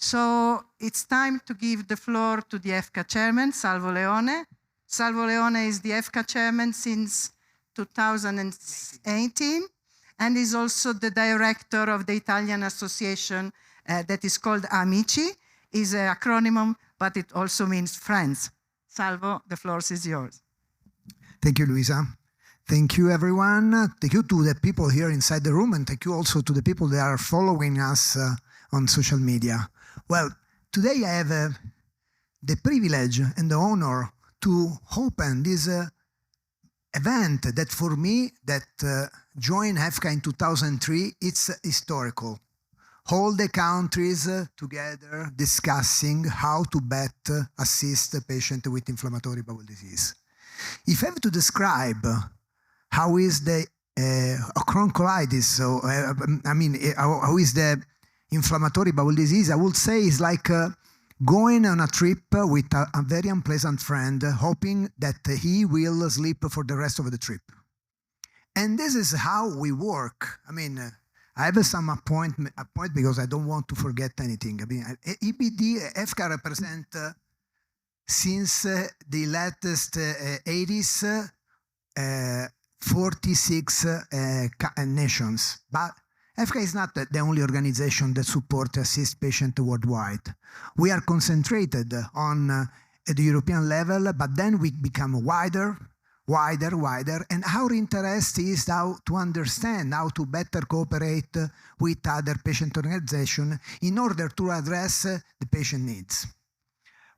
So it's time to give the floor to the EFFCA chairman, Salvo Leone. Salvo Leone is the EFFCA chairman since 2018 and is also the director of the Italian association that is called Amici. It's an acronym, but it also means friends. Salvo, the floor is yours. Thank you, Luisa. Thank you, everyone. Thank you to the people here inside the room, and thank you also to the people that are following us on social media. Well, today I have the privilege and the honor to open this event that for me, that joined EFFCA in 2003, it's historical. All the countries together discussing how to better assist a patient with inflammatory bowel disease. If I have to describe how is the Crohn's colitis, so how is the inflammatory bowel disease, I would say it's like going on a trip with a very unpleasant friend, hoping that he will sleep for the rest of the trip. And this is how we work. I mean, I have some appointment because I don't want to forget anything. I mean, EBD, EFFCA represent since the latest 80s, 46 nations. But EFFCA is not the only organization that supports assist patients worldwide. We are concentrated on the European level, but then we become wider, and our interest is now to understand how to better cooperate with other patient organizations in order to address the patient needs.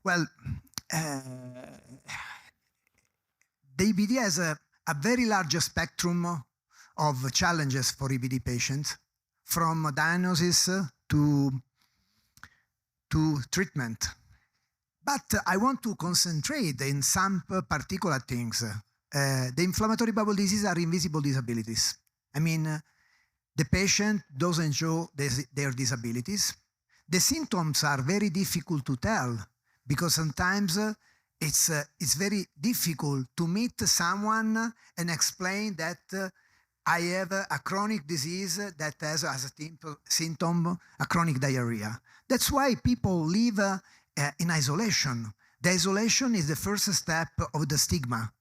Well, the EBD has a very large spectrum of challenges for EBD patients, from diagnosis to treatment. But I want to concentrate in some particular things. The inflammatory bowel disease are invisible disabilities. I mean, the patient doesn't show their disabilities. The symptoms are very difficult to tell because sometimes it's very difficult to meet someone and explain that I have a chronic disease that has as a symptom a chronic diarrhea. That's why people live in isolation. The isolation is the first step of the stigma.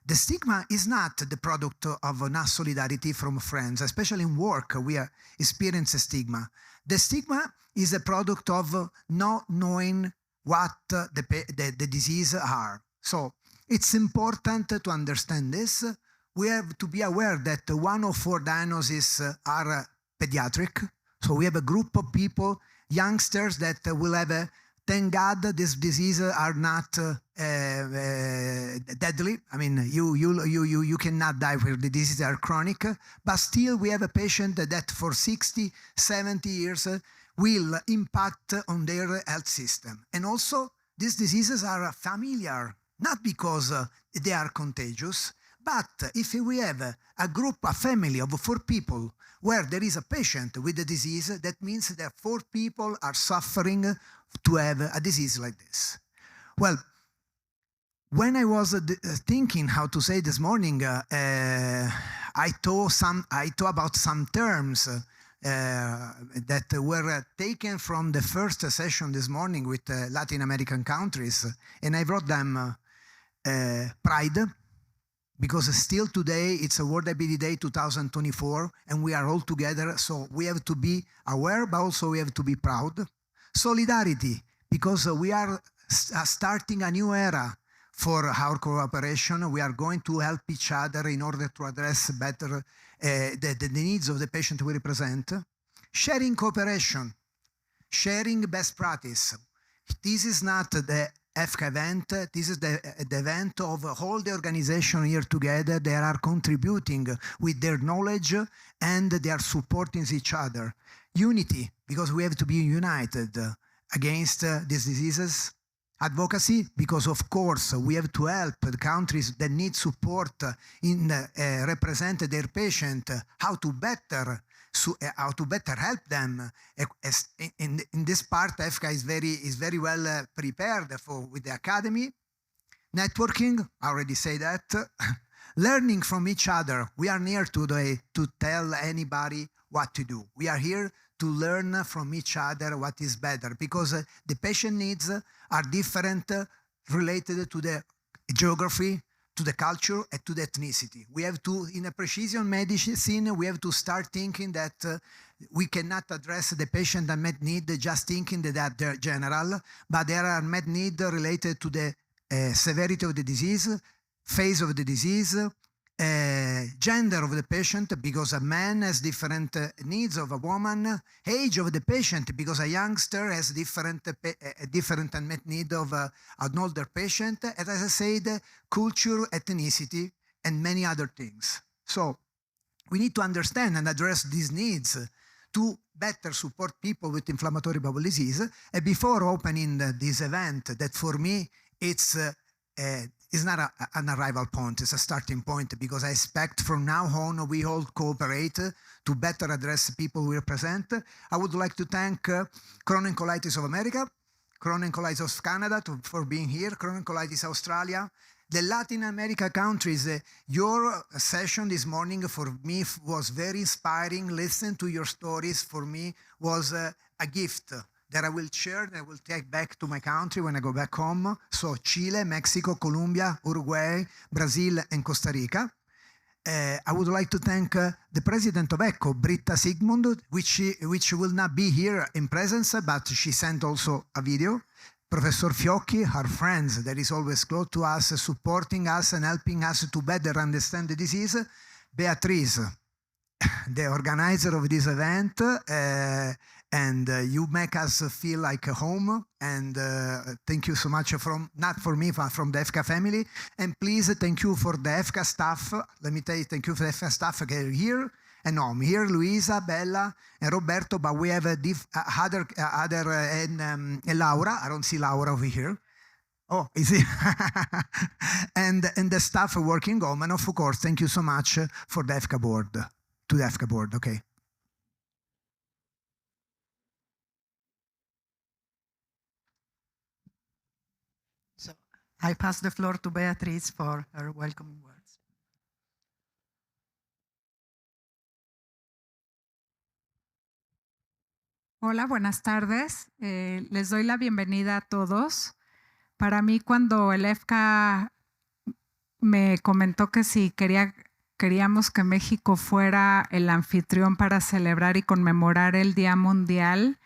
The stigma is not the product of not solidarity from friends, especially in work we experience a stigma. The stigma is a product of not knowing what the disease are. So it's important to understand this. We have to be aware that 1 of 4 diagnoses are pediatric. So we have a group of people, youngsters, that will have thank God these diseases are not deadly. I mean, you cannot die where the diseases are chronic, but still we have a patient that for 60, 70 years will impact on their health system. And also, these diseases are familiar, not because they are contagious, but if we have a group, a family of 4 people where there is a patient with the disease, that means that 4 people are suffering to have a disease like this. Well, when I was thinking how to say this morning, I thought about some terms that were taken from the first session this morning with Latin American countries, and I brought them pride, because still today it's a World IBD Day 2024, and we are all together, so we have to be aware, but also we have to be proud. Solidarity, because we are starting a new era for our cooperation. We are going to help each other in order to address better the needs of the patient we represent. Sharing cooperation, sharing best practice. This is not the EFFCA event, this is the event of all the organization here together. They are contributing with their knowledge and they are supporting each other. Unity, because we have to be united against these diseases. Advocacy, because of course we have to help the countries that need support in represent their patient, how to better help them. In this part, EFFCA is very well prepared with the academy. Networking, I already say that. learning from each other. We are here today to tell anybody what to do. We are here to learn from each other what is better, because the patient needs are different related to the geography, to the culture, and to the ethnicity. We have to, in a precision medicine, we have to start thinking that we cannot address the patient unmet need just thinking that they're general, but there are unmet needs related to the severity of the disease, phase of the disease, gender of the patient, because a man has different needs of a woman, age of the patient, because a youngster has different unmet need of an older patient, and as I said, culture, ethnicity, and many other things. So we need to understand and address these needs to better support people with inflammatory bowel disease. And before opening this event, that for me it's not an arrival point, it's a starting point, because I expect from now on we all cooperate to better address people we represent. I would like to thank Crohn's Colitis of America, Crohn's Colitis of Canada for being here, Crohn's Colitis Australia, the Latin America countries. Your session this morning for me was very inspiring. Listen to your stories for me was a gift that I will share, that I will take back to my country when I go back home. So Chile, Mexico, Colombia, Uruguay, Brazil, and Costa Rica. I would like to thank the president of ECCO, Britta Sigmund, which will not be here in presence, but she sent also a video. Professor Fiocchi, her friends, that is always close to us, supporting us and helping us to better understand the disease. Beatrice, the organizer of this event, and you make us feel like a home, and thank you so much from, not for me, but from the EFFCA family. And please, thank you for the EFFCA staff. Let me tell you, thank you for the EFFCA staff that are here. And no, I'm here, Luisa, Bella, and Roberto, but we have other and Laura. I don't see Laura over here. Oh, is it? and the staff working home, and of course, thank you so much for the EFFCA board, to the EFFCA board, okay. So I pass the floor to Beatriz for her welcoming words. Hola, buenas tardes. Les doy la bienvenida a todos. Para mí, cuando el EFFCA me comentó que si queríamos que México fuera el anfitrión para celebrar y conmemorar el Día Mundial,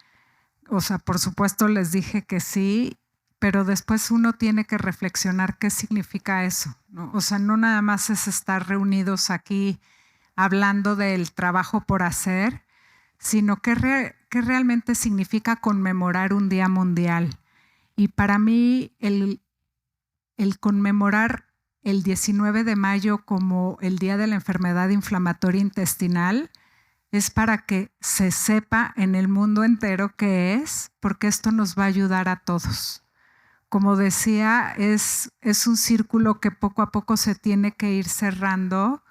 o sea, por supuesto les dije que sí, pero después uno tiene que reflexionar qué significa eso, ¿no? O sea, no nada más es estar reunidos aquí hablando del trabajo por hacer, sino qué realmente significa conmemorar un Día Mundial. Y para mí el conmemorar el 19 de mayo como el Día de la Enfermedad Inflamatoria Intestinal es para que se sepa en el mundo entero qué es, porque esto nos va a ayudar a todos. Como decía, es un círculo que poco a poco se tiene que ir cerrando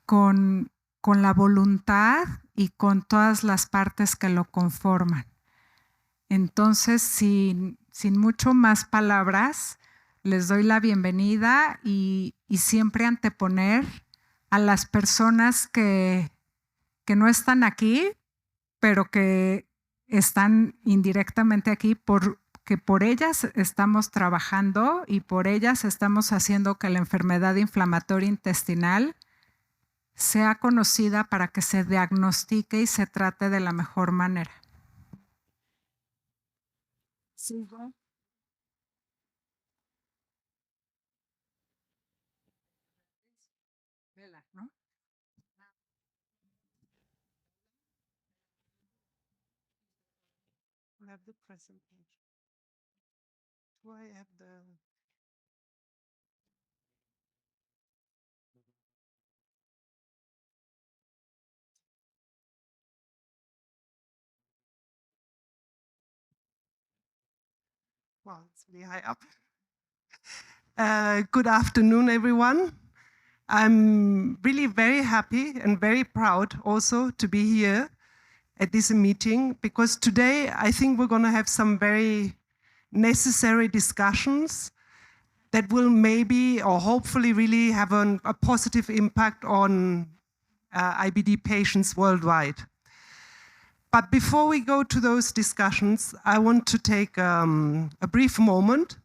con la voluntad y con todas las partes que lo conforman. Entonces, sin mucho más palabras, les doy la bienvenida y siempre anteponer a las personas que no están aquí, pero que están indirectamente aquí porque por ellas estamos trabajando y por ellas estamos haciendo que la enfermedad inflamatoria intestinal sea conocida para que se diagnostique y se trate de la mejor manera. ¿Sigo? Vela, ¿no? We have the presentation. Do I have the... Well, it's really high up. Good afternoon, everyone. I'm really very happy and very proud also to be here at this meeting, because today I think we're going to have some very necessary discussions that will maybe or hopefully really have a positive impact on IBD patients worldwide. But before we go to those discussions, I want to take a brief moment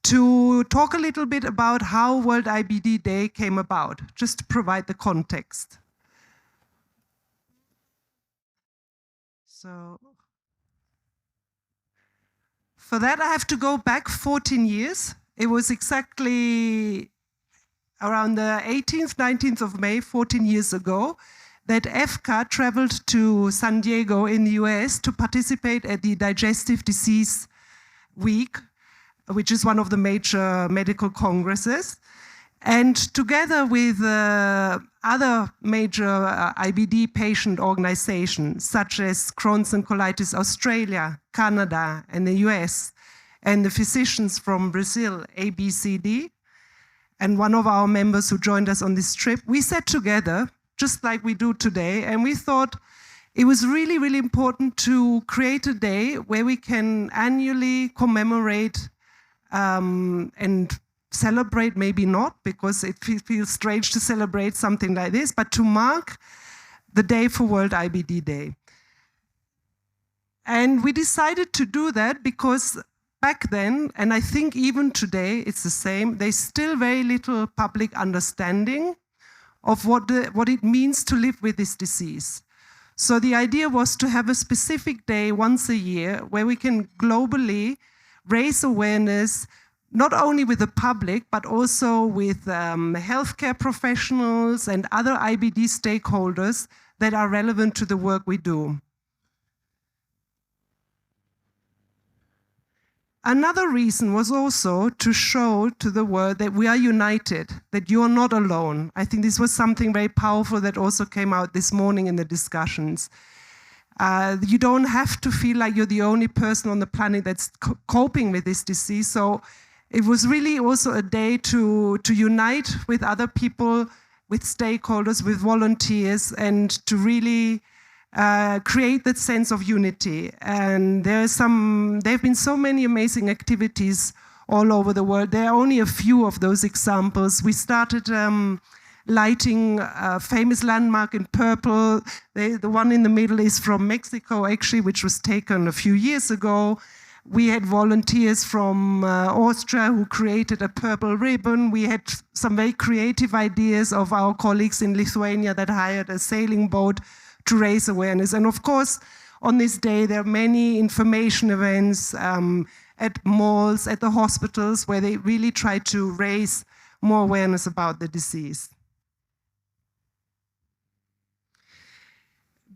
to talk a little bit about how World IBD Day came about, just to provide the context. So, for that, I have to go back 14 years. It was exactly around the 18th, 19th of May, 14 years ago, that EFFCA traveled to San Diego in the US to participate at the Digestive Disease Week, which is one of the major medical congresses. And together with other major IBD patient organizations, such as Crohn's and Colitis Australia, Canada, and the US, and the physicians from Brazil, ABCD, and one of our members who joined us on this trip, we sat together, just like we do today, and we thought it was really, really important to create a day where we can annually commemorate and celebrate, maybe not, because it feels strange to celebrate something like this, but to mark the day for World IBD Day. And we decided to do that because back then, and I think even today it's the same, there's still very little public understanding of what it means to live with this disease. So the idea was to have a specific day once a year where we can globally raise awareness, not only with the public, but also with healthcare professionals and other IBD stakeholders that are relevant to the work we do. Another reason was also to show to the world that we are united, that you are not alone. I think this was something very powerful that also came out this morning in the discussions. You don't have to feel like you're the only person on the planet that's coping with this disease. So it was really also a day to unite with other people, with stakeholders, with volunteers, and to really create that sense of unity. And there have been so many amazing activities all over the world. There are only a few of those examples. We started lighting a famous landmark in purple. The one in the middle is from Mexico, actually, which was taken a few years ago. We had volunteers from Austria who created a purple ribbon. We had some very creative ideas of our colleagues in Lithuania that hired a sailing boat to raise awareness. And of course, on this day, there are many information events at malls, at the hospitals, where they really try to raise more awareness about the disease.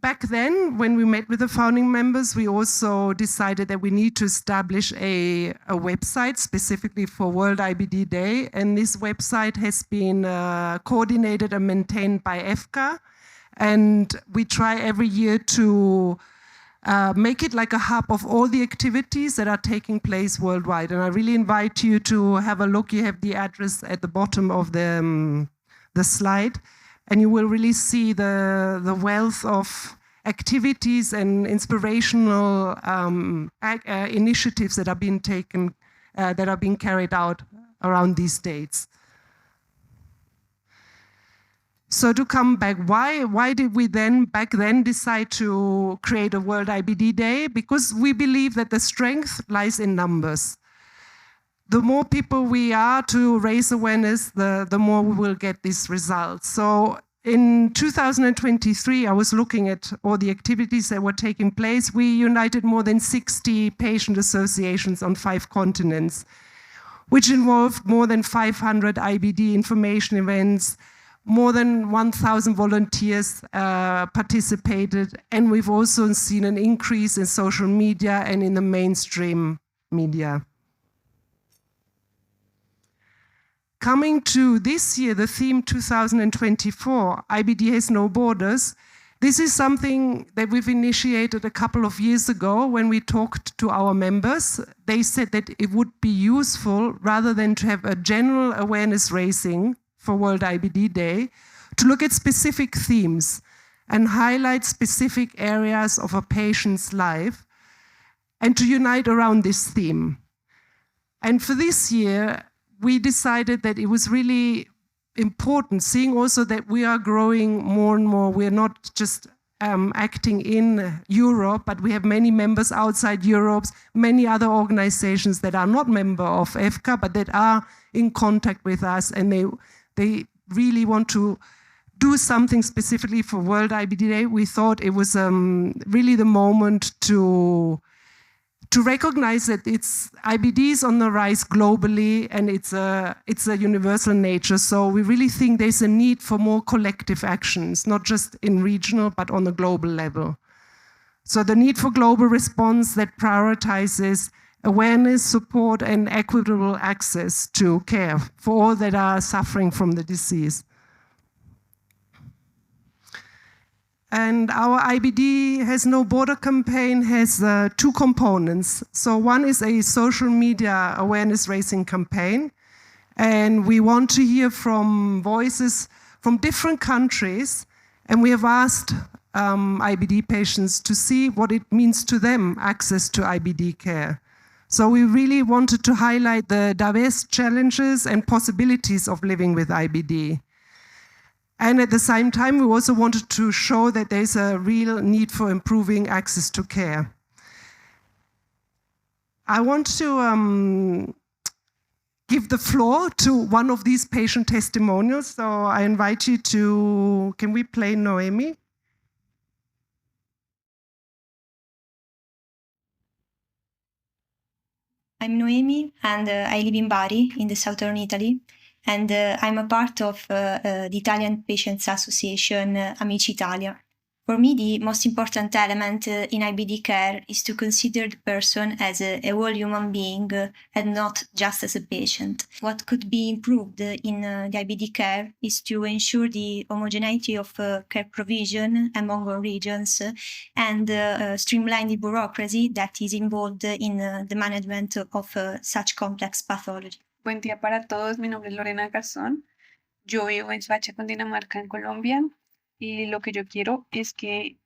Back then, when we met with the founding members, we also decided that we need to establish a website specifically for World IBD Day. And this website has been coordinated and maintained by EFFCA. And we try every year to make it like a hub of all the activities that are taking place worldwide. And I really invite you to have a look. You have the address at the bottom of the slide. And you will really see the wealth of activities and inspirational initiatives that are being taken, that are being carried out around these dates. So to come back, why did we then, back then, decide to create a World IBD Day? Because we believe that the strength lies in numbers. The more people we are to raise awareness, the more we will get these results. So in 2023, I was looking at all the activities that were taking place. We united more than 60 patient associations on 5 continents, which involved more than 500 IBD information events. More than 1,000 volunteers participated, and we've also seen an increase in social media and in the mainstream media. Coming to this year, the theme 2024, IBD has no borders. This is something that we've initiated a couple of years ago when we talked to our members. They said that it would be useful, rather than to have a general awareness raising for World IBD Day, to look at specific themes and highlight specific areas of a patient's life and to unite around this theme. And for this year, we decided that it was really important, seeing also that we are growing more and more. We're not just acting in Europe, but we have many members outside Europe, many other organizations that are not member of EFFCA, but that are in contact with us, and they really want to do something specifically for World IBD Day. We thought it was really the moment to recognize that IBD is on the rise globally, and it's a universal nature. So we really think there's a need for more collective actions, not just in regional, but on a global level. So the need for global response that prioritizes awareness, support, and equitable access to care for all that are suffering from the disease. And our IBD Has No Border campaign has two components. So one is a social media awareness raising campaign. And we want to hear from voices from different countries. And we have asked IBD patients to see what it means to them, access to IBD care. So we really wanted to highlight the diverse challenges and possibilities of living with IBD. And at the same time, we also wanted to show that there's a real need for improving access to care. I want to give the floor to one of these patient testimonials. So I invite you to, can we play Noemi? I'm Noemi, and I live in Bari, in the southern Italy. And I'm a part of the Italian Patients Association, Amici Italia. For me, the most important element in IBD care is to consider the person as a whole human being and not just as a patient. What could be improved in the IBD care is to ensure the homogeneity of care provision among all regions and streamline the bureaucracy that is involved in the management of such complex pathology. Buen día para todos, mi nombre es Lorena Garzón, yo vivo en Soacha, Cundinamarca, en Colombia, y lo que yo quiero es que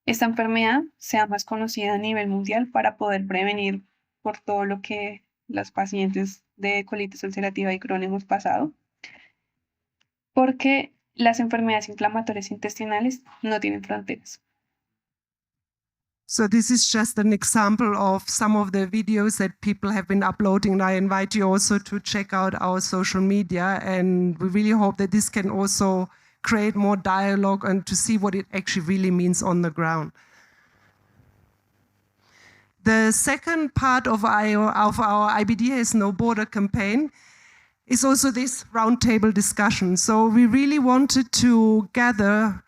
esta enfermedad sea más conocida a nivel mundial para poder prevenir por todo lo que las pacientes de colitis ulcerativa y Crohn hemos pasado, porque las enfermedades inflamatorias intestinales no tienen fronteras. So this is just an example of some of the videos that people have been uploading. And I invite you also to check out our social media. And we really hope that this can also create more dialogue and to see what it actually really means on the ground. The second part of our IBD Has No Border campaign is also this roundtable discussion. So we really wanted to gather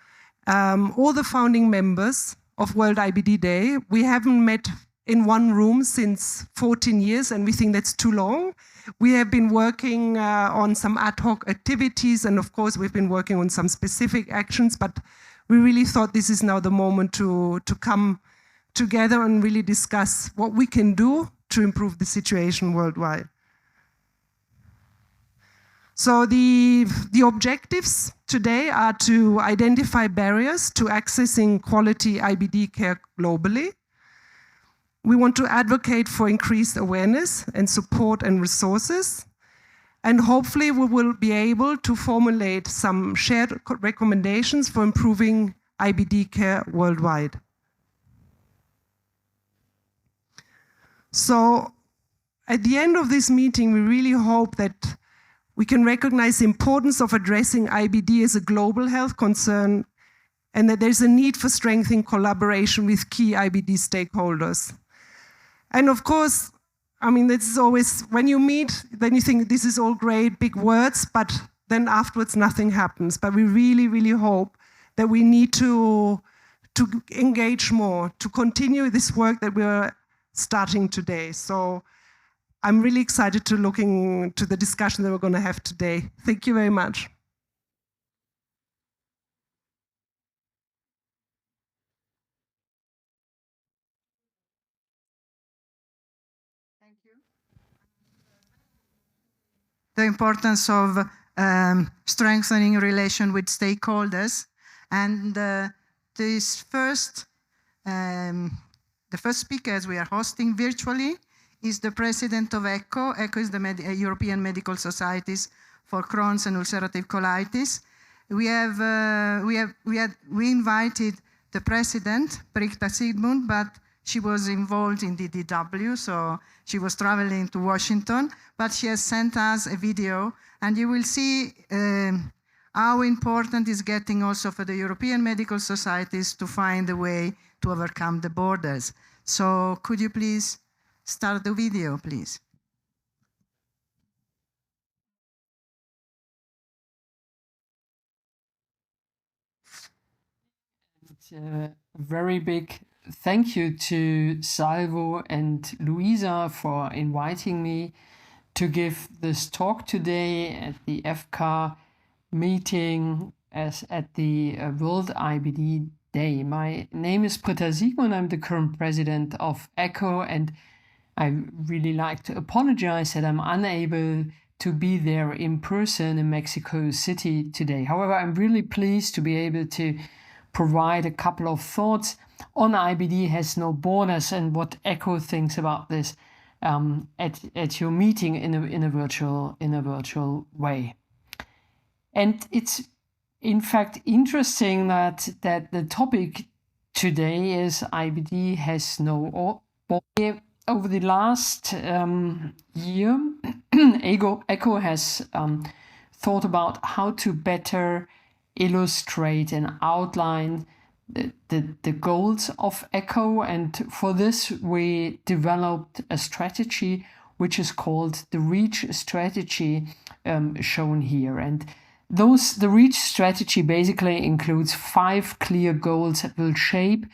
all the founding members of World IBD Day. We haven't met in one room since 14 years, and we think that's too long. We have been working on some ad hoc activities, and of course we've been working on some specific actions, but we really thought this is now the moment to come together and really discuss what we can do to improve the situation worldwide. So the objectives today are to identify barriers to accessing quality IBD care globally. We want to advocate for increased awareness and support and resources. And hopefully we will be able to formulate some shared recommendations for improving IBD care worldwide. So at the end of this meeting, we really hope that we can recognize the importance of addressing IBD as a global health concern, and that there's a need for strengthening collaboration with key IBD stakeholders. And of course, I mean, this is always, when you meet, then you think this is all great, big words, but then afterwards nothing happens. But we really, really hope that we need to engage more, to continue this work that we're starting today. So I'm really excited to looking to the discussion that we're going to have today. Thank you very much. Thank you. The importance of strengthening relation with stakeholders, and the first speakers we are hosting virtually is the president of EFFCA. EFFCA is the European Medical Societies for Crohn's and ulcerative colitis. We invited the president, Brita Sigmund, but she was involved in DDW, so she was traveling to Washington, but she has sent us a video, and you will see how important is getting also for the European medical societies to find a way to overcome the borders. So could you please start the video, please? A very big thank you to Salvo and Luisa for inviting me to give this talk today at the EFFCA meeting as at the World IBD Day. My name is Britta Siegmund. I'm the current president of EFFCA, and I really like to apologize that I'm unable to be there in person in Mexico City today. However, I'm really pleased to be able to provide a couple of thoughts on IBD has no borders and what EFFCA thinks about this at your meeting in a virtual way. And it's in fact interesting that the topic today is IBD has no border. Over the last year, EFFCA has thought about how to better illustrate and outline the goals of EFFCA, and for this we developed a strategy which is called the REACH strategy, shown here. And the REACH strategy basically includes 5 clear goals that will shape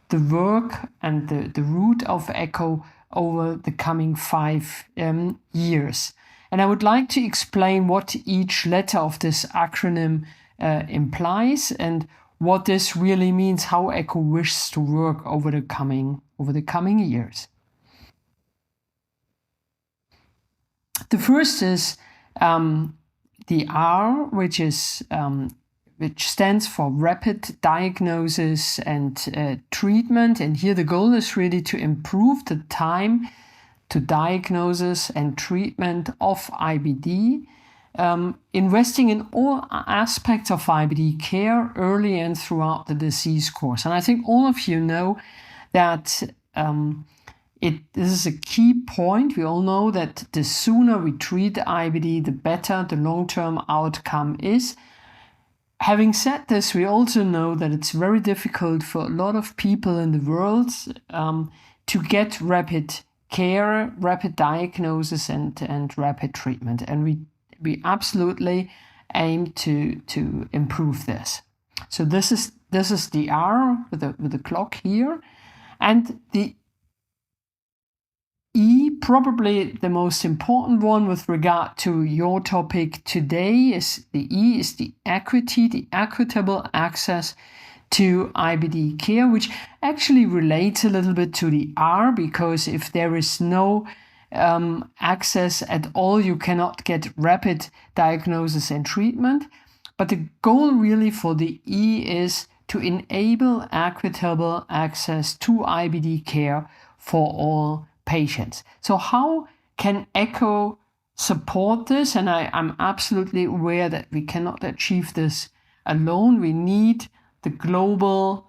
the work and the route of EFFCA over the coming 5 years. And I would like to explain what each letter of this acronym implies and what this really means, how EFFCA wishes to work over the coming years. The first is the R, which stands for rapid diagnosis and treatment. And here the goal is really to improve the time to diagnosis and treatment of IBD, investing in all aspects of IBD care early and throughout the disease course. And I think all of you know that this is a key point. We all know that the sooner we treat IBD, the better the long-term outcome is. Having said this, we also know that it's very difficult for a lot of people in the world to get rapid care, rapid diagnosis, and rapid treatment. And we absolutely aim to improve this. So this is the R with the clock here, and the E, probably the most important one with regard to your topic today, is the E is the equity, the equitable access to IBD care, which actually relates a little bit to the R, because if there is no access at all, you cannot get rapid diagnosis and treatment. But the goal really for the E is to enable equitable access to IBD care for all patients. So how can EFFCA support this? And I'm absolutely aware that we cannot achieve this alone. We need the global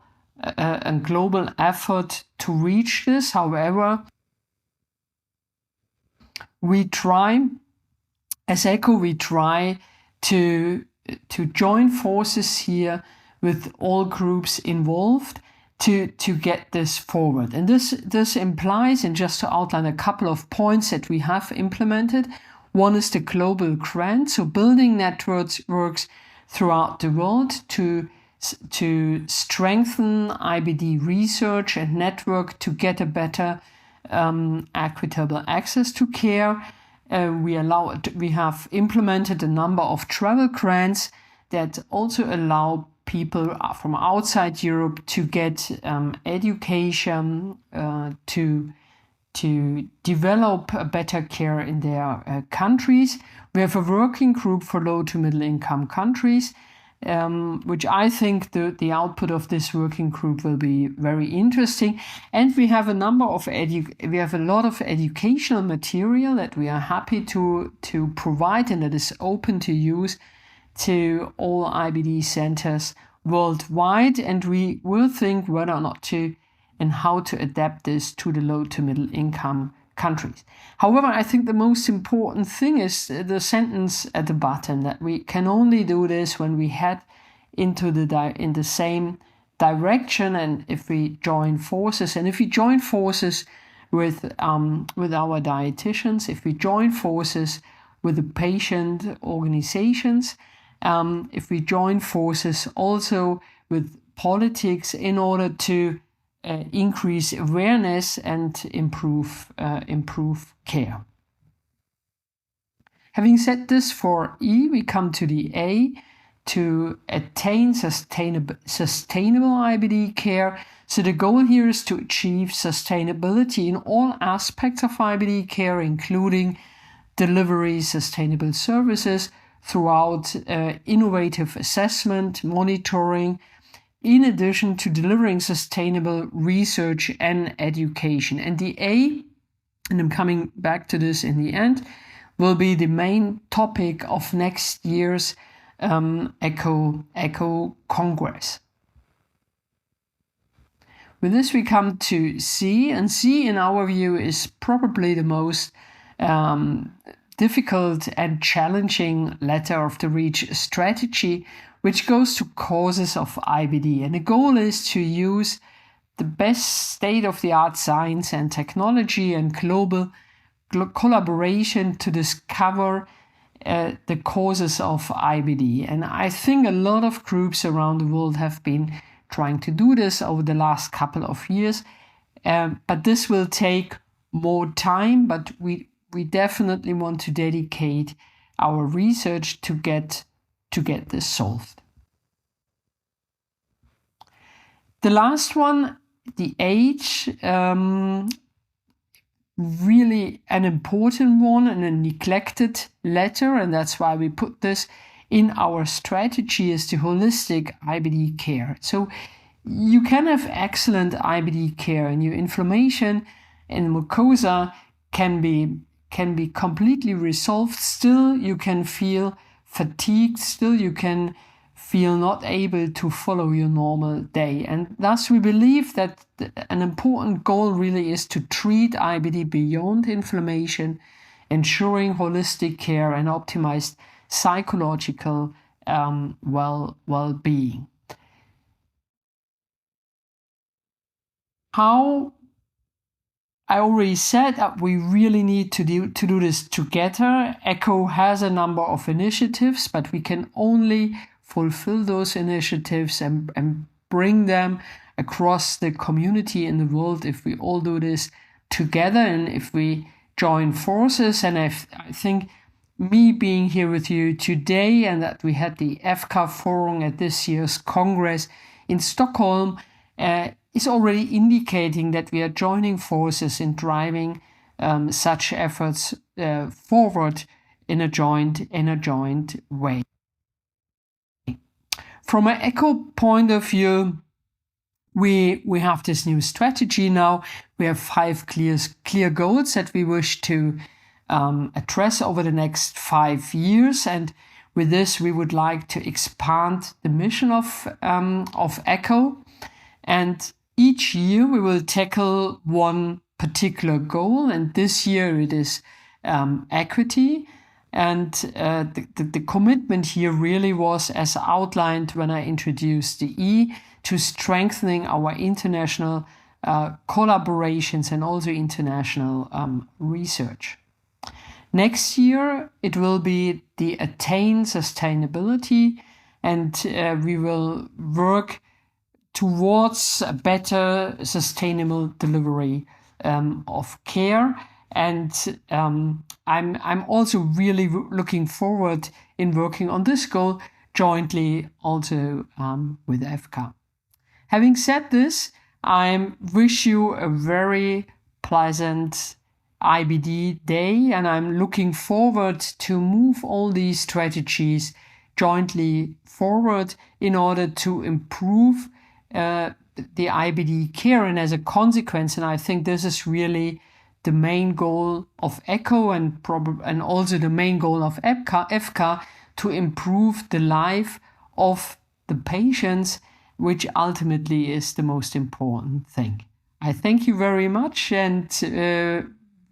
effort to reach this. However, we try, as EFFCA, we try to join forces here with all groups involved to get this forward. And this implies, and just to outline a couple of points that we have implemented, one is the global grant, so building networks throughout the world to strengthen IBD research and network to get a better equitable access to care. We have implemented a number of travel grants that also allow people from outside Europe to get education to develop a better care in their countries. We have a working group for low to middle income countries which I think the output of this working group will be very interesting. And we have a number of we have a lot of educational material that we are happy to provide, and that is open to use to all IBD centers worldwide. And we will think whether or not to and how to adapt this to the low to middle income countries. However, I think the most important thing is the sentence at the bottom, that we can only do this when we head into in the same direction, and if we join forces. And if we join forces with our dietitians, if we join forces with the patient organizations, if we join forces also with politics in order to increase awareness and improve care. Having said this for E, we come to the A, to attain sustainable IBD care. So the goal here is to achieve sustainability in all aspects of IBD care, including delivery sustainable services throughout innovative assessment, monitoring, in addition to delivering sustainable research and education. And the A, and I'm coming back to this in the end, will be the main topic of next year's ECCO Congress. With this, we come to C, and C, in our view, is probably the most difficult and challenging letter of the REACH strategy, which goes to causes of IBD. And the goal is to use the best state-of-the-art science and technology and global collaboration to discover the causes of IBD. And I think a lot of groups around the world have been trying to do this over the last couple of years. But this will take more time, but we definitely want to dedicate our research to get this solved. The last one, the H, really an important one and a neglected letter, and that's why we put this in our strategy, is the holistic IBD care. So you can have excellent IBD care, and your inflammation in mucosa can be completely resolved. Still, you can feel fatigued. Still, you can feel not able to follow your normal day. And thus, we believe that an important goal really is to treat IBD beyond inflammation, ensuring holistic care and optimized psychological well-being. How I already said that we really need to do this together. ECCO has a number of initiatives, but we can only fulfill those initiatives and bring them across the community in the world if we all do this together and if we join forces. And I think me being here with you today, and that we had the EFFCA forum at this year's Congress in Stockholm, is already indicating that we are joining forces in driving such efforts forward in a joint way. From an ECCO point of view, we have this new strategy now. We have 5 clear goals that we wish to address over the next 5 years, and with this we would like to expand the mission of ECCO, and each year we will tackle one particular goal, and this year it is equity. And the commitment here really was, as outlined when I introduced the E, to strengthening our international collaborations and also international research. Next year, it will be the Attain Sustainability, and we will work towards a better sustainable delivery of care. And I'm also really looking forward in working on this goal jointly also with EFFCA. Having said this, I wish you a very pleasant IBD day, and I'm looking forward to move all these strategies jointly forward in order to improve the IBD care. And as a consequence, and I think this is really the main goal of ECHO and also the main goal of EFFCA, to improve the life of the patients, which ultimately is the most important thing. I thank you very much, and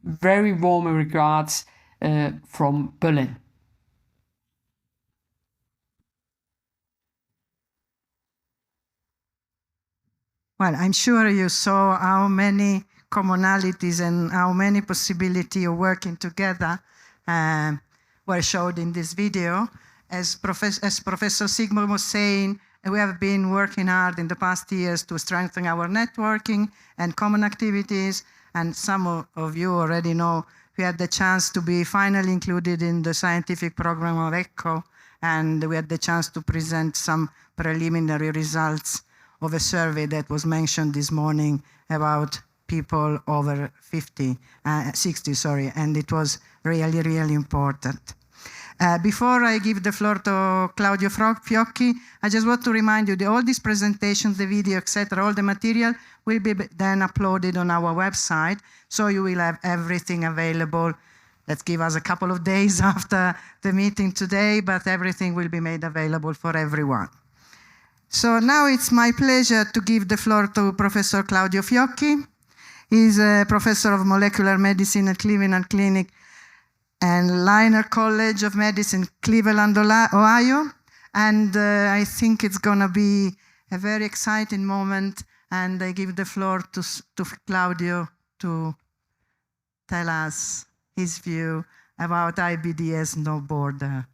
very warm regards from Berlin. Well, I'm sure you saw how many commonalities and how many possibilities of working together were showed in this video. As Professor Sigmund was saying, we have been working hard in the past years to strengthen our networking and common activities, and some of you already know we had the chance to be finally included in the scientific program of ECHO, and we had the chance to present some preliminary results of a survey that was mentioned this morning about people over 60, and it was really, really important. Before I give the floor to Claudio Fiocchi, I just want to remind you that all these presentations, the video, etc., all the material will be then uploaded on our website, so you will have everything available. Let's give us a couple of days after the meeting today, but everything will be made available for everyone. So now it's my pleasure to give the floor to Professor Claudio Fiocchi. He's a professor of molecular medicine at Cleveland Clinic and Liner College of Medicine, Cleveland, Ohio. And I think it's going to be a very exciting moment. And I give the floor to Claudio to tell us his view about IBD as no border.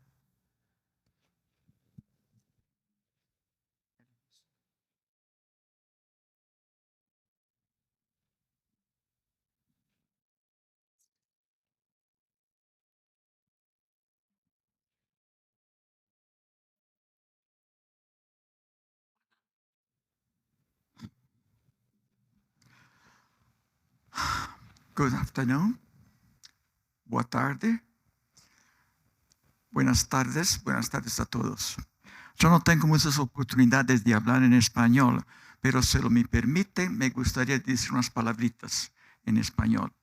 Good afternoon. Boa tarde. Buenas tardes a todos. Yo no tengo muchas oportunidades de hablar en español, pero si lo me permite, me gustaría decir unas palabritas en español.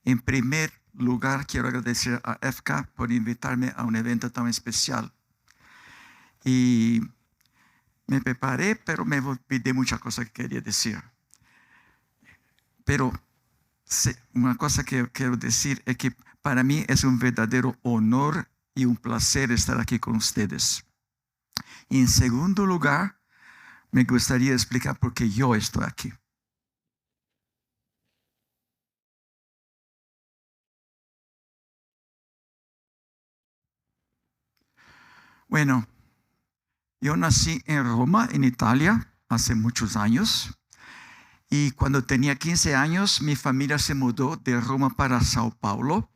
En primer lugar, quiero agradecer a EFFCA por invitarme a un evento tan especial. Y me preparé, pero me olvidé muchas cosas que quería decir. Pero una cosa que quiero decir es que para mí es un verdadero honor y un placer estar aquí con ustedes. Y en segundo lugar, me gustaría explicar por qué yo estoy aquí. Bueno, yo nací en Roma, en Italia, hace muchos años. Y cuando tenía 15 años, mi familia se mudó de Roma para Sao Paulo.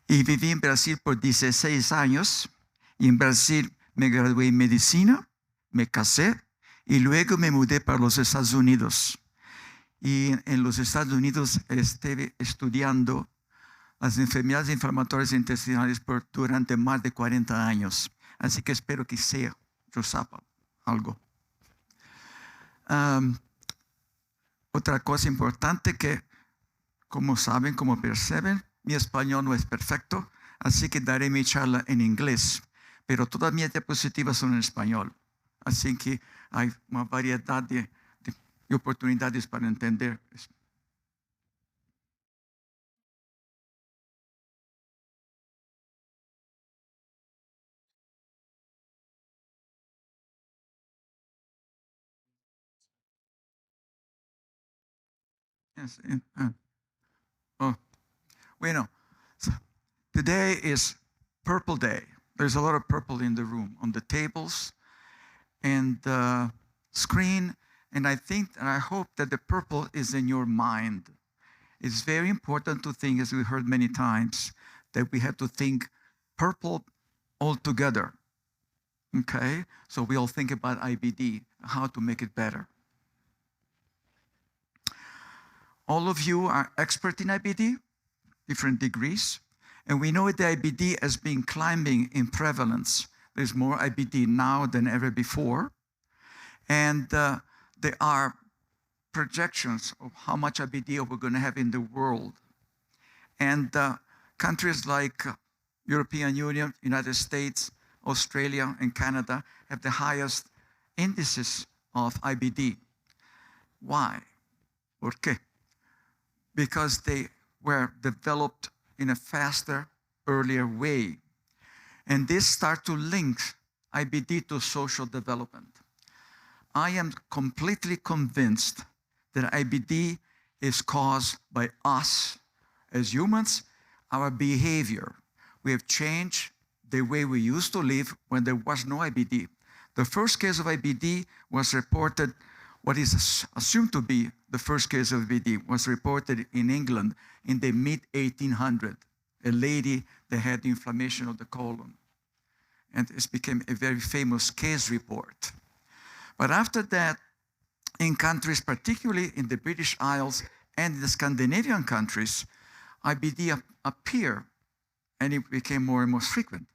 Y viví en Brasil por 16 años. Y en Brasil me gradué en medicina, me casé y luego me mudé para los Estados Unidos. Y en los Estados Unidos estuve estudiando las enfermedades inflamatorias intestinales durante más de 40 años. Así que espero que yo sepa algo. Otra cosa importante que, como saben, como perciben, mi español no es perfecto, así que daré mi charla en inglés, pero todas mis diapositivas son en español. Así que hay una variedad de oportunidades para entender. Yes, bueno, so today is Purple Day. There's a lot of purple in the room, on the tables and the screen, and I think and I hope that the purple is in your mind. It's very important to think, as we heard many times, that we have to think purple all together. Okay? So we all think about IBD, how to make it better. All of you are expert in IBD, different degrees, And we know the IBD has been climbing in prevalence. There's more IBD now than ever before. And there are projections of how much IBD we're going to have in the world. And countries like European Union, United States, Australia, and Canada have the highest indices of IBD. Why? ¿Por qué? Because they were developed in a faster, earlier way. And this starts to link IBD to social development. I am completely convinced that IBD is caused by us as humans, our behavior. We have changed the way we used to live when there was no IBD. The first case of IBD was reported, what is assumed to be the first case of IBD was reported in England in the mid-1800s. A lady that had inflammation of the colon. And it became a very famous case report. But after that, in countries, particularly in the British Isles and the Scandinavian countries, IBD appeared and it became more and more frequent.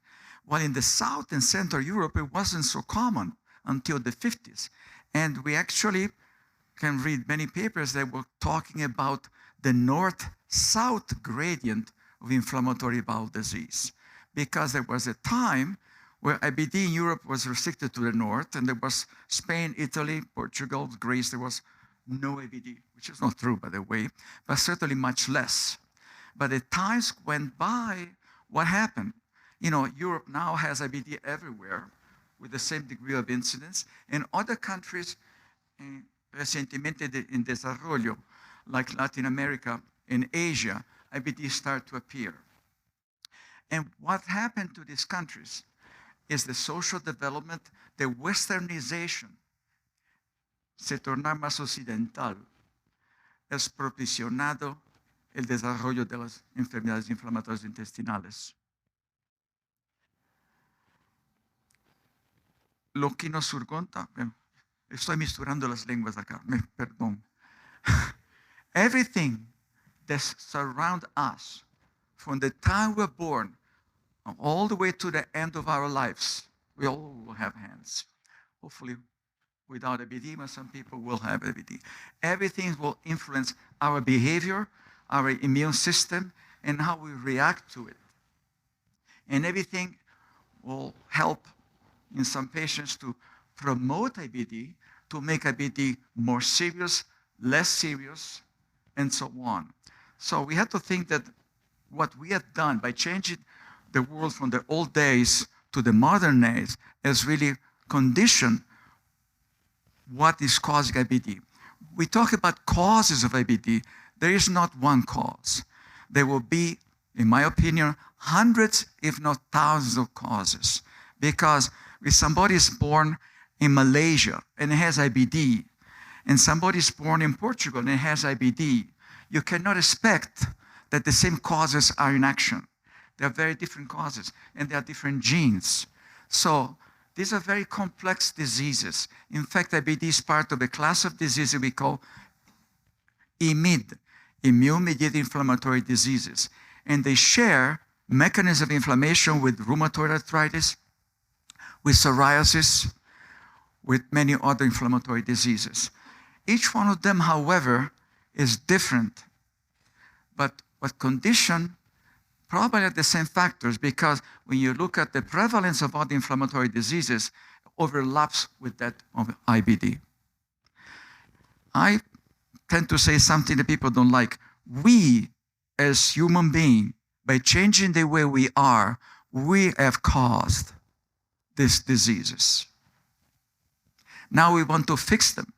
While in the South and Central Europe, it wasn't so common until the 50s. And we actually can read many papers that were talking about the north-south gradient of inflammatory bowel disease. Because there was a time where IBD in Europe was restricted to the north, and there was Spain, Italy, Portugal, Greece, there was no IBD, which is not true, by the way, but certainly much less. But the times went by, what happened? You know, Europe now has IBD everywhere with the same degree of incidence, and other countries, recientemente en desarrollo, like Latin America and Asia, IBD start to appear. And what happened to these countries is the social development, the westernization, se tornar más occidental, es propiciado el desarrollo de las enfermedades inflamatorias intestinales. Lo que nos surgonta, estoy misturando las lenguas acá, perdón. Everything that surrounds us, from the time we're born, all the way to the end of our lives, we all will have hands. Hopefully, without IBD, but some people will have IBD. Everything will influence our behavior, our immune system, and how we react to it. And everything will help in some patients to promote IBD, to make IBD more serious, less serious, and so on. So we have to think that what we have done by changing the world from the old days to the modern days has really conditioned what is causing IBD. We talk about causes of IBD. There is not one cause. There will be, in my opinion, hundreds, if not thousands of causes. Because if somebody is born in Malaysia and has IBD, and somebody is born in Portugal and has IBD, you cannot expect that the same causes are in action. They are very different causes, and they are different genes. So these are very complex diseases. In fact, IBD is part of a class of diseases we call IMID, immune-mediated inflammatory diseases. And they share mechanism of inflammation with rheumatoid arthritis, with psoriasis, with many other inflammatory diseases. Each one of them, however, is different. But what condition probably are the same factors, because when you look at the prevalence of other inflammatory diseases, overlaps with that of IBD. I tend to say something that people don't like. We, as human beings, by changing the way we are, we have caused these diseases. Now we want to fix them,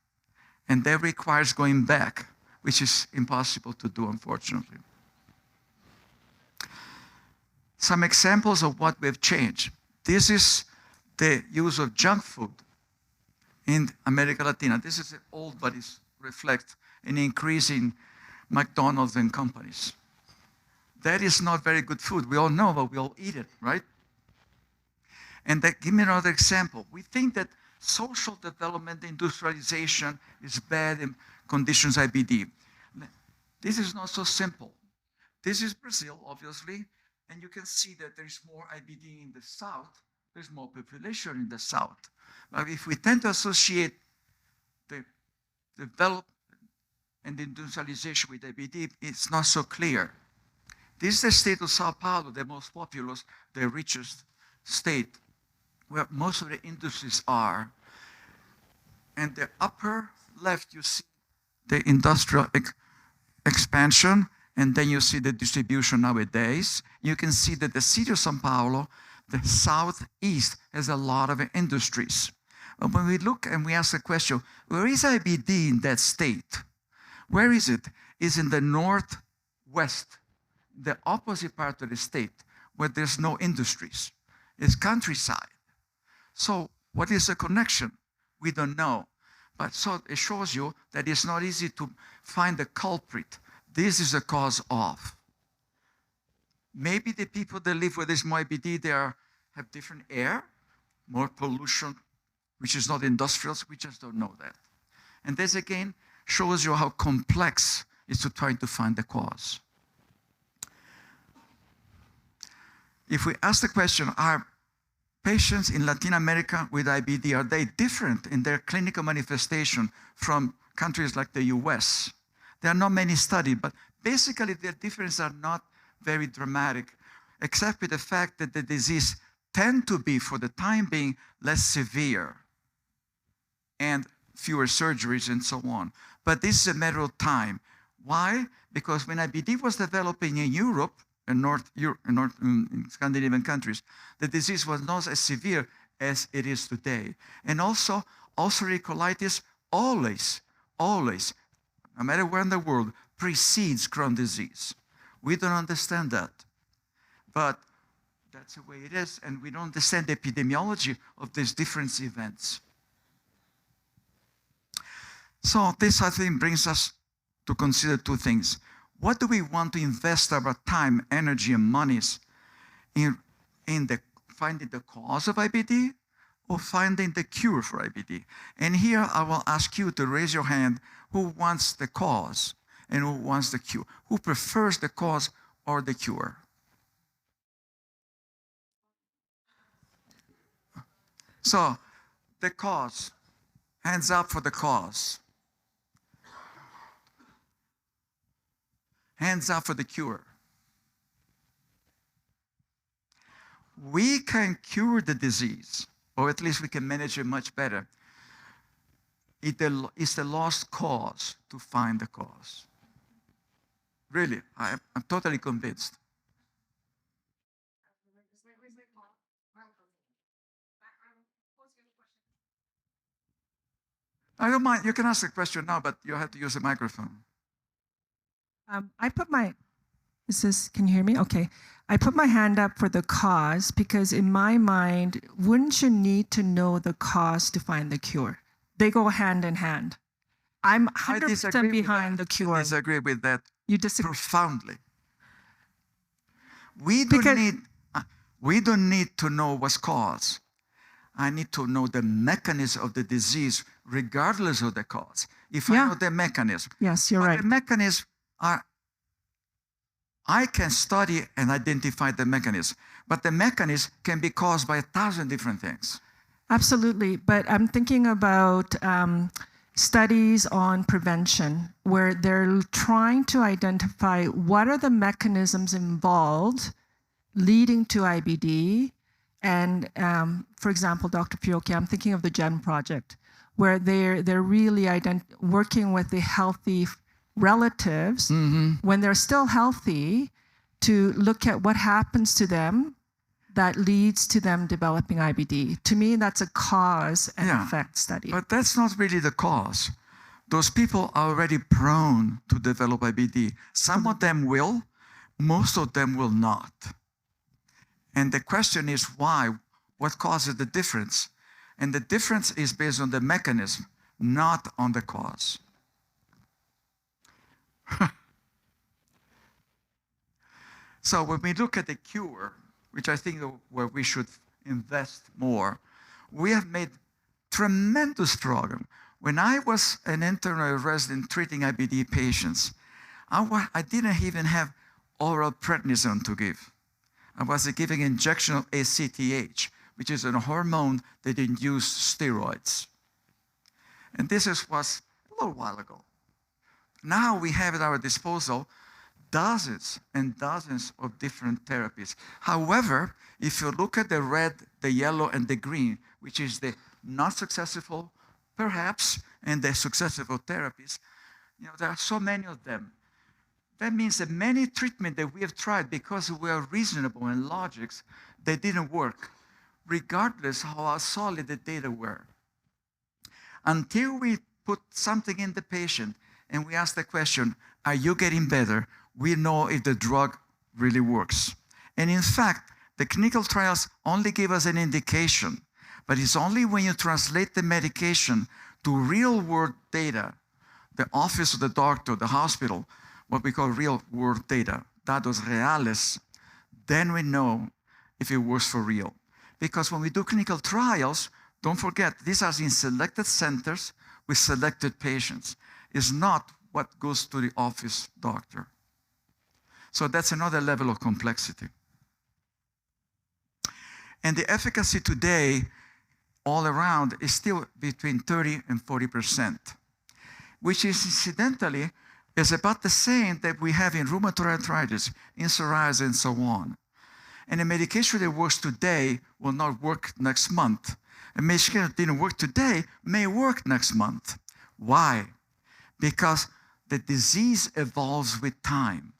and that requires going back, which is impossible to do, unfortunately. Some examples of what we've changed. This is the use of junk food in America Latina. This is old, but it reflects an increase in McDonald's and companies. That is not very good food. We all know, but we all eat it, right? And give me another example. We think that social development, industrialization is bad in conditions IBD. This is not so simple. This is Brazil, obviously, And you can see that there's more IBD in the south. There's more population in the south. But if we tend to associate the development and the industrialization with IBD, it's not so clear. This is the state of Sao Paulo, the most populous, the richest state, where most of the industries are. And the upper left, you see the industrial expansion, and then you see the distribution nowadays. You can see that the city of Sao Paulo, the southeast, has a lot of industries. But when we look and we ask the question, where is IBD in that state? Where is it? It's in the northwest, the opposite part of the state, where there's no industries. It's countryside. So what is the connection? We don't know. But so it shows you that it's not easy to find the culprit. This is the cause of. Maybe the people that live with this IBD, they have different air, more pollution, which is not industrial, so we just don't know that. And this again shows you how complex it is to try to find the cause. If we ask the question, are patients in Latin America with IBD, are they different in their clinical manifestation from countries like the US? There are not many studies, but basically their differences are not very dramatic, except with the fact that the disease tend to be, for the time being, less severe and fewer surgeries and so on. But this is a matter of time. Why? Because when IBD was developing in Europe, in Scandinavian countries, the disease was not as severe as it is today. And also, ulcerative colitis always, no matter where in the world, precedes Crohn's disease. We don't understand that. But that's the way it is, and we don't understand the epidemiology of these different events. So this, I think, brings us to consider two things. What do we want to invest our time, energy, and monies in finding the cause of IBD or finding the cure for IBD? And here I will ask you to raise your hand who wants the cause and who wants the cure. Who prefers the cause or the cure? So, the cause. Hands up for the cause. Hands up for the cure. We can cure the disease, or at least we can manage it much better. It's the lost cause to find the cause. Really, I'm totally convinced. I don't mind. You can ask the question now, but you have to use the microphone. Can you hear me? Okay. I put my hand up for the cause because in my mind, wouldn't you need to know the cause to find the cure? They go hand in hand. I'm 100% behind the cure. I disagree with that. You disagree? Profoundly. We don't need to know what's cause. I need to know the mechanism of the disease regardless of the cause. If I know the mechanism. Yes, you're right. The mechanism I can study and identify the mechanism, but the mechanism can be caused by 1,000 different things. Absolutely, but I'm thinking about studies on prevention where they're trying to identify what are the mechanisms involved leading to IBD. And for example, Dr. Fiocchi, I'm thinking of the GEN project, where they're really working with the healthy relatives when they're still healthy to look at what happens to them that leads to them developing IBD. To me, that's a cause and effect study. But that's not really the cause. Those people are already prone to develop IBD. Some of them will, most of them will not. And the question is why? What causes the difference? And the difference is based on the mechanism, not on the cause. So when we look at the cure, which I think where we should invest more, we have made tremendous progress. When I was an intern or a resident treating IBD patients, I didn't even have oral prednisone to give. I was giving injection of ACTH, which is a hormone that induces steroids. And this was a little while ago. Now we have at our disposal dozens and dozens of different therapies. However, if you look at the red, the yellow, and the green, which is the not successful, perhaps, and the successful therapies, there are so many of them. That means that many treatments that we have tried, because we are reasonable and logics, they didn't work, regardless of how solid the data were. Until we put something in the patient and we ask the question, are you getting better? We know if the drug really works. And in fact, the clinical trials only give us an indication, but it's only when you translate the medication to real-world data, the office of the doctor, the hospital, what we call real-world data, datos reales, then we know if it works for real. Because when we do clinical trials, don't forget, these are in selected centers with selected patients. It's not what goes to the office doctor. So that's another level of complexity. And the efficacy today, all around, is still between 30 and 40%, which is incidentally is about the same that we have in rheumatoid arthritis, in psoriasis, and so on. And a medication that works today will not work next month. A medication that didn't work today may work next month. Why? Because the disease evolves with time.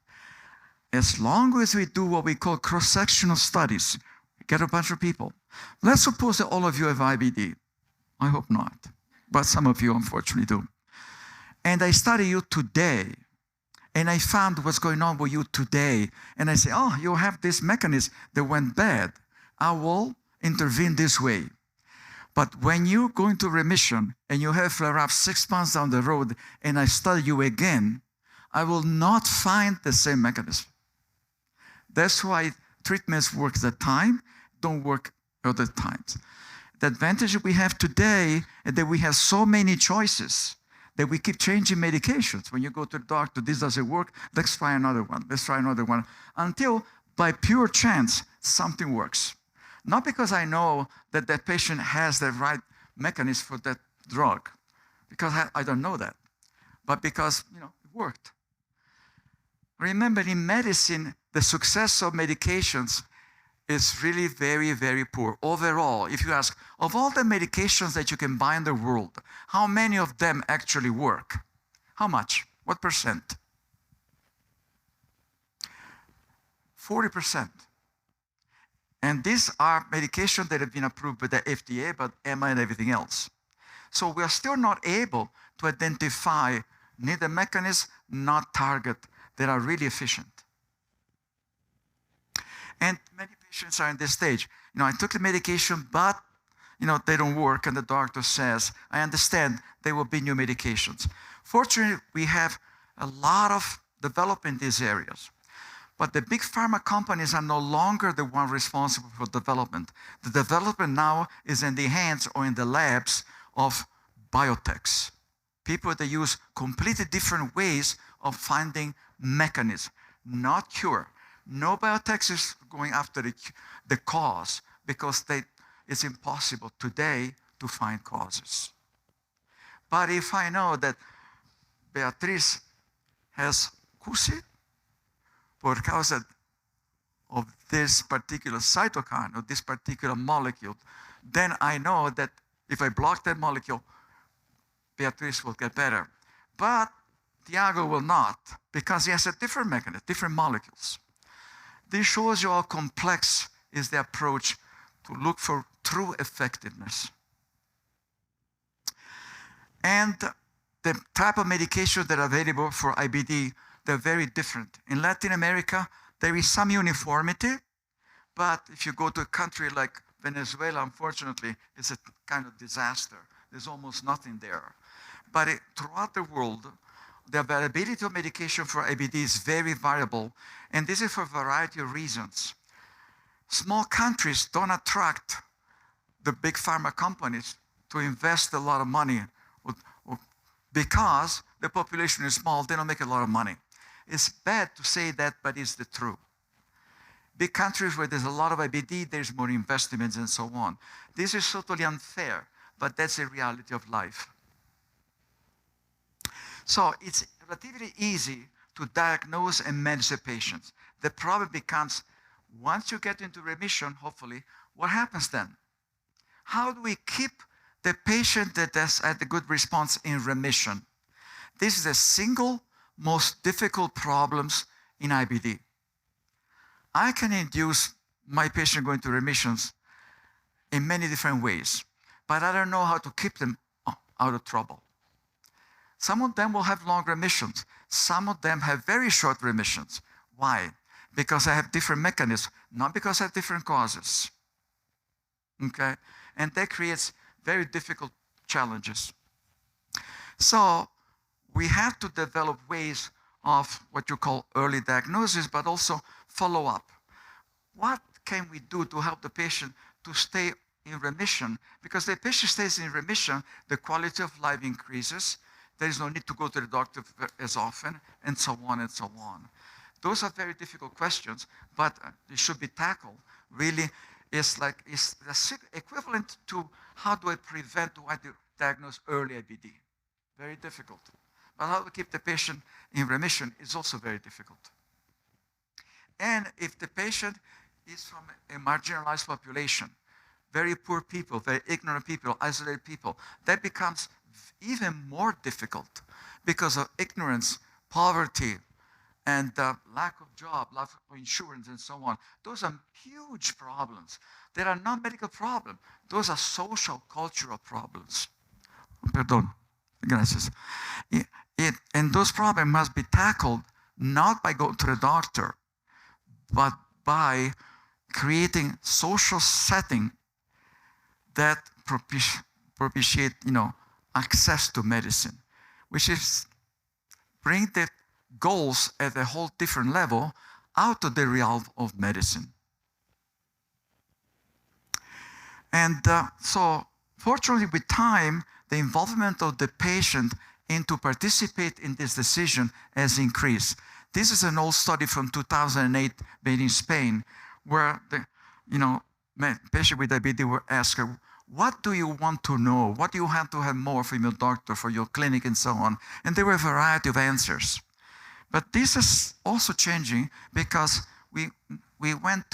As long as we do what we call cross-sectional studies, we get a bunch of people. Let's suppose that all of you have IBD. I hope not, but some of you unfortunately do. And I study you today, and I found what's going on with you today, and I say, oh, you have this mechanism that went bad. I will intervene this way. But when you go into remission and you have flare-up 6 months down the road and I study you again, I will not find the same mechanism. That's why treatments work at a time, don't work other times. The advantage we have today is that we have so many choices that we keep changing medications. When you go to the doctor, this doesn't work, let's try another one, let's try another one, until by pure chance, something works. Not because I know that that patient has the right mechanism for that drug, because I don't know that, but because it worked. Remember, in medicine, the success of medications is really very, very poor. Overall, if you ask, of all the medications that you can buy in the world, how many of them actually work? How much? What percent? 40%. And these are medications that have been approved by the FDA, but EMA and everything else. So we are still not able to identify neither mechanism nor target that are really efficient. And many patients are in this stage. I took the medication, but they don't work, and the doctor says, I understand there will be new medications. Fortunately, we have a lot of development in these areas. But the big pharma companies are no longer the one responsible for development. The development now is in the hands or in the labs of biotechs. People that use completely different ways of finding mechanisms, not cure. No biotech is going after the cause because it's impossible today to find causes. But if I know that Beatriz has CUSI por causa of this particular cytokine or this particular molecule, then I know that if I block that molecule, Beatriz will get better. But Tiago will not, because he has a different mechanism, different molecules. This shows you how complex is the approach to look for true effectiveness. And the type of medications that are available for IBD, they're very different. In Latin America, there is some uniformity, but if you go to a country like Venezuela, unfortunately, it's a kind of disaster. There's almost nothing there. But throughout the world, the availability of medication for IBD is very variable, and this is for a variety of reasons. Small countries don't attract the big pharma companies to invest a lot of money because the population is small, they don't make a lot of money. It's bad to say that, but it's the truth. Big countries where there's a lot of IBD, there's more investments and so on. This is totally unfair, but that's the reality of life. So it's relatively easy to diagnose and manage the patients. The problem becomes, once you get into remission, hopefully, what happens then? How do we keep the patient that has had a good response in remission? This is the single most difficult problems in IBD. I can induce my patient going to remissions in many different ways, but I don't know how to keep them out of trouble. Some of them will have long remissions. Some of them have very short remissions. Why? Because I have different mechanisms, not because I have different causes. Okay? And that creates very difficult challenges. So we have to develop ways of what you call early diagnosis, but also follow up. What can we do to help the patient to stay in remission? Because the patient stays in remission, the quality of life increases. There is no need to go to the doctor as often, and so on and so on. Those are very difficult questions, but they should be tackled. Really, it's the equivalent to how do I prevent, do I diagnose early IBD? Very difficult. But how to keep the patient in remission is also very difficult. And if the patient is from a marginalized population, very poor people, very ignorant people, isolated people, that becomes even more difficult because of ignorance, poverty, and lack of job, lack of insurance, and so on. Those are huge problems. They are not medical problems. Those are social, cultural problems. Perdón. Gracias. And those problems must be tackled not by going to the doctor, but by creating social setting that propitiate, access to medicine, which is bring the goals at a whole different level out of the realm of medicine. And so, fortunately, with time, the involvement of the patient into participate in this decision has increased. This is an old study from 2008 made in Spain, where the patient with IBD were asked, what do you want to know? What do you have to have more from your doctor, for your clinic, and so on? And there were a variety of answers. But this is also changing because we went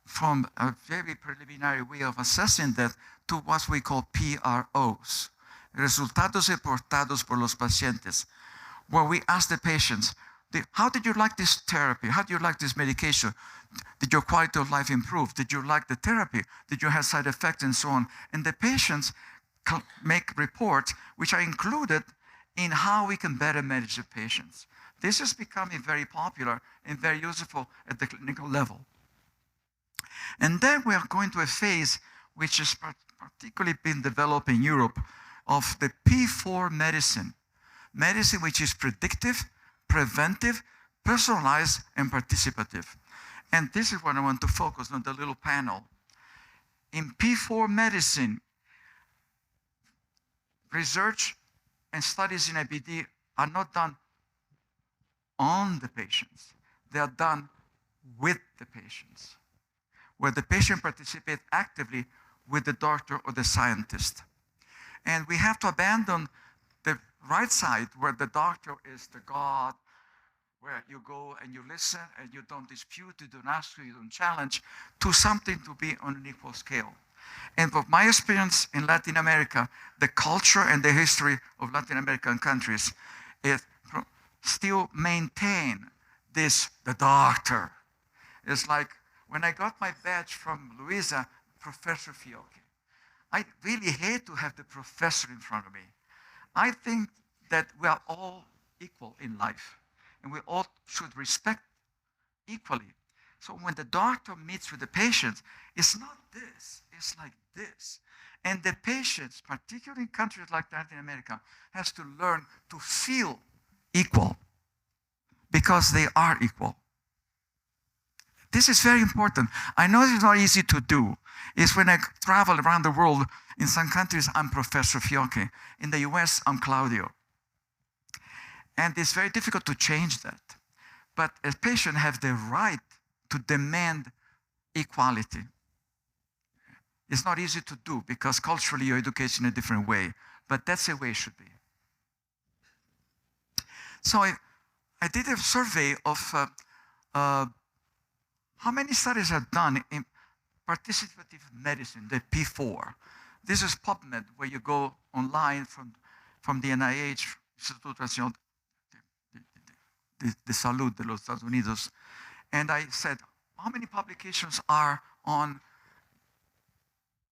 from a very preliminary way of assessing that to what we call PROs, resultados reportados por los pacientes, where we ask the patients, how did you like this therapy? How do you like this medication? Did your quality of life improve? Did you like the therapy? Did you have side effects and so on? And the patients make reports which are included in how we can better manage the patients. This is becoming very popular and very useful at the clinical level. And then we are going to a phase which has particularly been developed in Europe of the P4 medicine. Medicine which is predictive, preventive, personalized, and participative. And this is what I want to focus on, the little panel. In P4 medicine, research and studies in IBD are not done on the patients. They are done with the patients, where the patient participates actively with the doctor or the scientist. And we have to abandon the right side, where the doctor is the God, where you go and you listen and you don't dispute, you don't ask, you don't challenge, to something to be on an equal scale. And from my experience in Latin America, the culture and the history of Latin American countries, it still maintain this, the doctor. It's like when I got my badge from Luisa, Professor Fiocchi. I really hate to have the professor in front of me. I think that we are all equal in life, and we all should respect equally. So when the doctor meets with the patients, it's not this, it's like this. And the patients, particularly in countries like Latin America, has to learn to feel equal because they are equal. This is very important. I know it's not easy to do. It's when I travel around the world, in some countries, I'm Professor Fiocchi. In the US, I'm Claudio. And it's very difficult to change that. But a patient has the right to demand equality. It's not easy to do because culturally you're educated in a different way, but that's the way it should be. So I did a survey of how many studies are done in participative medicine, the P4. This is PubMed, where you go online from the NIH, Instituto Nacional de Salud de los Estados Unidos. And I said, how many publications are on,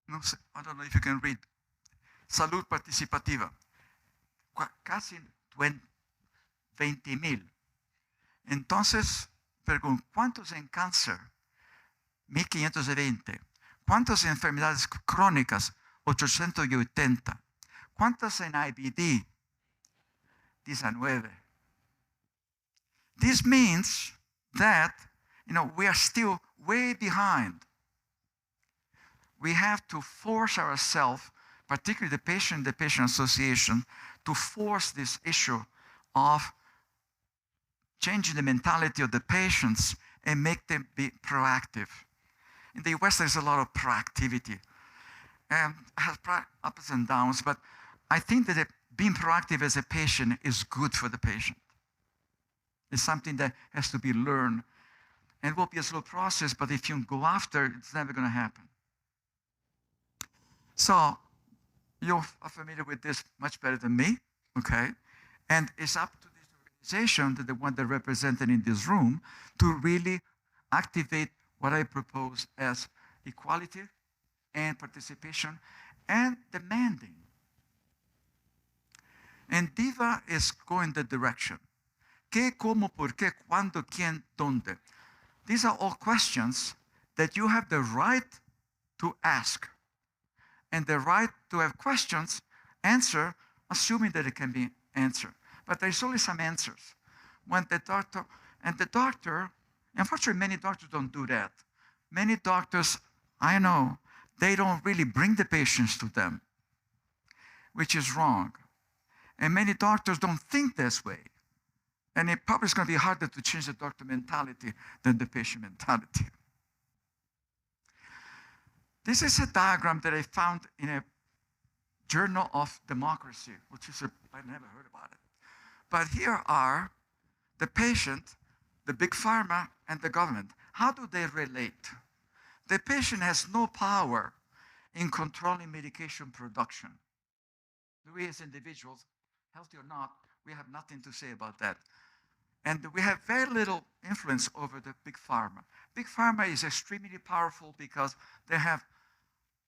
I don't know if you can read, Salud Participativa? Casi 20,000. Entonces, pregunto, ¿cuántos en cáncer? 1,520. ¿Cuántos en enfermedades crónicas? 880. ¿Cuántos en IBD? 19. This means that, we are still way behind. We have to force ourselves, particularly the patient association, to force this issue of changing the mentality of the patients and make them be proactive. In the US, there's a lot of proactivity. And it has ups and downs, but I think that being proactive as a patient is good for the patient. It's something that has to be learned. And it will be a slow process, but if you go after, it's never going to happen. So you are familiar with this much better than me, okay? And it's up to this organization, the one that represented in this room, to really activate what I propose as equality and participation and demanding. And DIVA is going the direction. ¿Qué, cómo, por qué, cuándo, quién, dónde? These are all questions that you have the right to ask and the right to have questions answer, assuming that it can be answered. But there's only some answers. When the doctor, unfortunately, many doctors don't do that. Many doctors, I know, they don't really bring the patients to them, which is wrong. And many doctors don't think this way. And it probably is going to be harder to change the doctor mentality than the patient mentality. This is a diagram that I found in a Journal of Democracy, which is I never heard about it. But here are the patient, the big pharma, and the government. How do they relate? The patient has no power in controlling medication production. We as individuals, healthy or not, we have nothing to say about that. And we have very little influence over the big pharma. Big pharma is extremely powerful because they have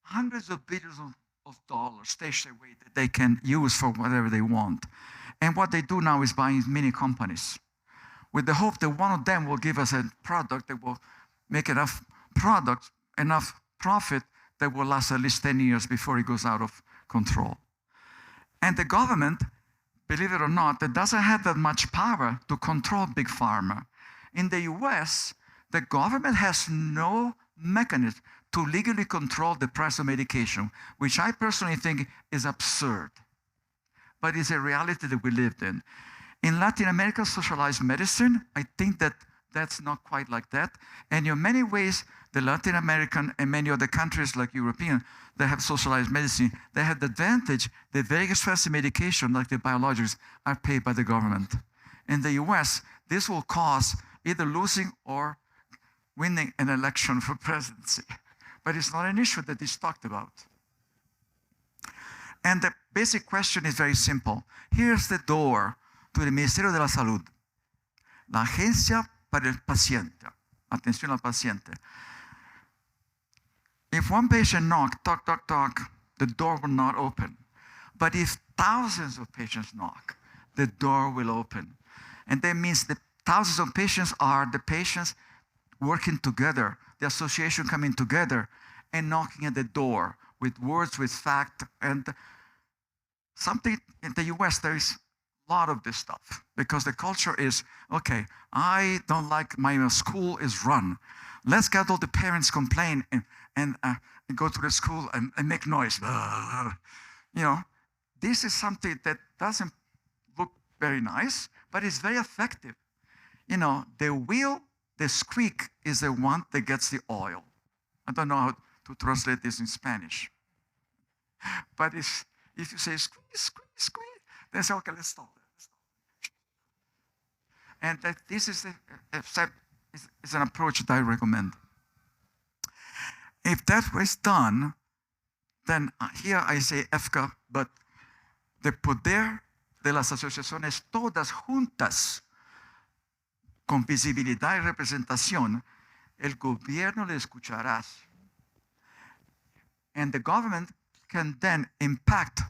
hundreds of billions of dollars stashed away that they can use for whatever they want. And what they do now is buying many companies with the hope that one of them will give us a product that will make enough product, enough profit that will last at least 10 years before it goes out of control. And the government, believe it or not, that doesn't have that much power to control big pharma. In the US, the government has no mechanism to legally control the price of medication, which I personally think is absurd. But it's a reality that we lived in. In Latin America, socialized medicine, I think that that's not quite like that. And in many ways, the Latin American and many other countries like European that have socialized medicine, they have the advantage that very expensive medication like the biologics are paid by the government. In the US, this will cause either losing or winning an election for presidency. But it's not an issue that is talked about. And the basic question is very simple. Here's the door to the Ministerio de la Salud. La Agencia para el Paciente. Atención al paciente. If one patient knocks, tock, tock, tock, the door will not open. But if thousands of patients knock, the door will open. And that means that thousands of patients are the patients working together, the association coming together and knocking at the door with words, with fact, and something in the US, there is a lot of this stuff because the culture is, okay, I don't like my school is run. Let's get all the parents complain and go to the school and make noise. This is something that doesn't look very nice, but it's very effective. The will the squeak is the one that gets the oil. I don't know how to translate this in Spanish. But if you say squeeze, squeeze, squeeze, they say, okay, let's stop. And that this is an approach that I recommend. If that was done, then here I say EFFCA, but the poder de las asociaciones todas juntas, con visibilidad y representación, el gobierno le escuchará. And the government can then impact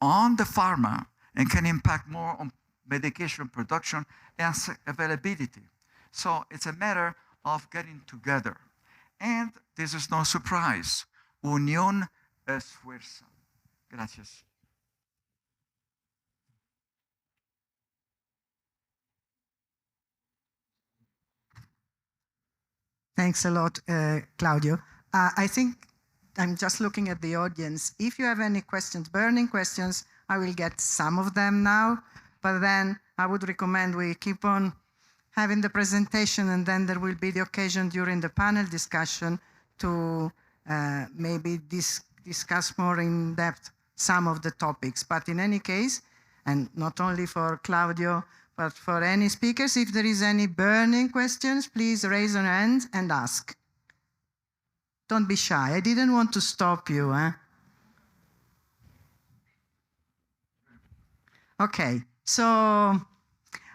on the pharma and can impact more on medication production and availability. So it's a matter of getting together. And this is no surprise. Unión es fuerza. Gracias. Thanks a lot, Claudio. I think I'm just looking at the audience. If you have any questions, burning questions, I will get some of them now, but then I would recommend we keep on having the presentation, and then there will be the occasion during the panel discussion to maybe discuss more in depth some of the topics. But in any case, and not only for Claudio, but for any speakers, if there is any burning questions, please raise your hand and ask. Don't be shy. I didn't want to stop you. Okay, so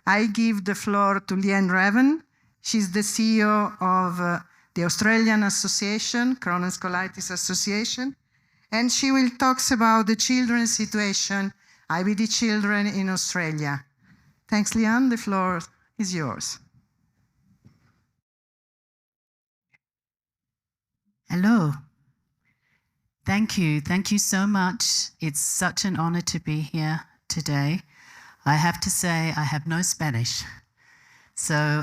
I give the floor to Leanne Revan. She's the CEO of the Australian Association, Crohn's Colitis Association, and she will talk about the children's situation, IBD children in Australia. Thanks, Leanne. The floor is yours. Hello. Thank you. Thank you so much. It's such an honor to be here today. I have to say I have no Spanish, so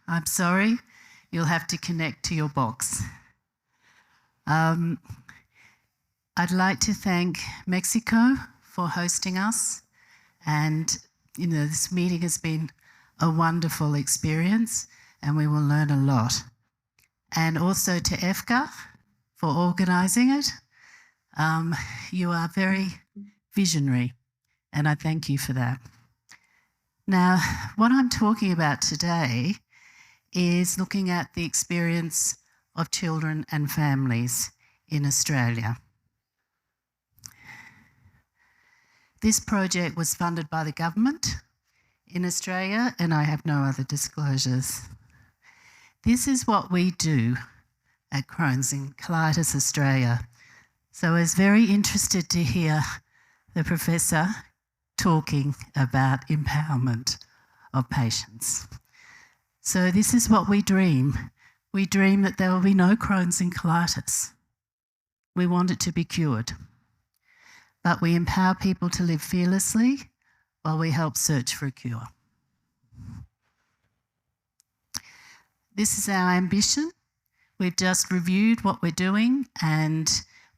I'm sorry. You'll have to connect to your box. I'd like to thank Mexico for hosting us, and this meeting has been a wonderful experience, and we will learn a lot. And also to EFFCA for organizing it. You are very visionary, and I thank you for that. Now, what I'm talking about today is looking at the experience of children and families in Australia. This project was funded by the government in Australia, and I have no other disclosures. This is what we do at Crohn's and Colitis Australia. So I was very interested to hear the professor talking about empowerment of patients. So this is what we dream. We dream that there will be no Crohn's and colitis. We want it to be cured. But we empower people to live fearlessly while we help search for a cure. This is our ambition. We've just reviewed what we're doing, and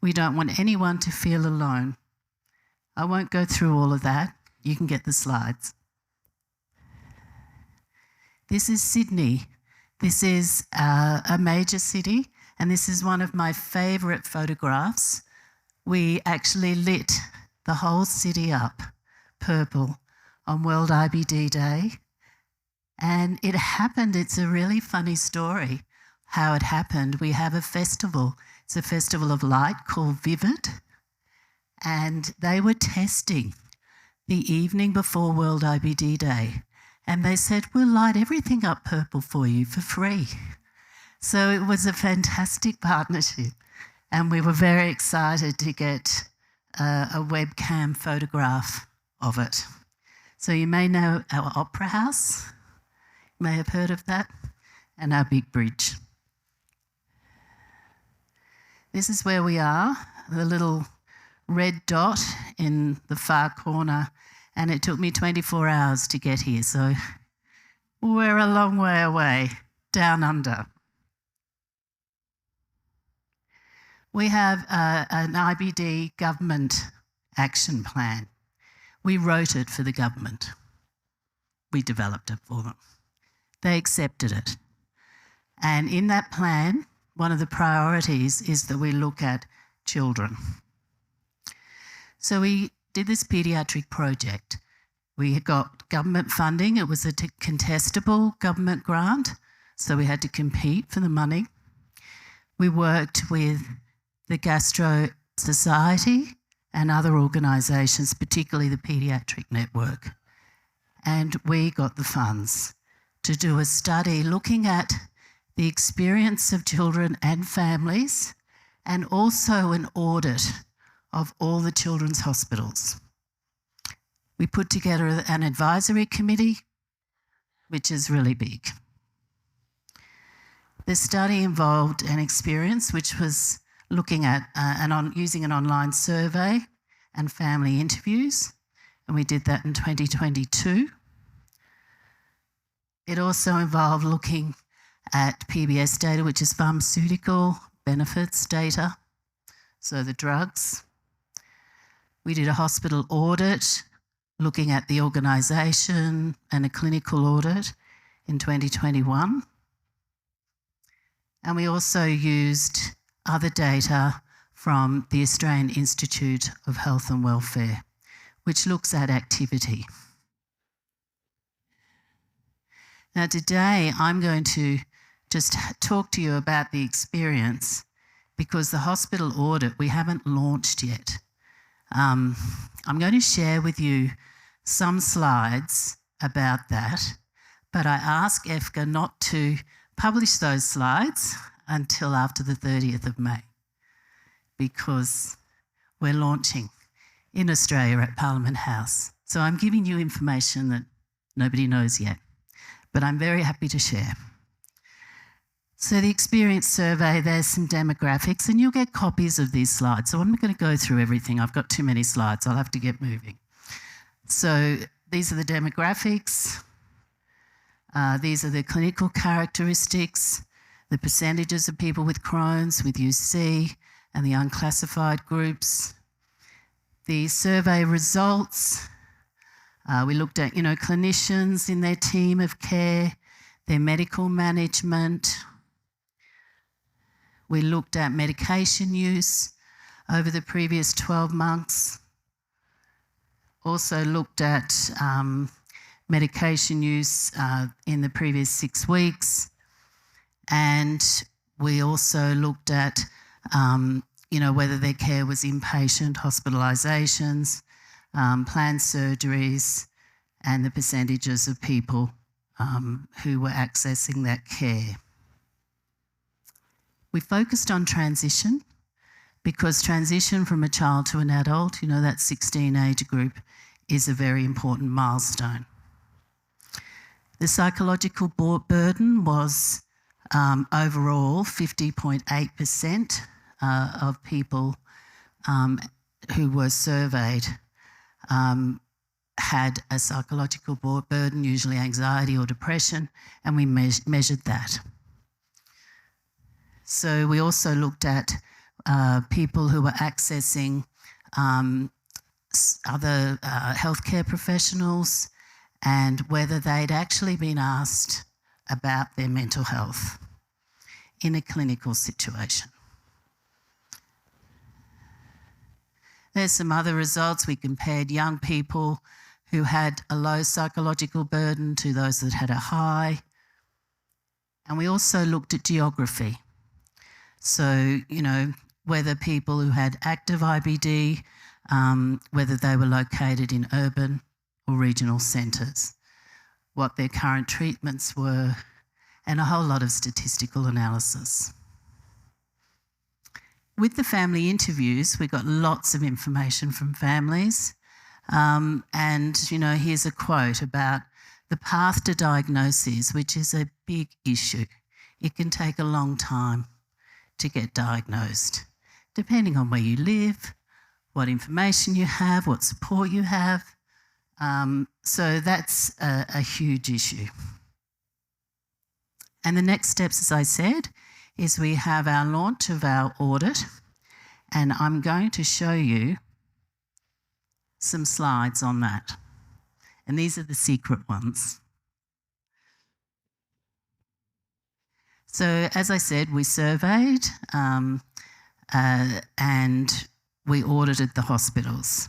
we don't want anyone to feel alone. I won't go through all of that. You can get the slides. This is Sydney. This is a major city, and this is one of my favourite photographs. We actually lit the whole city up purple on World IBD Day. And it happened, it's a really funny story how it happened. We have a festival. It's a festival of light called Vivid. And they were testing the evening before World IBD Day. And they said, we'll light everything up purple for you for free. So it was a fantastic partnership. And we were very excited to get a webcam photograph of it. So you may know our Opera House. You may have heard of that. And our big bridge. This is where we are, the little red dot in the far corner. And it took me 24 hours to get here. So we're a long way away, down under. We have an IBD government action plan. We wrote it for the government. We developed it for them. They accepted it. And in that plan, one of the priorities is that we look at children. So we did this paediatric project. We got government funding. It was a contestable government grant, so we had to compete for the money. We worked with the Gastro Society and other organisations, particularly the Paediatric Network. And we got the funds to do a study looking at the experience of children and families, and also an audit of all the children's hospitals. We put together an advisory committee, which is really big. The study involved an experience which was looking at using an online survey and family interviews, and we did that in 2022. It also involved looking at PBS data, which is pharmaceutical benefits data, so the drugs. We did a hospital audit looking at the organisation and a clinical audit in 2021. And we also used other data from the Australian Institute of Health and Welfare, which looks at activity. Now today I'm going to just talk to you about the experience, because the hospital audit we haven't launched yet. I'm going to share with you some slides about that, but I ask EFFCA not to publish those slides until after the 30th of May, because we're launching in Australia at Parliament House. So I'm giving you information that nobody knows yet, but I'm very happy to share. So the experience survey, there's some demographics, and you'll get copies of these slides. So I'm not going to go through everything. I've got too many slides. I'll have to get moving. So these are the demographics. These are the clinical characteristics, the percentages of people with Crohn's, with UC, and the unclassified groups. The survey results, we looked at, clinicians in their team of care, their medical management. We looked at medication use over the previous 12 months. Also looked at medication use in the previous 6 weeks. And we also looked at, whether their care was inpatient, hospitalisations, planned surgeries, and the percentages of people who were accessing that care. We focused on transition, because transition from a child to an adult, that 16 age group, is a very important milestone. The psychological burden was overall 50.8% of people who were surveyed had a psychological burden, usually anxiety or depression, and we measured that. So we also looked at people who were accessing other healthcare professionals, and whether they'd actually been asked about their mental health in a clinical situation. There's some other results. We compared young people who had a low psychological burden to those that had a high. And we also looked at geography. So, whether people who had active IBD, whether they were located in urban or regional centres, what their current treatments were, and a whole lot of statistical analysis. With the family interviews, we got lots of information from families. And, here's a quote about the path to diagnosis, which is a big issue. It can take a long time to get diagnosed, depending on where you live, what information you have, what support you have. So that's a huge issue. And the next steps, as I said, is we have our launch of our audit, and I'm going to show you some slides on that. And these are the secret ones. So as I said, we surveyed and we audited the hospitals.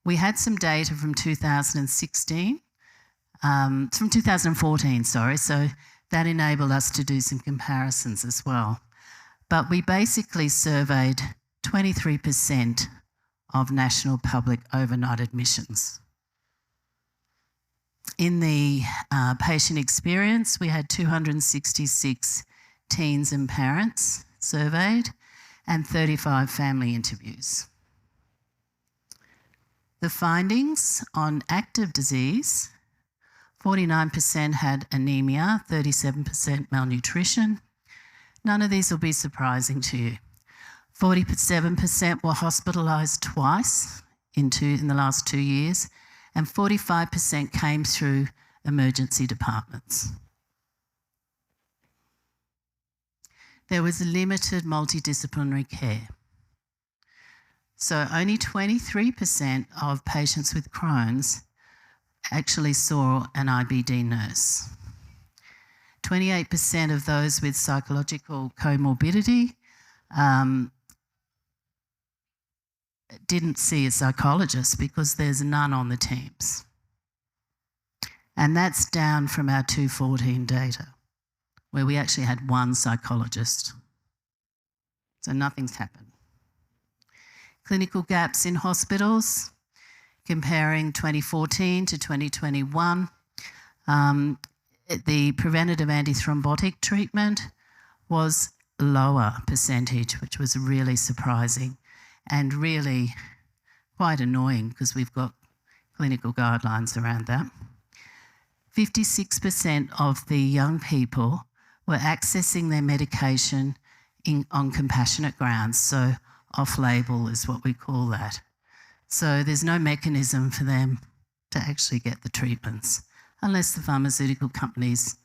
We had some data from 2016, from 2014, sorry, so that enabled us to do some comparisons as well. But we basically surveyed 23% of national public overnight admissions. In the patient experience, we had 266 teens and parents surveyed and 35 family interviews. The findings on active disease, 49% had anemia, 37% malnutrition. None of these will be surprising to you. 47% were hospitalised twice in the last 2 years, and 45% came through emergency departments. There was limited multidisciplinary care. So only 23% of patients with Crohn's actually saw an IBD nurse. 28% of those with psychological comorbidity didn't see a psychologist because there's none on the teams. And that's down from our 2014 data, where we actually had one psychologist. So nothing's happened. Clinical gaps in hospitals, comparing 2014 to 2021. The preventative antithrombotic treatment was lower percentage, which was really surprising and really quite annoying because we've got clinical guidelines around that. 56% of the young people were accessing their medication on compassionate grounds, so off-label is what we call that. So there's no mechanism for them to actually get the treatments unless the pharmaceutical companies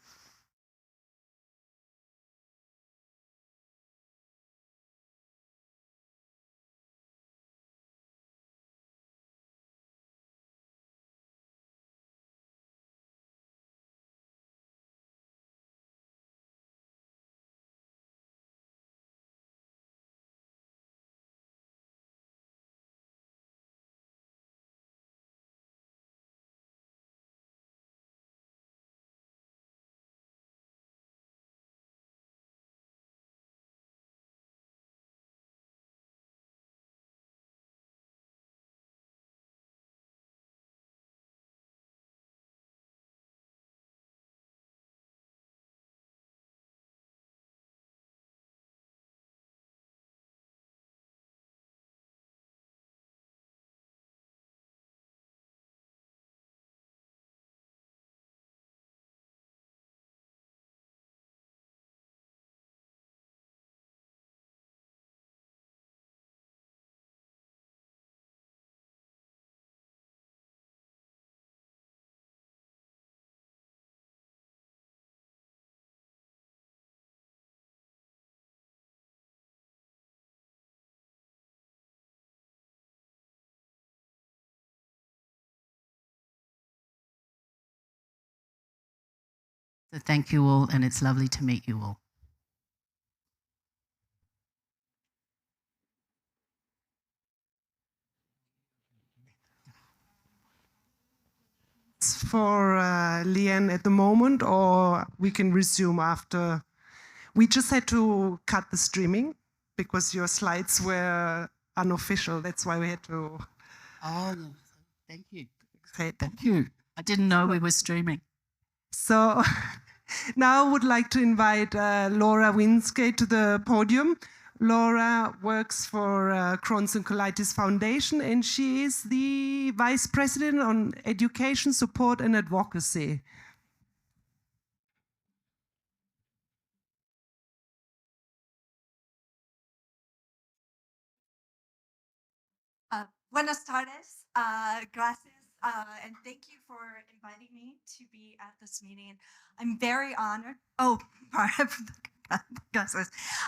So thank you all, and it's lovely to meet you all. For Leanne at the moment, or we can resume after. We just had to cut the streaming because your slides were unofficial. That's why we had to. Oh, thank you. Okay, Thank you. I didn't know we were streaming. So now I would like to invite Laura Winskey to the podium. Laura works for Crohn's and Colitis Foundation, and she is the Vice President on Education, Support and Advocacy. Buenas tardes, gracias, and thank you for inviting me to be at this meeting. I'm very honored. Oh,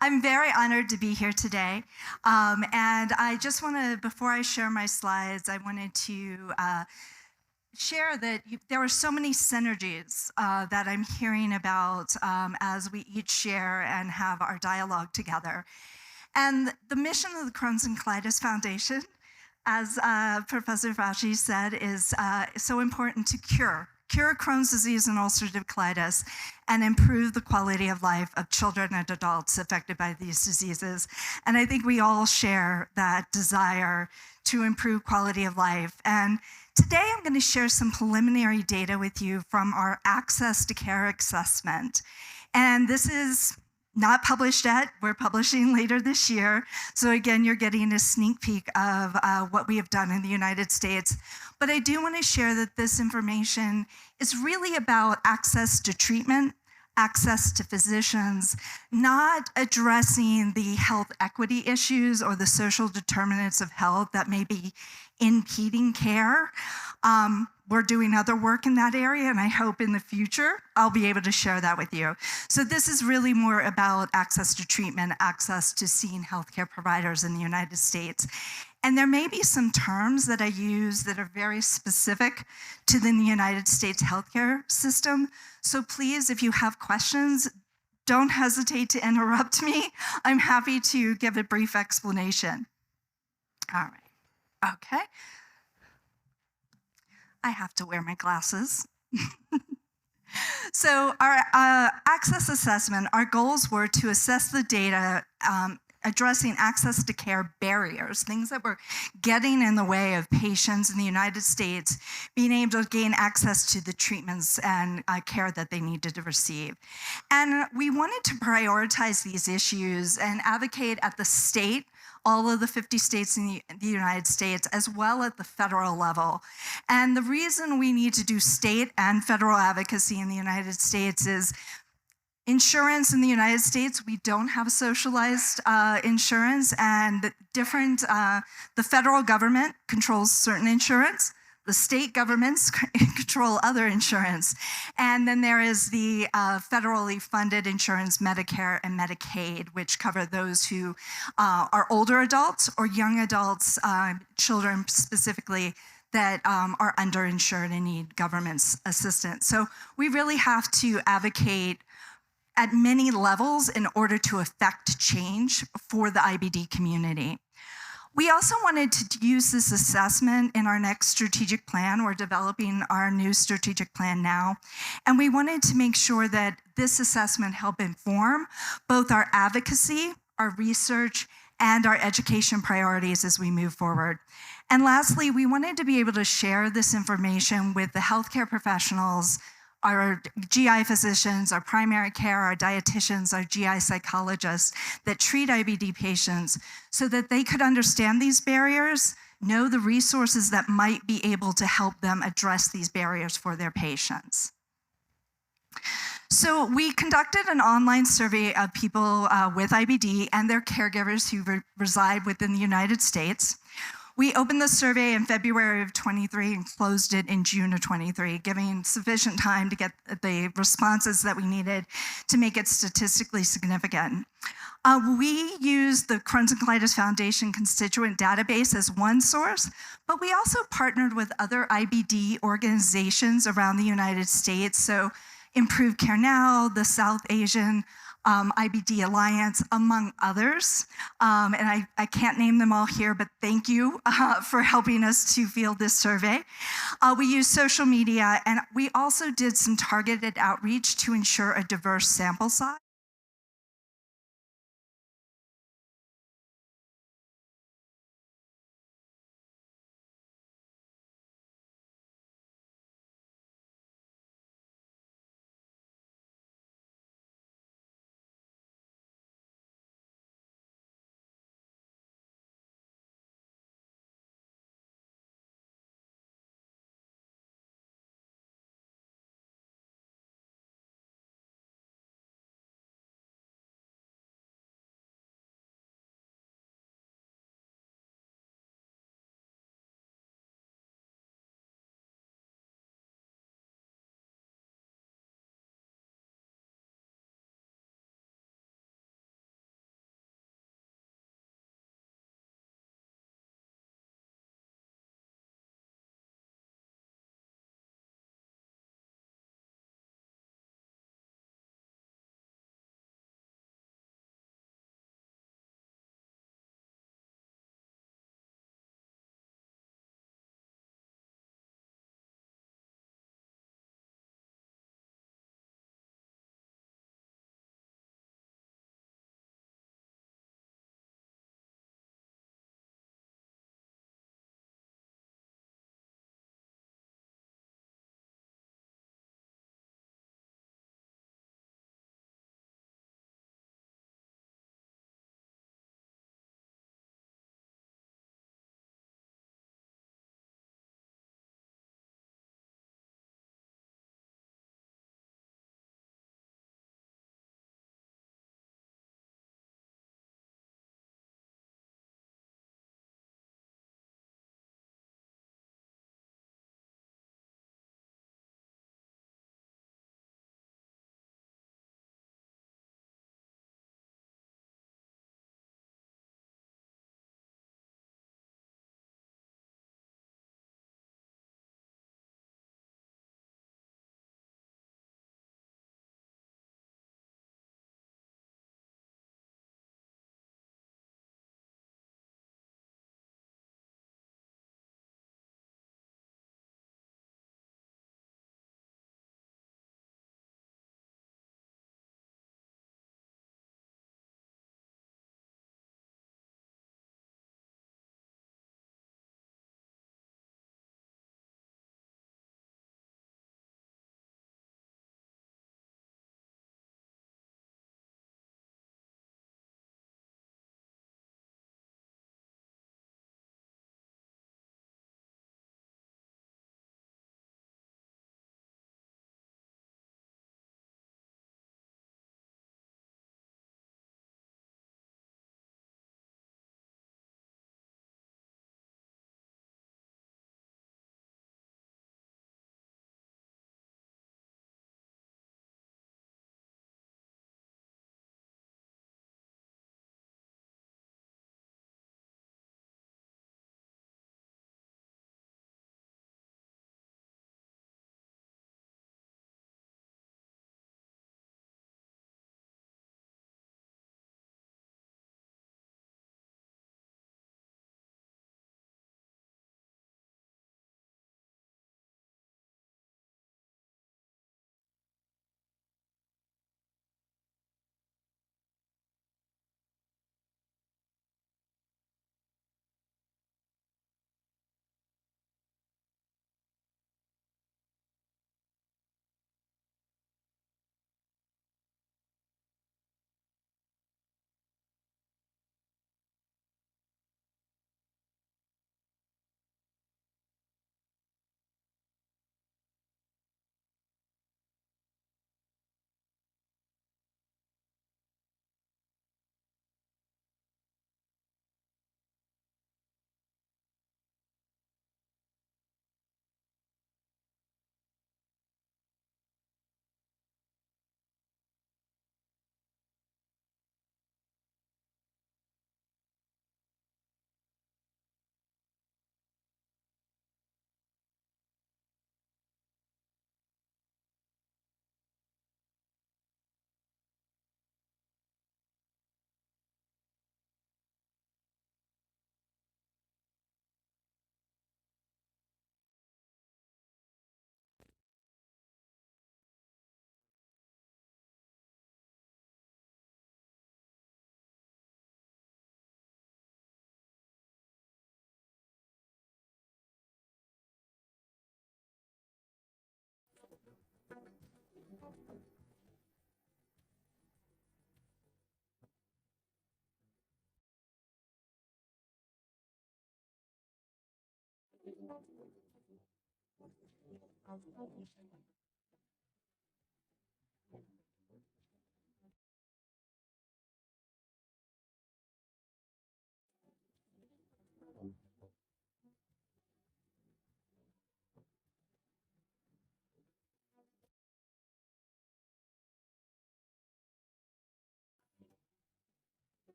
I'm very honored to be here today. And I just want to, before I share my slides, I wanted to share that there are so many synergies that I'm hearing about as we each share and have our dialogue together. And the mission of the Crohn's and Colitis Foundation, as Professor Fauci said, is so important to cure Crohn's disease and ulcerative colitis, and improve the quality of life of children and adults affected by these diseases. And I think we all share that desire to improve quality of life. And today I'm going to share some preliminary data with you from our Access to Care assessment. And this is not published yet. We're publishing later this year. So again, you're getting a sneak peek of what we have done in the United States. But I do want to share that this information is really about access to treatment, access to physicians, not addressing the health equity issues or the social determinants of health that may be impeding care. We're doing other work in that area, and I hope in the future I'll be able to share that with you. So this is really more about access to treatment, access to seeing healthcare providers in the United States. And there may be some terms that I use that are very specific to the United States healthcare system. So please, if you have questions, don't hesitate to interrupt me. I'm happy to give a brief explanation. All right, okay. I have to wear my glasses. So our access assessment, our goals were to assess the data addressing access to care barriers, things that were getting in the way of patients in the United States being able to gain access to the treatments and care that they needed to receive. And we wanted to prioritize these issues and advocate at the state, all of the 50 states in the United States, as well at the federal level. And the reason we need to do state and federal advocacy in the United States is insurance in the United States, we don't have socialized insurance, and the federal government controls certain insurance. The state governments control other insurance. And then there is the federally funded insurance, Medicare and Medicaid, which cover those who are older adults or young adults, children specifically, that are underinsured and need government assistance. So we really have to advocate at many levels in order to affect change for the IBD community. We also wanted to use this assessment in our next strategic plan. We're developing our new strategic plan now. And we wanted to make sure that this assessment helped inform both our advocacy, our research, and our education priorities as we move forward. And lastly, we wanted to be able to share this information with the healthcare professionals, our GI physicians, our primary care, our dietitians, our GI psychologists that treat IBD patients so that they could understand these barriers, know the resources that might be able to help them address these barriers for their patients. So we conducted an online survey of people with IBD and their caregivers who reside within the United States. We opened the survey in February of 23 and closed it in June of 23, giving sufficient time to get the responses that we needed to make it statistically significant. We used the Crohn's and Colitis Foundation constituent database as one source, but we also partnered with other IBD organizations around the United States. So Improve Care Now, the South Asian IBD Alliance, among others. And I can't name them all here, but thank you for helping us to field this survey. We used social media, and we also did some targeted outreach to ensure a diverse sample size.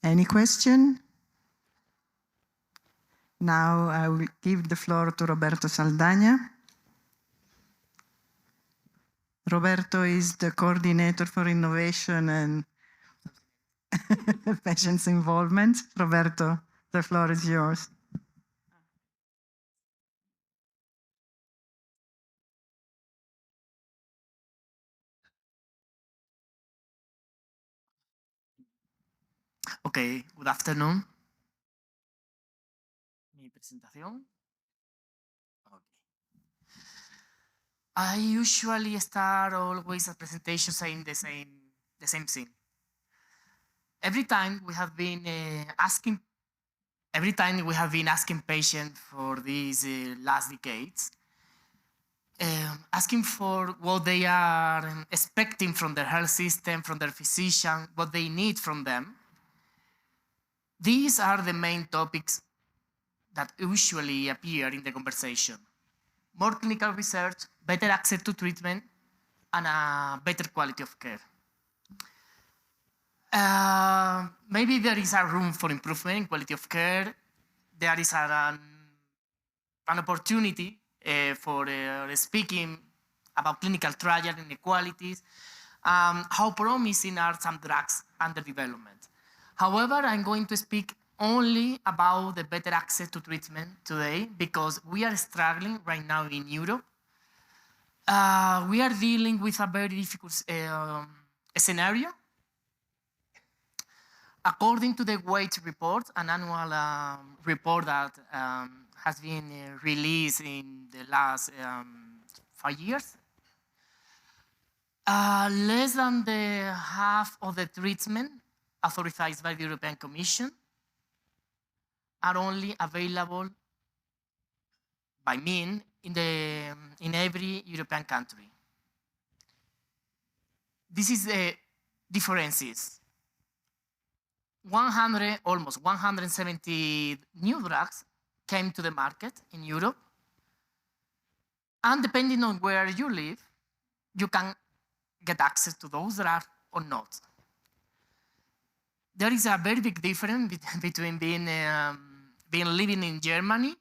Any question? Now I will give the floor to Roberto Saldagna. Roberto is the coordinator for innovation and patients' involvement. Roberto, the floor is yours. Okay, good afternoon. Mi presentación. Okay. I usually start always a presentation saying the same thing. Every time we have been asking patients for these last decades, asking for what they are expecting from their health system, from their physician, what they need from them. These are the main topics that usually appear in the conversation. More clinical research, better access to treatment, and a better quality of care. Maybe there is a room for improvement in quality of care. There is an opportunity for speaking about clinical trial inequalities, how promising are some drugs under development. However, I'm going to speak only about the better access to treatment today because we are struggling right now in Europe. We are dealing with a very difficult scenario. According to the WAIT report, an annual report that has been released in the last 5 years, less than the half of the treatment authorized by the European Commission are only available by mean in every European country. This is the differences. Almost 170 new drugs came to the market in Europe. And depending on where you live, you can get access to those drugs or not. There is a very big difference between living in Germany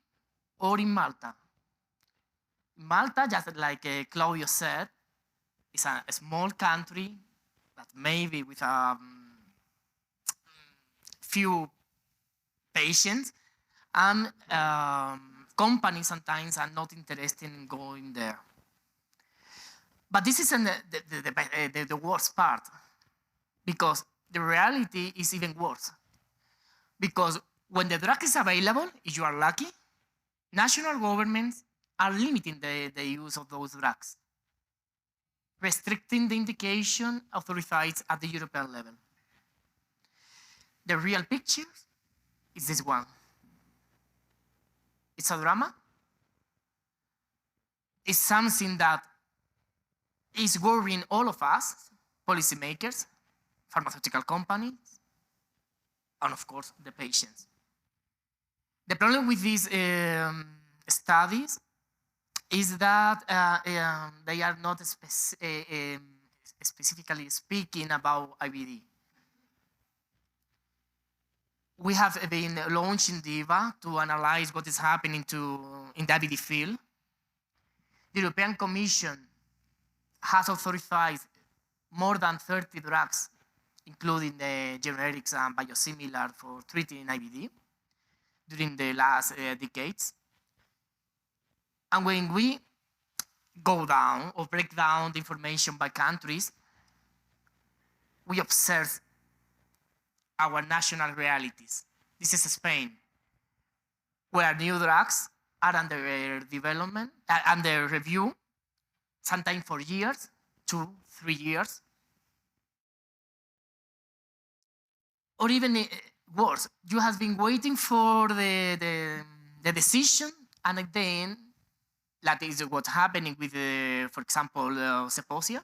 or in Malta. Malta, just like Claudio said, is a small country, but maybe with a few patients, and companies sometimes are not interested in going there. But this isn't the worst part, because the reality is even worse. Because when the drug is available, if you are lucky, national governments are limiting the use of those drugs, restricting the indication authorized at the European level. The real picture is this one. It's a drama. It's something that is worrying all of us, policymakers, pharmaceutical companies, and of course, the patients. The problem with these studies is that they are not specifically speaking about IBD. We have been launching DIVA to analyze what is happening in the IBD field. The European Commission has authorized more than 30 drugs, including the generics and biosimilar for treating IBD during the last decades. And when we go down or break down the information by countries, we observe our national realities. This is Spain, where new drugs are under development, under review, sometimes for years, 2-3 years. Or even worse, you have been waiting for the decision, and then that is what's happening with, for example, Zeposia.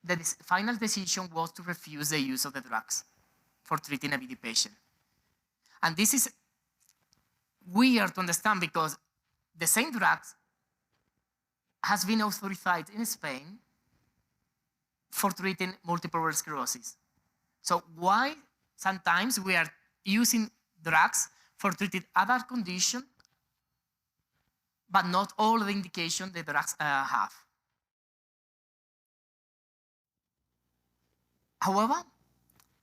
The final decision was to refuse the use of the drugs for treating IBD patients. And this is weird to understand because the same drugs has been authorized in Spain for treating multiple sclerosis. So why sometimes we are using drugs for treating other conditions, but not all the indication the drugs have? However,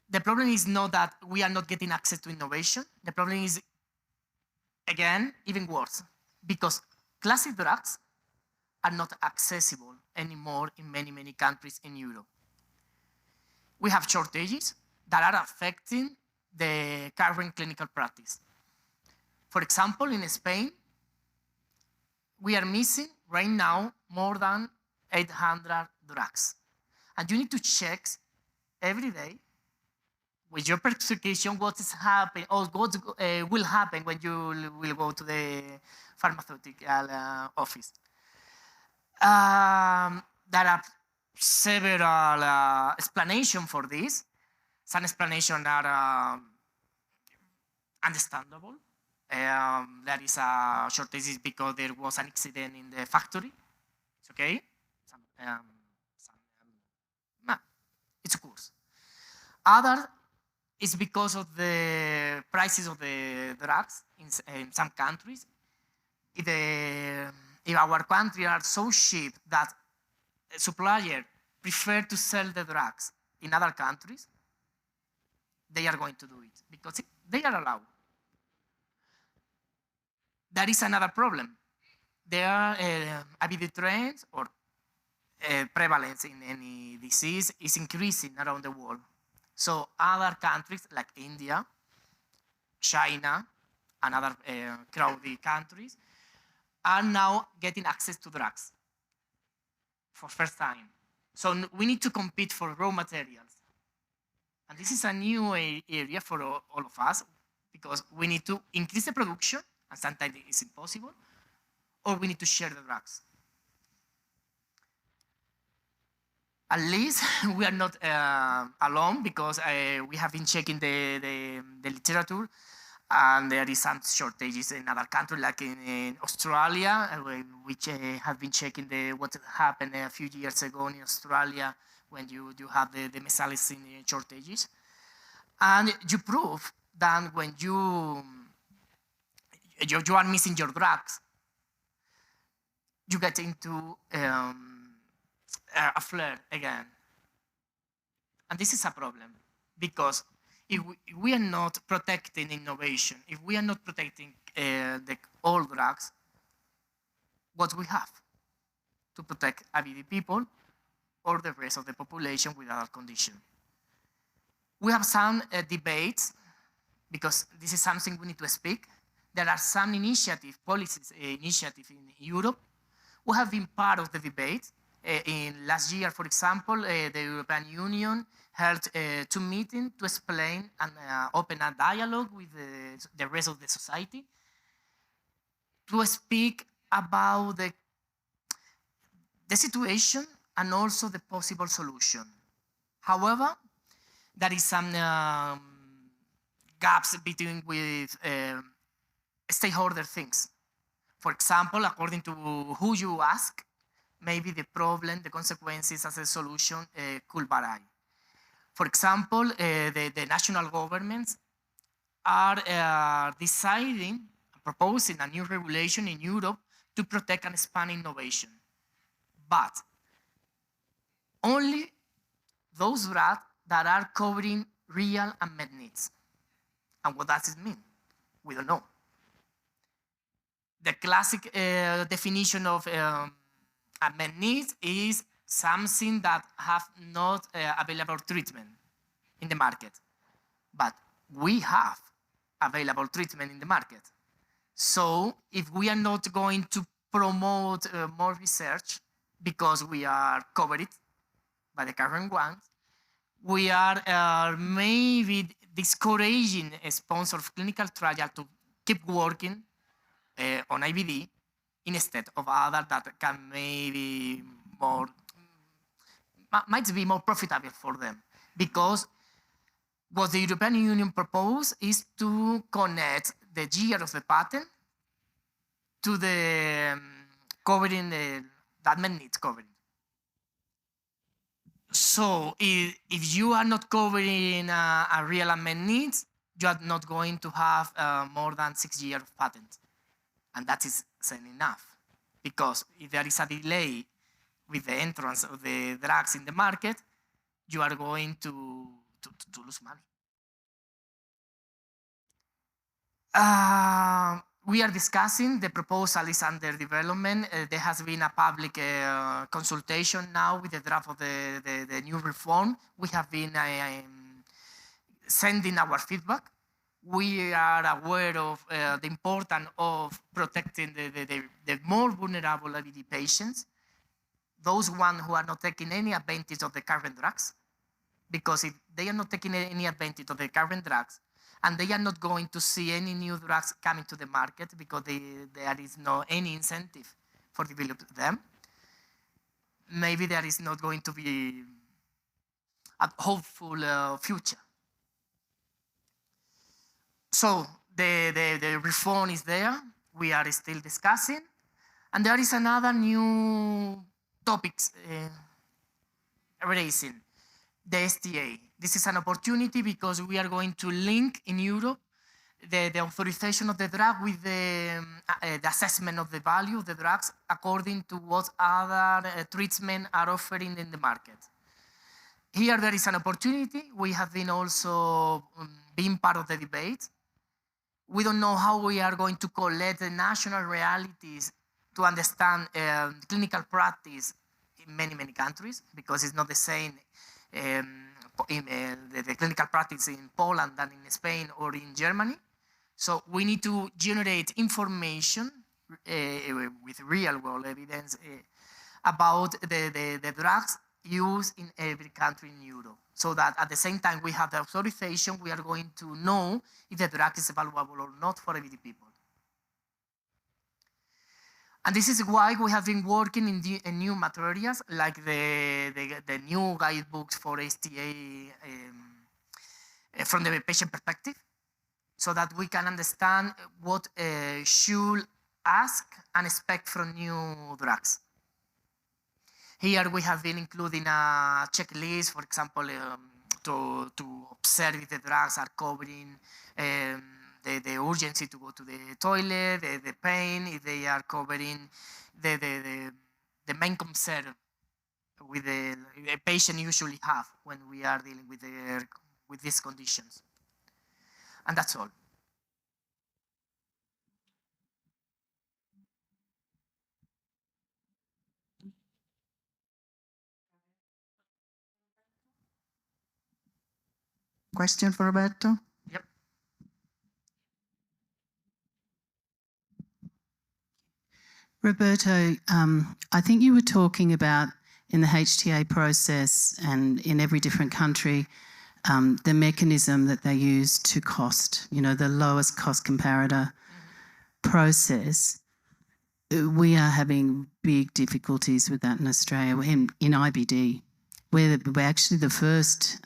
the problem is not that we are not getting access to innovation. The problem is, again, even worse, because classic drugs are not accessible anymore in many, many countries in Europe. We have shortages that are affecting the current clinical practice. For example, in Spain, we are missing right now more than 800 drugs. And you need to check every day with your prescription what is happening or what will happen when you will go to the pharmaceutical office. There are several explanations for this. Some explanations are understandable. There is a shortage because there was an accident in the factory. It's okay. It's a course. Other is because of the prices of the drugs in some countries. If our country are so cheap that suppliers prefer to sell the drugs in other countries, they are going to do it because they are allowed. There is another problem. There are IBD trends or prevalence in any disease is increasing around the world. So other countries like India, China, and other crowded countries are now getting access to drugs for first time. So we need to compete for raw materials. And this is a new area for all of us because we need to increase the production, and sometimes it's impossible, or we need to share the drugs. At least we are not alone because we have been checking the literature and there is some shortages in other countries like in Australia, which have been checking what happened a few years ago in Australia when you have the mesalicin shortages. And you prove that when you are missing your drugs, you get into a flare again. And this is a problem because if we are not protecting innovation, if we are not protecting the old drugs, what we have to protect IBD people or the rest of the population with other conditions. We have some debates because this is something we need to speak. There are some policies initiatives in Europe who have been part of the debate. In last year, for example, the European Union held 2 meetings to explain and open a dialogue with the rest of the society to speak about the situation and also the possible solution. However, there is some gaps between with stakeholder things. For example, according to who you ask, maybe the problem, the consequences as a solution could vary. For example, the national governments are deciding, proposing a new regulation in Europe to protect and expand innovation. But only those drugs that are covering real unmet needs. And what does it mean? We don't know. The classic definition of unmet needs is something that have not available treatment in the market. But we have available treatment in the market. So if we are not going to promote more research because we are covered by the current ones, we are maybe discouraging a sponsor of clinical trial to keep working on IBD instead of other that can maybe might be more profitable for them. Because what the European Union proposed is to connect the year of the patent to the covering the unmet needs covering. So if you are not covering a real unmet needs, you are not going to have more than 6 years of patent. And that is enough. Because if there is a delay with the entrance of the drugs in the market, you are going to lose money. We are discussing, the proposal is under development. There has been a public consultation now with the draft of the new reform. We have been sending our feedback. We are aware of the importance of protecting the more vulnerable IBD patients, those ones who are not taking any advantage of the current drugs, because if they are not taking any advantage of the current drugs, and they are not going to see any new drugs coming to the market because there is no any incentive for developing them, maybe there is not going to be a hopeful future. So the reform is there. We are still discussing. And there is another new topics raising, the STA. This is an opportunity because we are going to link in Europe the authorization of the drug with the assessment of the value of the drugs according to what other treatments are offering in the market. Here there is an opportunity. We have been also being part of the debate. We don't know how we are going to collect the national realities to understand clinical practice in many, many countries, because it's not the same the clinical practice in Poland than in Spain or in Germany. So we need to generate information with real world evidence about the drugs used in every country in Europe, so that at the same time we have the authorization, we are going to know if the drug is valuable or not for IBD people. And this is why we have been working in new materials, like the new guidebooks for STA from the patient perspective, so that we can understand what should ask and expect from new drugs. Here we have been including a checklist, for example, to observe if the drugs are covering the urgency to go to the toilet, the pain, if they are covering the main concern with the patient usually have when we are dealing with these conditions. And that's all. Question for Roberto? Yep. Roberto, I think you were talking about in the HTA process and in every different country, the mechanism that they use to cost, the lowest cost comparator process. We are having big difficulties with that in Australia, in IBD. We're actually the first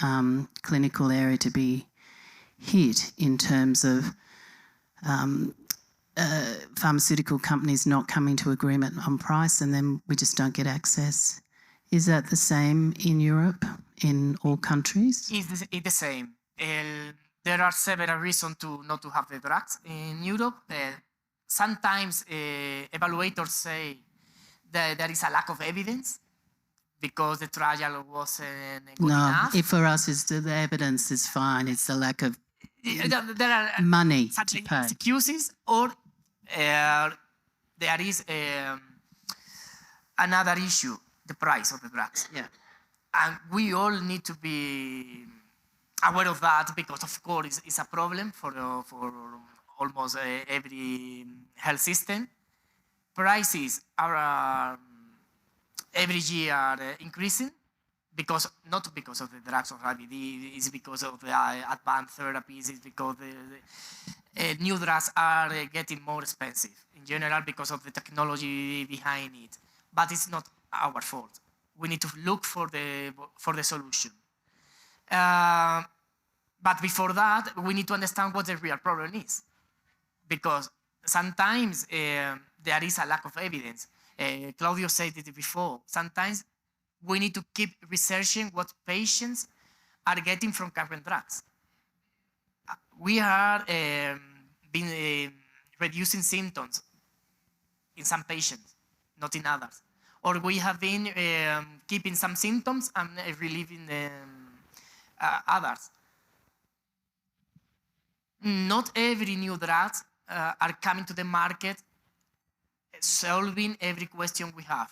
clinical area to be hit in terms of pharmaceutical companies not coming to agreement on price, and then we just don't get access. Is that the same in Europe, in all countries? It's the same. There are several reasons not to have the drugs in Europe. Sometimes evaluators say that there is a lack of evidence because the trial wasn't good enough. No, for us, the evidence is fine. It's the lack of there are money such to pay. excuses, or there is another issue, the price of the drugs. Yeah. And we all need to be aware of that, because of course it's a problem for almost every health system. Prices are every year increasing, not because of the drugs of IBD, it's because of the advanced therapies, it's because the new drugs are getting more expensive in general because of the technology behind it. But it's not our fault. We need to look for the solution. But before that, we need to understand what the real problem is, because sometimes there is a lack of evidence. Claudio said it before. Sometimes we need to keep researching what patients are getting from current drugs. We are been reducing symptoms in some patients, not in others. or we have been keeping some symptoms and relieving others. Not every new drugs are coming to the market solving every question we have.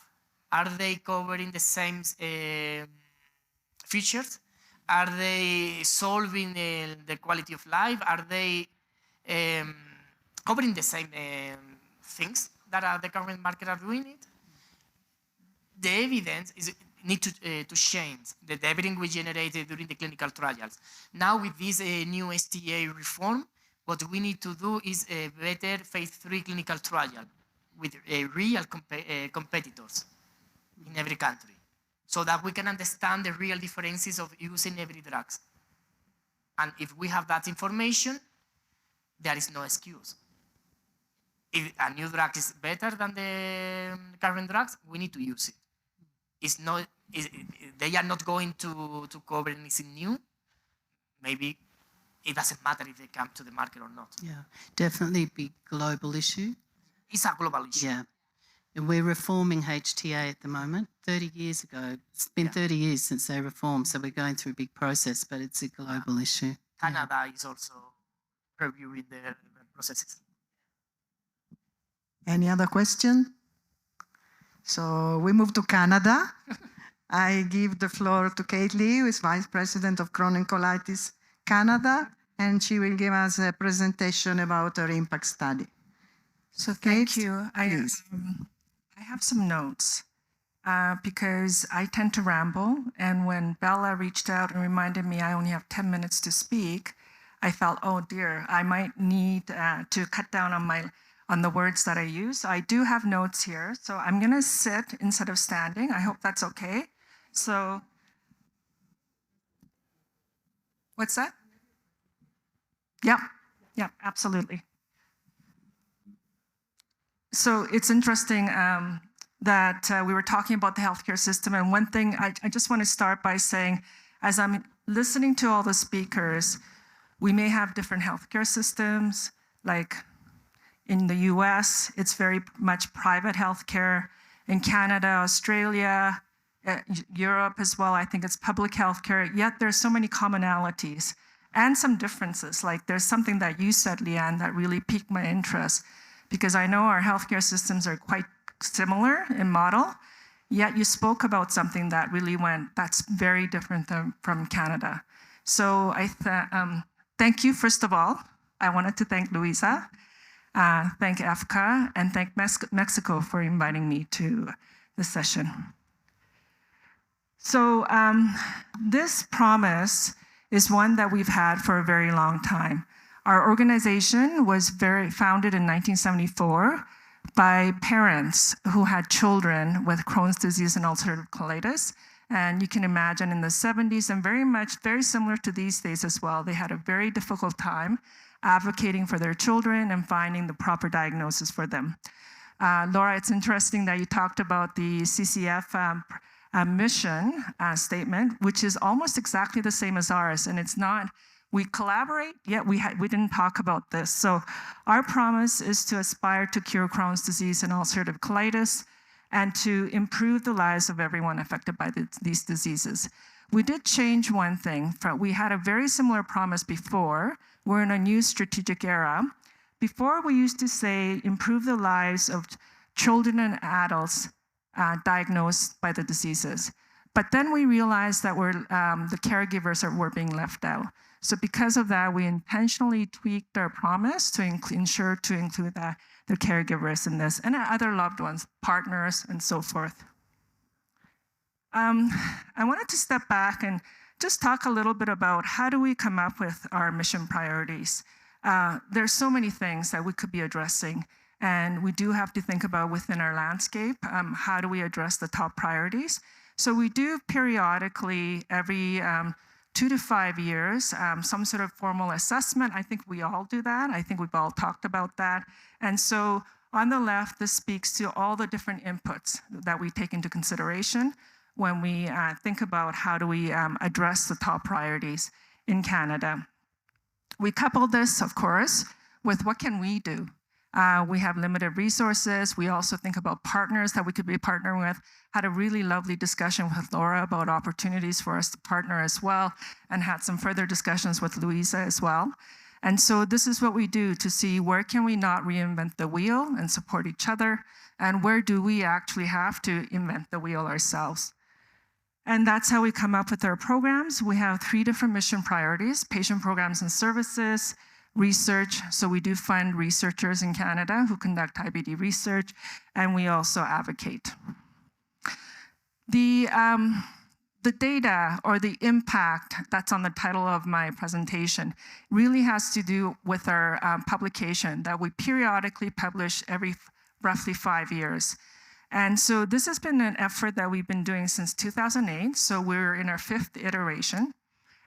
Are they covering the same features? Are they solving the quality of life? Are they covering the same things that the current market are doing it? The evidence need to change, the evidence we generated during the clinical trials. Now with this new STA reform, what we need to do is a better phase 3 clinical trial with real competitors in every country, so that we can understand the real differences of using every drugs. And if we have that information, there is no excuse. If a new drug is better than the current drugs, we need to use it. It's not, they are not going to cover anything new. Maybe it doesn't matter if they come to the market or not. Yeah, definitely big global issue. It's a global issue. Yeah. And we're reforming HTA at the moment. 30 years ago, it's been 30 years since they reformed, so we're going through a big process, but it's a global issue. Canada is also reviewing the processes. Any other question? So we move to Canada. I give the floor to Kate Lee, who is Vice President of Chronic Colitis Canada, and she will give us a presentation about her impact study. So thank you. I have some notes because I tend to ramble. And when Bella reached out and reminded me I only have 10 minutes to speak, I felt, oh dear, I might need to cut down on the words that I use. So I do have notes here. So I'm going to sit instead of standing. I hope that's okay. So what's that? Yep, absolutely. So it's interesting that we were talking about the healthcare system. And one thing I just want to start by saying, as I'm listening to all the speakers, we may have different healthcare systems. Like in the US, it's very much private healthcare. In Canada, Australia, Europe as well, I think it's public healthcare. Yet there's so many commonalities and some differences. Like there's something that you said, Leanne, that really piqued my interest, because I know our healthcare systems are quite similar in model, yet you spoke about something that really that's very different from Canada. So thank you, first of all. I wanted to thank Luisa, thank EFFCA, and thank Mexico for inviting me to the session. So this promise is one that we've had for a very long time. Our organization was founded in 1974 by parents who had children with Crohn's disease and ulcerative colitis. And you can imagine in the 70s, and very similar to these days as well, they had a very difficult time advocating for their children and finding the proper diagnosis for them. Laura, it's interesting that you talked about the CCF mission statement, which is almost exactly the same as ours. And it's not, we collaborate, yet we didn't talk about this. So our promise is to aspire to cure Crohn's disease and ulcerative colitis and to improve the lives of everyone affected by these diseases. We did change one thing. We had a very similar promise before. We're in a new strategic era. Before, we used to say, improve the lives of children and adults diagnosed by the diseases. But then we realized that the caregivers were being left out. So because of that, we intentionally tweaked our promise to ensure to include the caregivers in this and other loved ones, partners, and so forth. I wanted to step back and just talk a little bit about how do we come up with our mission priorities. There's so many things that we could be addressing, and we do have to think about within our landscape, how do we address the top priorities. So we do periodically, every 2 to 5 years, some sort of formal assessment. I think we all do that. I think we've all talked about that. And so on the left, this speaks to all the different inputs that we take into consideration when we think about how do we address the top priorities in Canada. We couple this, of course, with what can we do? We have limited resources. We also think about partners that we could be partnering with. Had a really lovely discussion with Laura about opportunities for us to partner as well, and had some further discussions with Louisa as well. And so this is what we do to see where can we not reinvent the wheel and support each other, and where do we actually have to invent the wheel ourselves. And that's how we come up with our programs. We have 3 different mission priorities: patient programs and services, research. So we do fund researchers in Canada who conduct IBD research, and we also advocate. The data or the impact that's on the title of my presentation really has to do with our publication that we periodically publish every roughly 5 years. And so this has been an effort that we've been doing since 2008. So we're in our 5th iteration.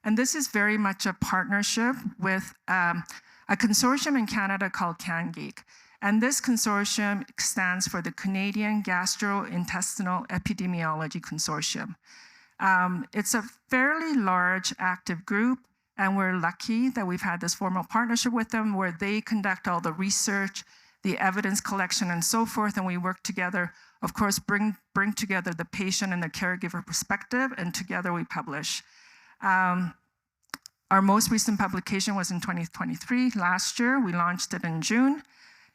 And this is very much a partnership with a consortium in Canada called CanGeek. And this consortium stands for the Canadian Gastrointestinal Epidemiology Consortium. It's a fairly large active group, and we're lucky that we've had this formal partnership with them where they conduct all the research, the evidence collection, and so forth, and we work together, of course, bring together the patient and the caregiver perspective, and together we publish. Our most recent publication was in 2023, last year. We launched it in June.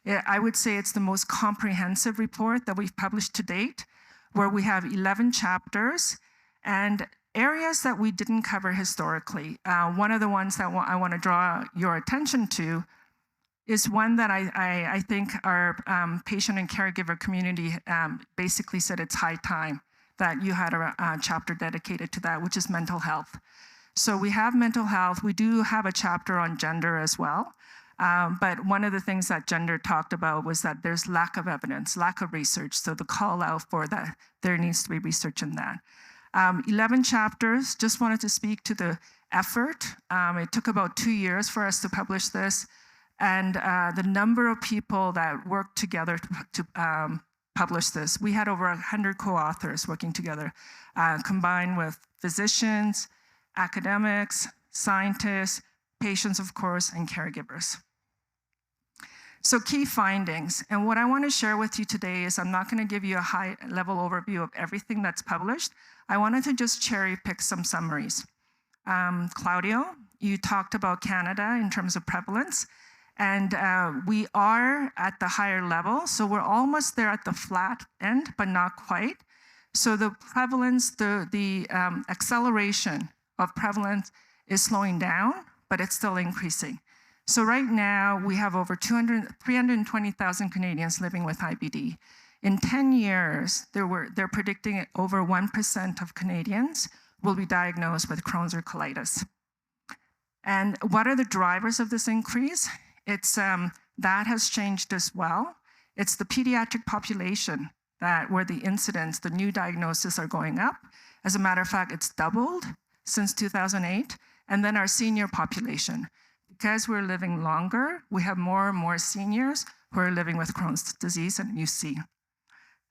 I would say it's the most comprehensive report that we've published to date, where we have 11 chapters and areas that we didn't cover historically. One of the ones that I want to draw your attention to is one that I think our patient and caregiver community basically said it's high time that you had a chapter dedicated to that, which is mental health. So we have mental health. We do have a chapter on gender as well. But one of the things that gender talked about was that there's lack of evidence, lack of research. So the call out for that, there needs to be research in that. 11 chapters, just wanted to speak to the effort. It took about 2 years for us to publish this. And the number of people that worked together to publish this, we had over 100 co-authors working together, combined with physicians, academics, scientists, patients, of course, and caregivers. So key findings, and what I want to share with you today is I'm not going to give you a high-level overview of everything that's published. I wanted to just cherry pick some summaries. Claudio, you talked about Canada in terms of prevalence, and we are at the higher level, so we're almost there at the flat end, but not quite. So the prevalence, the acceleration of prevalence is slowing down, but it's still increasing. So right now, we have over 320,000 Canadians living with IBD. In 10 years, they're predicting over 1% of Canadians will be diagnosed with Crohn's or colitis. And what are the drivers of this increase? It's that has changed as well. It's the pediatric population where the incidence, the new diagnoses are going up. As a matter of fact, it's doubled since 2008. And then our senior population. Because we're living longer, we have more and more seniors who are living with Crohn's disease and UC.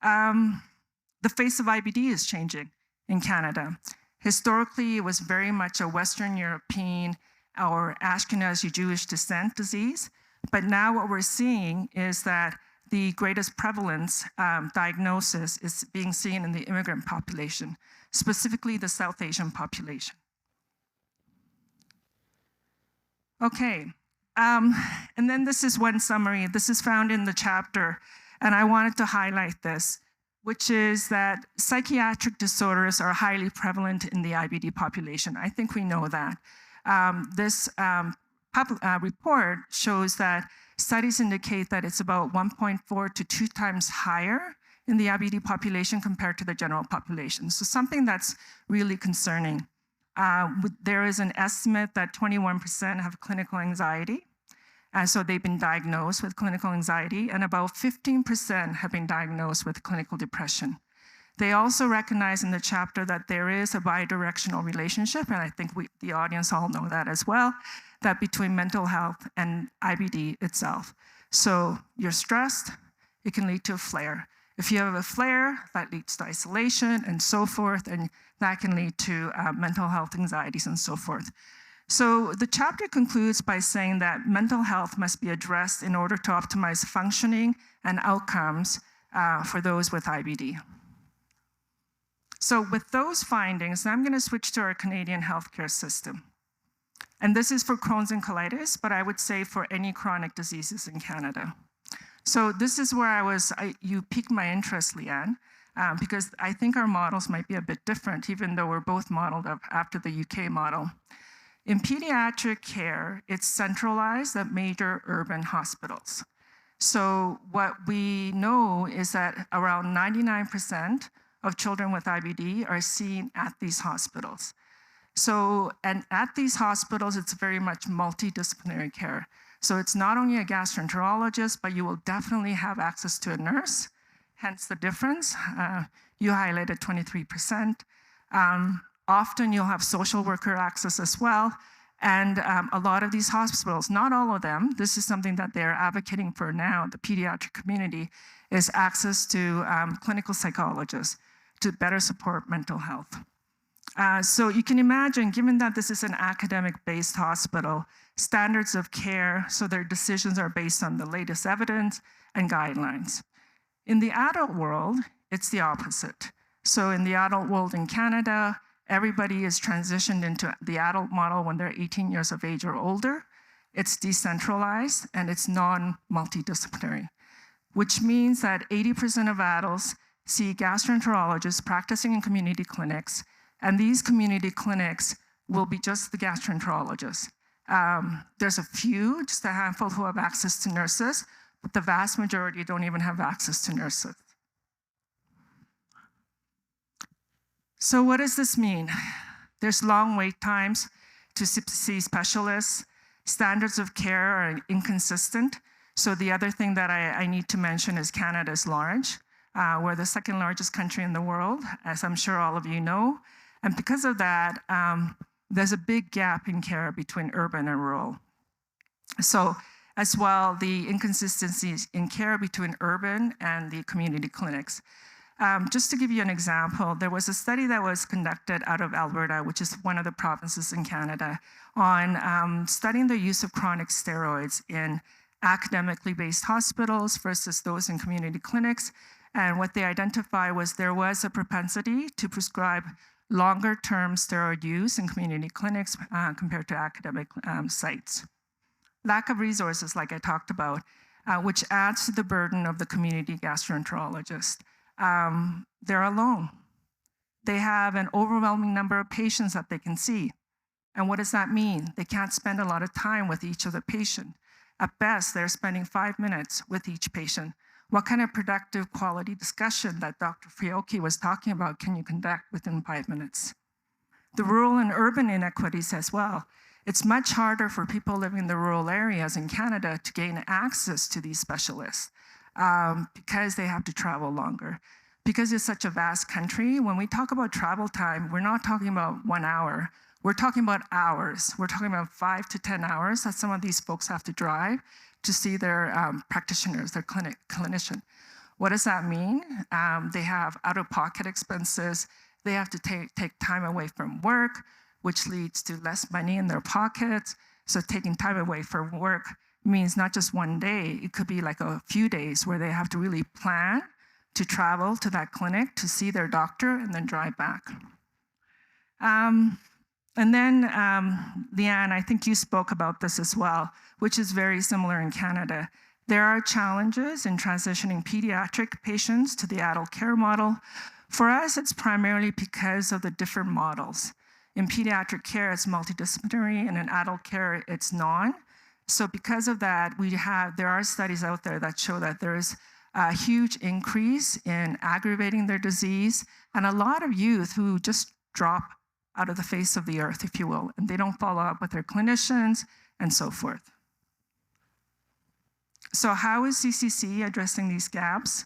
The face of IBD is changing in Canada. Historically, it was very much a Western European or Ashkenazi Jewish descent disease. But now what we're seeing is that the greatest prevalence diagnosis is being seen in the immigrant population, specifically the South Asian population. Okay, and then this is one summary. This is found in the chapter, and I wanted to highlight this, which is that psychiatric disorders are highly prevalent in the IBD population. I think we know that. This report shows that studies indicate that it's about 1.4 to 2 times higher in the IBD population compared to the general population. So something that's really concerning. There is an estimate that 21% have clinical anxiety. And so they've been diagnosed with clinical anxiety, and about 15% have been diagnosed with clinical depression. They also recognize in the chapter that there is a bidirectional relationship, and I think the audience all know that as well, that between mental health and IBD itself. So you're stressed, it can lead to a flare. If you have a flare, that leads to isolation and so forth, and that can lead to mental health anxieties and so forth. So the chapter concludes by saying that mental health must be addressed in order to optimize functioning and outcomes for those with IBD. So with those findings, I'm going to switch to our Canadian healthcare system. And this is for Crohn's and colitis, but I would say for any chronic diseases in Canada. So this is where you piqued my interest, Leanne, because I think our models might be a bit different, even though we're both modeled after the UK model. In pediatric care, it's centralized at major urban hospitals. So what we know is that around 99% of children with IBD are seen at these hospitals. So, and at these hospitals, it's very much multidisciplinary care. So it's not only a gastroenterologist, but you will definitely have access to a nurse, hence the difference. You highlighted 23%. Often you'll have social worker access as well. And a lot of these hospitals, not all of them, this is something that they're advocating for now, the pediatric community, is access to clinical psychologists to better support mental health. So you can imagine, given that this is an academic-based hospital, standards of care, so their decisions are based on the latest evidence and guidelines. In the adult world, it's the opposite. So in the adult world in Canada, everybody is transitioned into the adult model when they're 18 years of age or older. It's decentralized and it's non-multidisciplinary, which means that 80% of adults see gastroenterologists practicing in community clinics, and these community clinics will be just the gastroenterologists. There's a few, just a handful, who have access to nurses, but the vast majority don't even have access to nurses. So what does this mean? There's long wait times to see specialists. Standards of care are inconsistent. So the other thing that I need to mention is Canada is large. We're the second largest country in the world, as I'm sure all of you know. And because of that, there's a big gap in care between urban and rural. So as well, the inconsistencies in care between urban and the community clinics. Just to give you an example, there was a study that was conducted out of Alberta, which is one of the provinces in Canada, on studying the use of chronic steroids in academically based hospitals versus those in community clinics. And what they identified was there was a propensity to prescribe longer-term steroid use in community clinics compared to academic sites. Lack of resources, like I talked about, which adds to the burden of the community gastroenterologist. They're alone. They have an overwhelming number of patients that they can see. And what does that mean? They can't spend a lot of time with each of the patient. At best, they're spending 5 minutes with each patient. What kind of productive quality discussion that Dr. Fiocchi was talking about can you conduct within 5 minutes? The rural and urban inequities as well. It's much harder for people living in the rural areas in Canada to gain access to these specialists because they have to travel longer. Because it's such a vast country, when we talk about travel time, we're not talking about 1 hour. We're talking about hours. We're talking about 5 to 10 hours that some of these folks have to drive to see their practitioners, their clinician. What does that mean? They have out-of-pocket expenses. They have to take time away from work, which leads to less money in their pockets. So taking time away from work means not just one day, it could be like a few days where they have to really plan to travel to that clinic to see their doctor and then drive back. And then, Leanne, I think you spoke about this as well, which is very similar in Canada. There are challenges in transitioning pediatric patients to the adult care model. For us, it's primarily because of the different models. In pediatric care, it's multidisciplinary, and in adult care, it's non. So because of that, there are studies out there that show that there is a huge increase in aggravating their disease, and a lot of youth who just drop out of the face of the earth, if you will, and they don't follow up with their clinicians and so forth. So how is CCC addressing these gaps?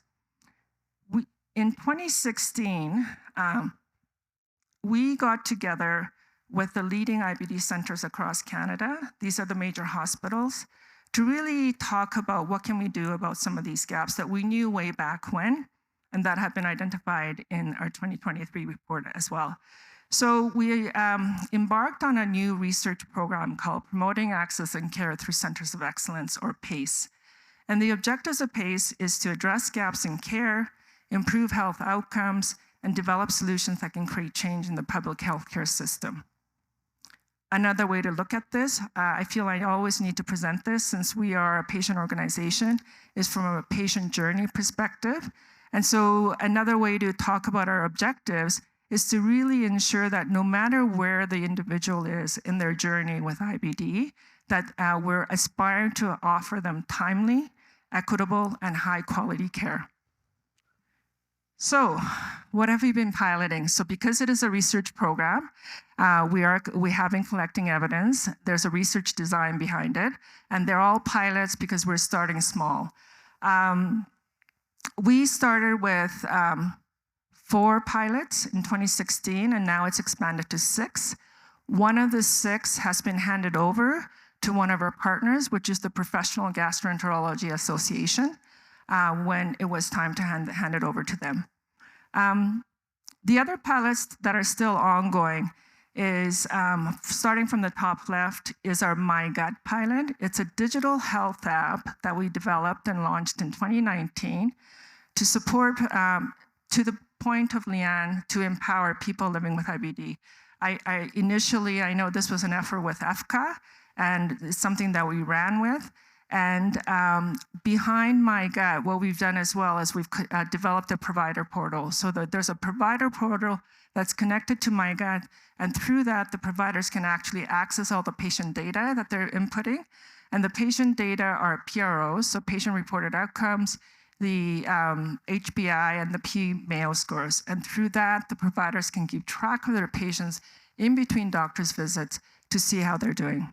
In 2016, we got together with the leading IBD centers across Canada, these are the major hospitals, to really talk about what can we do about some of these gaps that we knew way back when, and that have been identified in our 2023 report as well. So we embarked on a new research program called Promoting Access and Care Through Centers of Excellence, or PACE. And the objectives of PACE is to address gaps in care, improve health outcomes, and develop solutions that can create change in the public healthcare system. Another way to look at this, I feel I always need to present this since we are a patient organization, is from a patient journey perspective. And so another way to talk about our objectives is to really ensure that no matter where the individual is in their journey with IBD, that we're aspiring to offer them timely, equitable, and high quality care. So what have we been piloting? So because it is a research program, we have been collecting evidence. There's a research design behind it, and they're all pilots because we're starting small. We started with 4 pilots in 2016, and now it's expanded to 6. One of the 6 has been handed over to one of our partners, which is the Professional Gastroenterology Association, when it was time to hand it over to them. The other pilots that are still ongoing is, starting from the top left, is our My Gut pilot. It's a digital health app that we developed and launched in 2019 to support, to the point of Leanne, to empower people living with IBD. Initially, I know this was an effort with EFFCA, and it's something that we ran with. And behind My Gut, what we've done as well is we've developed a provider portal. So that there's a provider portal that's connected to My Gut, and through that, the providers can actually access all the patient data that they're inputting. And the patient data are PROs, so patient-reported outcomes, the HBI, and the P-Mayo scores. And through that, the providers can keep track of their patients in between doctor's visits to see how they're doing.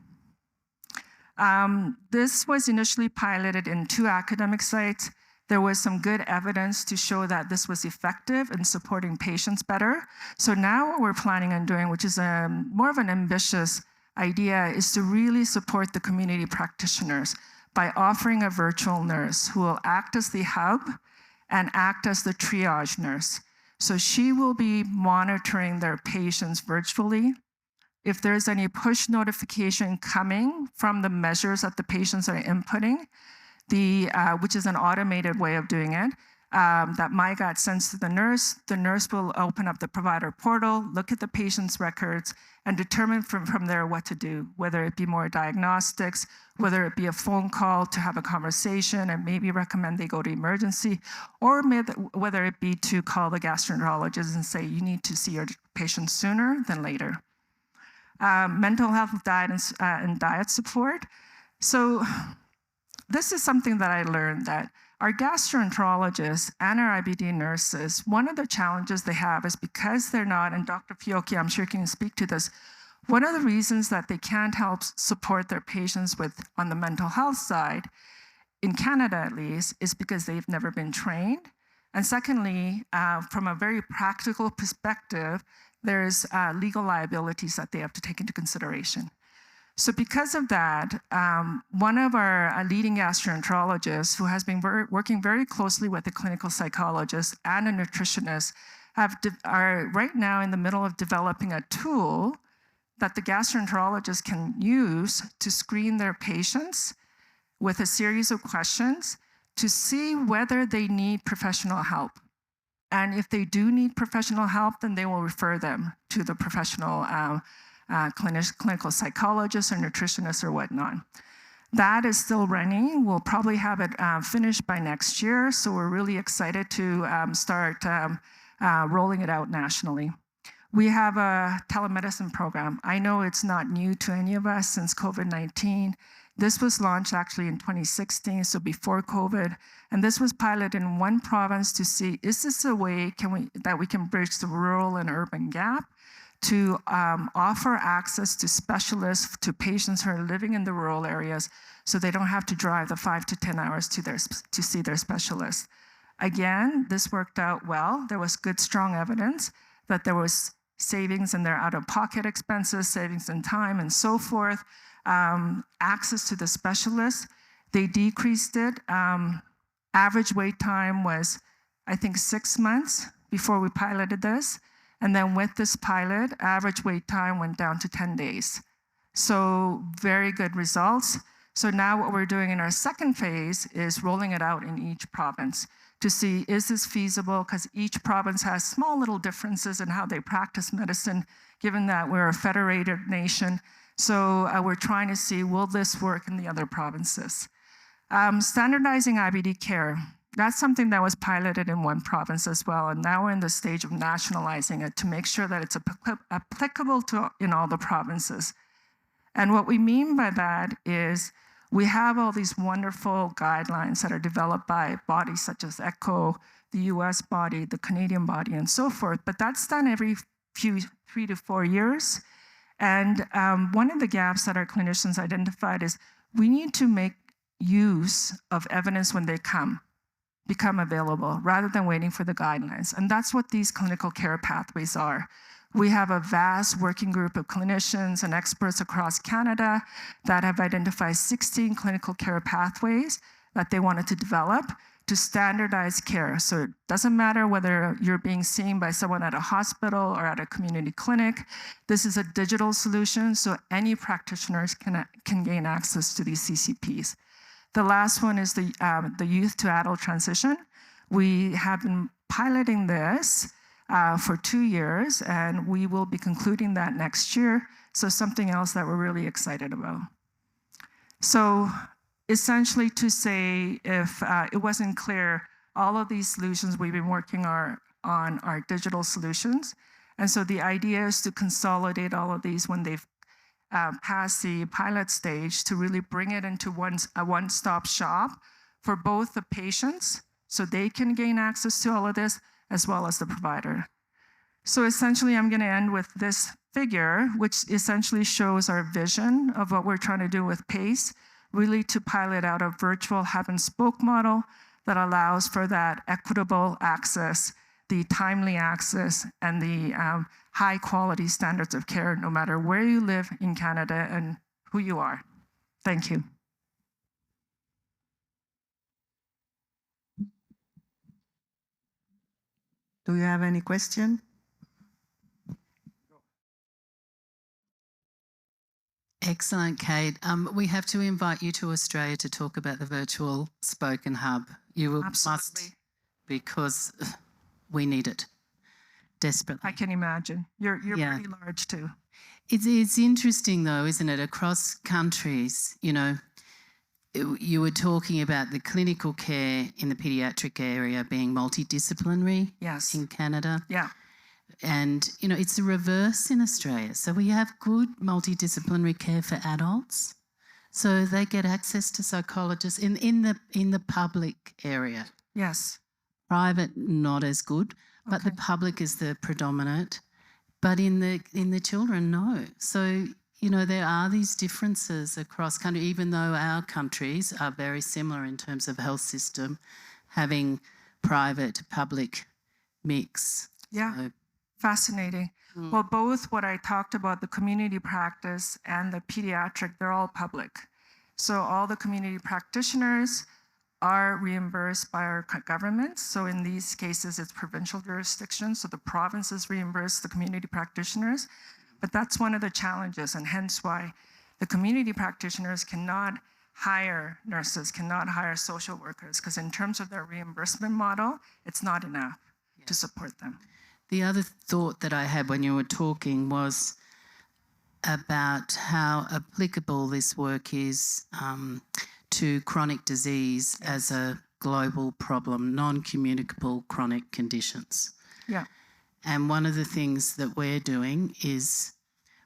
This was initially piloted in 2 academic sites. There was some good evidence to show that this was effective in supporting patients better. So now what we're planning on doing, which is more of an ambitious idea, is to really support the community practitioners by offering a virtual nurse who will act as the hub and act as the triage nurse. So she will be monitoring their patients virtually. If there's any push notification coming from the measures that the patients are inputting, which is an automated way of doing it, that My Gut sends to the nurse will open up the provider portal, look at the patient's records, and determine from there what to do, whether it be more diagnostics, whether it be a phone call to have a conversation and maybe recommend they go to emergency, or whether it be to call the gastroenterologist and say, you need to see your patient sooner than later. Mental health and diet support. So this is something that I learned, that our gastroenterologists and our IBD nurses, one of the challenges they have is because they're not, and Dr. Fiocchi, I'm sure can speak to this, one of the reasons that they can't help support their patients on the mental health side, in Canada at least, is because they've never been trained. And secondly, from a very practical perspective, there's legal liabilities that they have to take into consideration. So because of that, one of our leading gastroenterologists, who has been working very closely with a clinical psychologist and a nutritionist, are right now in the middle of developing a tool that the gastroenterologist can use to screen their patients with a series of questions to see whether they need professional help. And if they do need professional help, then they will refer them to the professional clinical psychologist or nutritionist or whatnot. That is still running. We'll probably have it finished by next year, so we're really excited to start rolling it out nationally. We have a telemedicine program. I know it's not new to any of us since COVID-19. This was launched actually in 2016, so before COVID, and this was piloted in one province to see, is this a way that we can bridge the rural and urban gap to offer access to specialists, to patients who are living in the rural areas, so they don't have to drive the 5 to 10 hours to see their specialist. Again, this worked out well. There was good, strong evidence that there was savings in their out-of-pocket expenses, savings in time, and so forth. Access to the specialists, they decreased it. Average wait time was, I think, 6 months before we piloted this. And then with this pilot, average wait time went down to 10 days. So very good results. So now what we're doing in our second phase is rolling it out in each province to see, is this feasible? Because each province has small little differences in how they practice medicine, given that we're a federated nation. So we're trying to see, will this work in the other provinces? Standardizing IBD care, that's something that was piloted in one province as well, and now we're in the stage of nationalizing it to make sure that it's applicable to in all the provinces. And what we mean by that is we have all these wonderful guidelines that are developed by bodies such as EFFCA, the US body, the Canadian body, and so forth, but that's done every 3 to 4 years. And one of the gaps that our clinicians identified is we need to make use of evidence when they become available, rather than waiting for the guidelines. And that's what these clinical care pathways are. We have a vast working group of clinicians and experts across Canada that have identified 16 clinical care pathways that they wanted to develop to standardize care. So it doesn't matter whether you're being seen by someone at a hospital or at a community clinic. This is a digital solution, so any practitioners can gain access to these CCPs. The last one is the youth to adult transition. We have been piloting this for 2 years, and we will be concluding that next year. So something else that we're really excited about. So essentially to say, if it wasn't clear, all of these solutions we've been working on are digital solutions. And so the idea is to consolidate all of these when they've passed the pilot stage to really bring it into a one-stop shop for both the patients, so they can gain access to all of this, as well as the provider. So essentially, I'm going to end with this figure, which essentially shows our vision of what we're trying to do with PACE, really to pilot out a virtual hub and spoke model that allows for that equitable access, the timely access, and the high quality standards of care, no matter where you live in Canada and who you are. Thank you. Do you have any question? Excellent, Kate. We have to invite you to Australia to talk about the virtual spoken hub. You will must, because we need it desperately. I can imagine. You're pretty large too. It's interesting though, isn't it? Across countries, you know, you were talking about the clinical care in the pediatric area being multidisciplinary in Canada. Yeah. And, you know, it's the reverse in Australia. So we have good multidisciplinary care for adults. So they get access to psychologists in the public area. Yes. Private, not as good, but the public is the predominant. But in the children, no. So, you know, there are these differences across country, even though our countries are very similar in terms of health system, having private, public mix. Yeah, so, fascinating. Well, both what I talked about, the community practice and the pediatric, they're all public. So all the community practitioners are reimbursed by our governments. So in these cases, it's provincial jurisdiction. So the provinces reimburse the community practitioners. But that's one of the challenges, and hence why the community practitioners cannot hire nurses, cannot hire social workers, because in terms of their reimbursement model, it's not enough to support them. The other thought that I had when you were talking was about how applicable this work is to chronic disease as a global problem, non-communicable chronic conditions. Yeah. And one of the things that we're doing is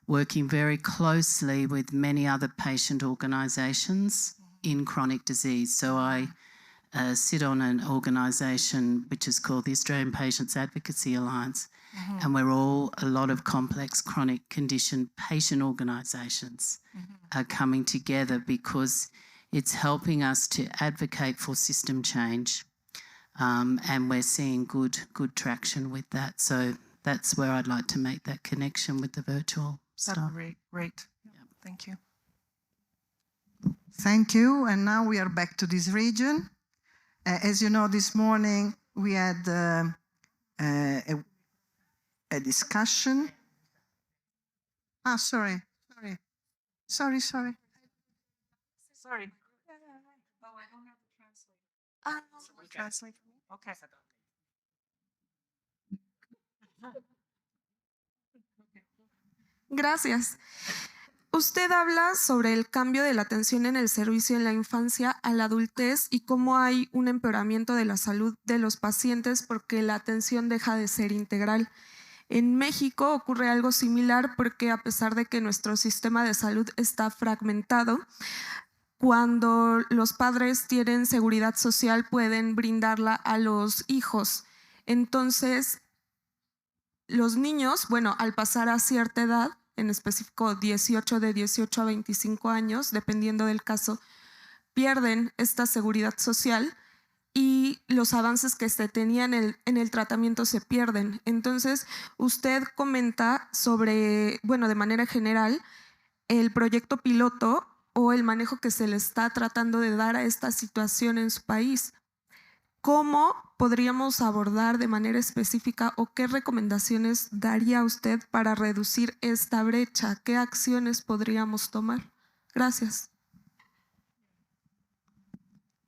working very closely with many other patient organisations in chronic disease. So I sit on an organisation which is called the Australian Patients Advocacy Alliance, and we're all a lot of complex chronic condition patient organisations are coming together because it's helping us to advocate for system change. And we're seeing good traction with that. So that's where I'd like to make that connection with the virtual stuff. That's great. Yeah. Thank you. Thank you. And now we are back to this region. As you know, this morning we had a discussion. Sorry. Sorry. Oh, I don't have to translate. Someone translate for me? Okay. Gracias. Usted habla sobre el cambio de la atención en el servicio en la infancia a la adultez y cómo hay un empeoramiento de la salud de los pacientes porque la atención deja de ser integral. En México ocurre algo similar porque a pesar de que nuestro sistema de salud está fragmentado, cuando los padres tienen seguridad social pueden brindarla a los hijos. Entonces, los niños, bueno, al pasar a cierta edad, en específico de 18 a 25 años, dependiendo del caso, pierden esta seguridad social y los avances que se tenían en el tratamiento se pierden. Entonces, usted comenta sobre, bueno, de manera general, el proyecto piloto o el manejo que se le está tratando de dar a esta situación en su país. ¿Cómo podríamos abordar de manera específica o qué recomendaciones daría usted para reducir esta brecha? ¿Qué acciones podríamos tomar? Gracias.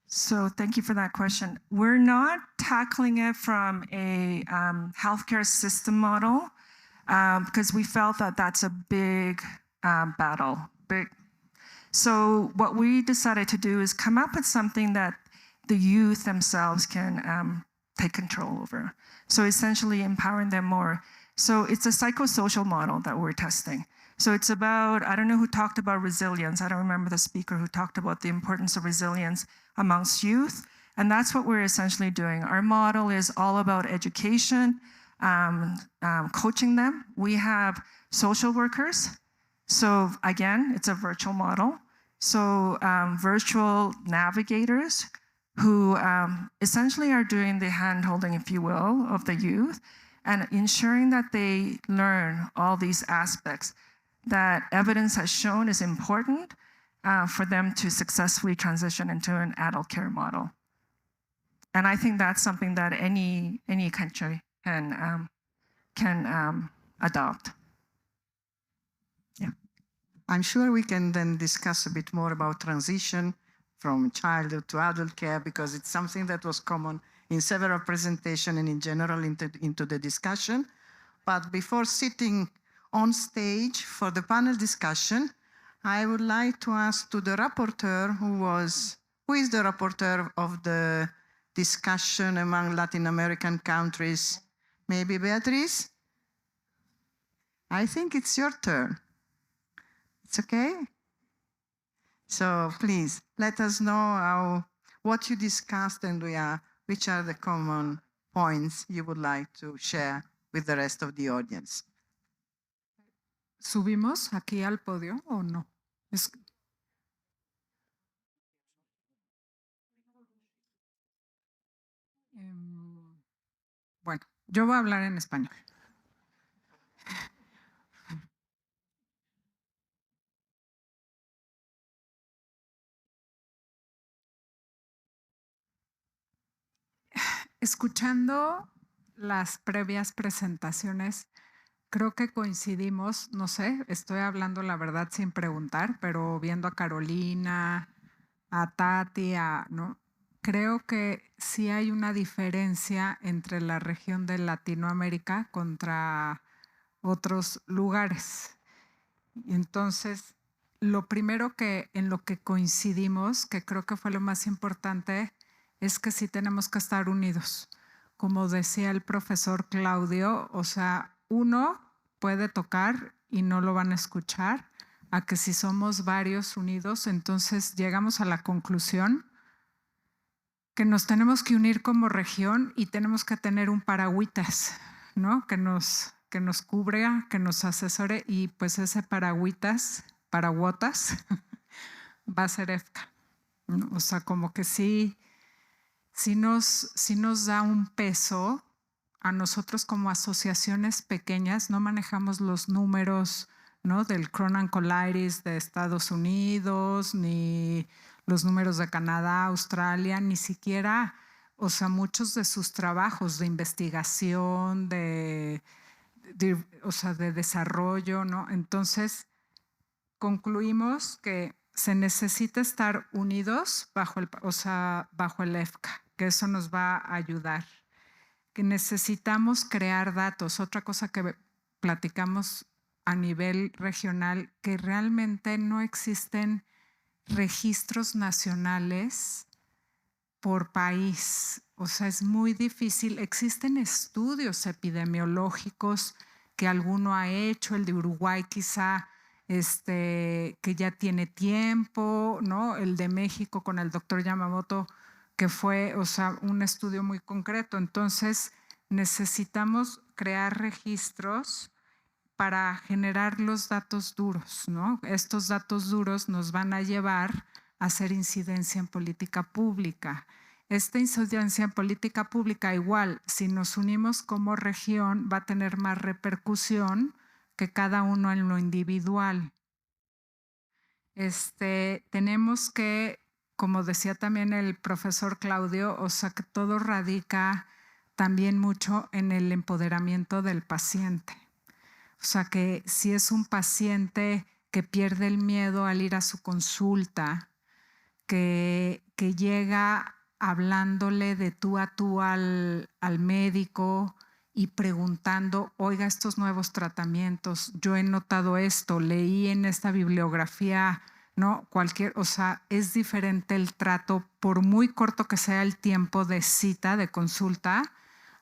So thank you for that question. We're not tackling it from a healthcare system model because we felt that that's a big battle. So what we decided to do is come up with something that the youth themselves can take control over. So essentially empowering them more. So it's a psychosocial model that we're testing. So it's about, I don't know who talked about resilience. I don't remember the speaker who talked about the importance of resilience amongst youth. And that's what we're essentially doing. Our model is all about education, coaching them. We have social workers. So again, it's a virtual model. So virtual navigators who essentially are doing the hand-holding, if you will, of the youth and ensuring that they learn all these aspects that evidence has shown is important for them to successfully transition into an adult care model. And I think that's something that any country can adopt. Yeah. I'm sure we can then discuss a bit more about transition from childhood to adult care, because it's something that was common in several presentations and in general into the discussion. But before sitting on stage for the panel discussion, I would like to ask to the rapporteur who is the rapporteur of the discussion among Latin American countries? Maybe Beatriz? I think it's your turn. It's okay? So please, let us know what you discussed and which are the common points you would like to share with the rest of the audience. ¿Subimos aquí al podio o no? Bueno, yo voy a hablar en español. Escuchando las previas presentaciones, creo que coincidimos, no sé, estoy hablando la verdad sin preguntar, pero viendo a Carolina, a Tati, ¿no? Creo que sí hay una diferencia entre la región de Latinoamérica contra otros lugares. Entonces, lo primero en lo que coincidimos, que creo que fue lo más importante, es que sí tenemos que estar unidos. Como decía el profesor Claudio, o sea, uno puede tocar y no lo van a escuchar, a que si somos varios unidos, entonces llegamos a la conclusión que nos tenemos que unir como región y tenemos que tener un paragüitas, ¿no? Que nos cubra, que nos asesore, y pues ese paraguotas va a ser EFFCA, ¿no? O sea, como que sí nos da un peso a nosotros como asociaciones pequeñas. No manejamos los números, ¿no?, del Crohn's colitis de Estados Unidos, ni los números de Canadá, Australia, ni siquiera, o sea, muchos de sus trabajos de investigación, de de desarrollo, ¿no? Entonces, concluimos que se necesita estar unidos bajo el EFFCA, que eso nos va a ayudar. Que necesitamos crear datos. Otra cosa que platicamos a nivel regional, que realmente no existen registros nacionales por país. O sea, es muy difícil. Existen estudios epidemiológicos que alguno ha hecho, el de Uruguay quizá, que ya tiene tiempo, ¿no? El de México con el doctor Yamamoto, que fue, un estudio muy concreto. Entonces, necesitamos crear registros para generar los datos duros, ¿no? Estos datos duros nos van a llevar a hacer incidencia en política pública. Esta incidencia en política pública, igual, si nos unimos como región, va a tener más repercusión que cada uno en lo individual. Tenemos que, como decía también el profesor Claudio, que todo radica también mucho en el empoderamiento del paciente. O sea, que si es un paciente que pierde el miedo al ir a su consulta, que llega hablándole de tú a tú al médico y preguntando, oiga, estos nuevos tratamientos, yo he notado esto, leí en esta bibliografía, ¿no? Es diferente el trato, por muy corto que sea el tiempo de cita, de consulta,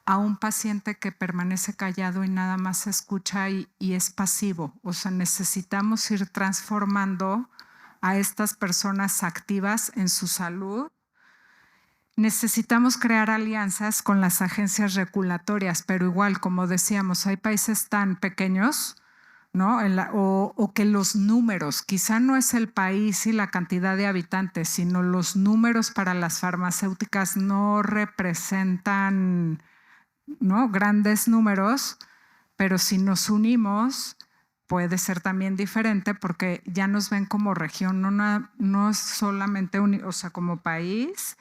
a un paciente que permanece callado y nada más escucha y es pasivo. O sea, necesitamos ir transformando a estas personas activas en su salud. Necesitamos crear alianzas con las agencias regulatorias, pero igual, como decíamos, hay países tan pequeños, ¿no? O que los números, quizá no es el país y la cantidad de habitantes, sino los números para las farmacéuticas no representan, ¿no?, grandes números, pero si nos unimos puede ser también diferente porque ya nos ven como región, no solamente como país.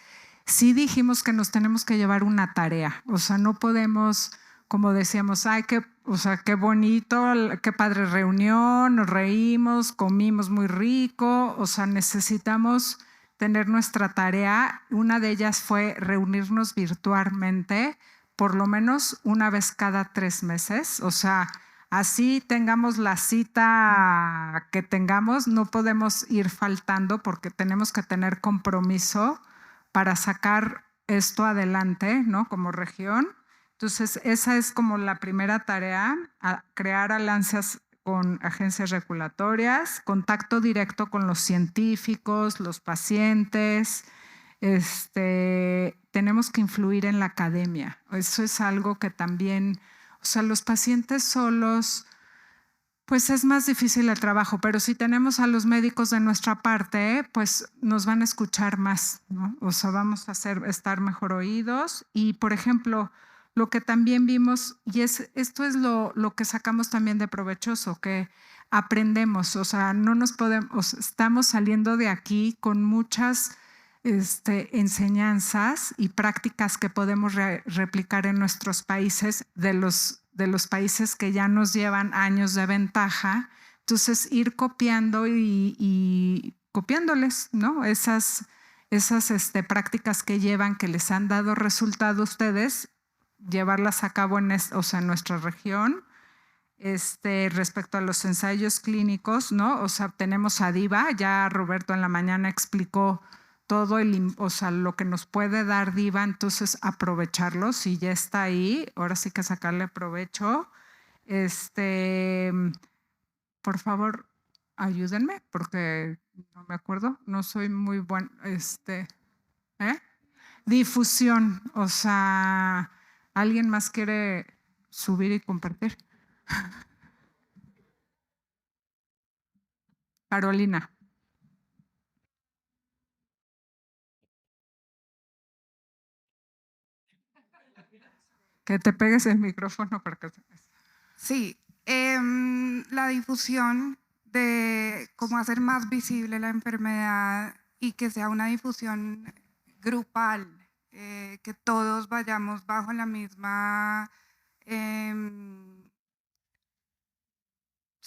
Sí dijimos que nos tenemos que llevar una tarea, no podemos, como decíamos, qué bonito, qué padre reunión, nos reímos, comimos muy rico, necesitamos tener nuestra tarea. Una de ellas fue reunirnos virtualmente por lo menos una vez cada 3 meses, así tengamos la cita que tengamos, no podemos ir faltando porque tenemos que tener compromiso para sacar esto adelante, ¿no?, como región. Entonces, esa es como la primera tarea, crear alianzas con agencias regulatorias, contacto directo con los científicos, los pacientes. Tenemos que influir en la academia. Eso es algo que también, los pacientes solos, pues es más difícil el trabajo, pero si tenemos a los médicos de nuestra parte, pues nos van a escuchar más, ¿no? Vamos a estar mejor oídos. Y, por ejemplo, lo que también vimos, y esto es lo que sacamos también de provechoso, que aprendemos, no nos podemos, estamos saliendo de aquí con muchas enseñanzas y prácticas que podemos replicar en nuestros países, de los países que ya nos llevan años de ventaja. Entonces, ir copiando y copiándoles, ¿no?, esas prácticas que llevan, que les han dado resultado a ustedes, llevarlas a cabo en nuestra región. Respecto a los ensayos clínicos, ¿no? Tenemos a DIVA, ya Roberto en la mañana explicó todo lo que nos puede dar DIVA, entonces aprovecharlo. Si ya está ahí, ahora sí que sacarle provecho. Por favor, ayúdenme porque no me acuerdo, no soy muy buen. Difusión, ¿alguien más quiere subir y compartir? Carolina. Que te pegues el micrófono para que... Sí, la difusión de cómo hacer más visible la enfermedad y que sea una difusión grupal, que todos vayamos bajo la misma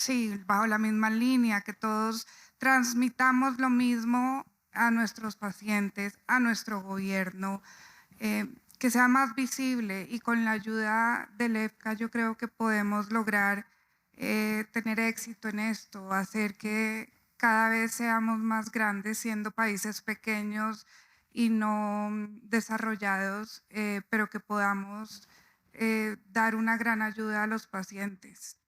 sí, bajo la misma línea, que todos transmitamos lo mismo a nuestros pacientes, a nuestro gobierno, que sea más visible, y con la ayuda del EFFCA yo creo que podemos lograr tener éxito en esto, hacer que cada vez seamos más grandes siendo países pequeños y no desarrollados, pero que podamos dar una gran ayuda a los pacientes.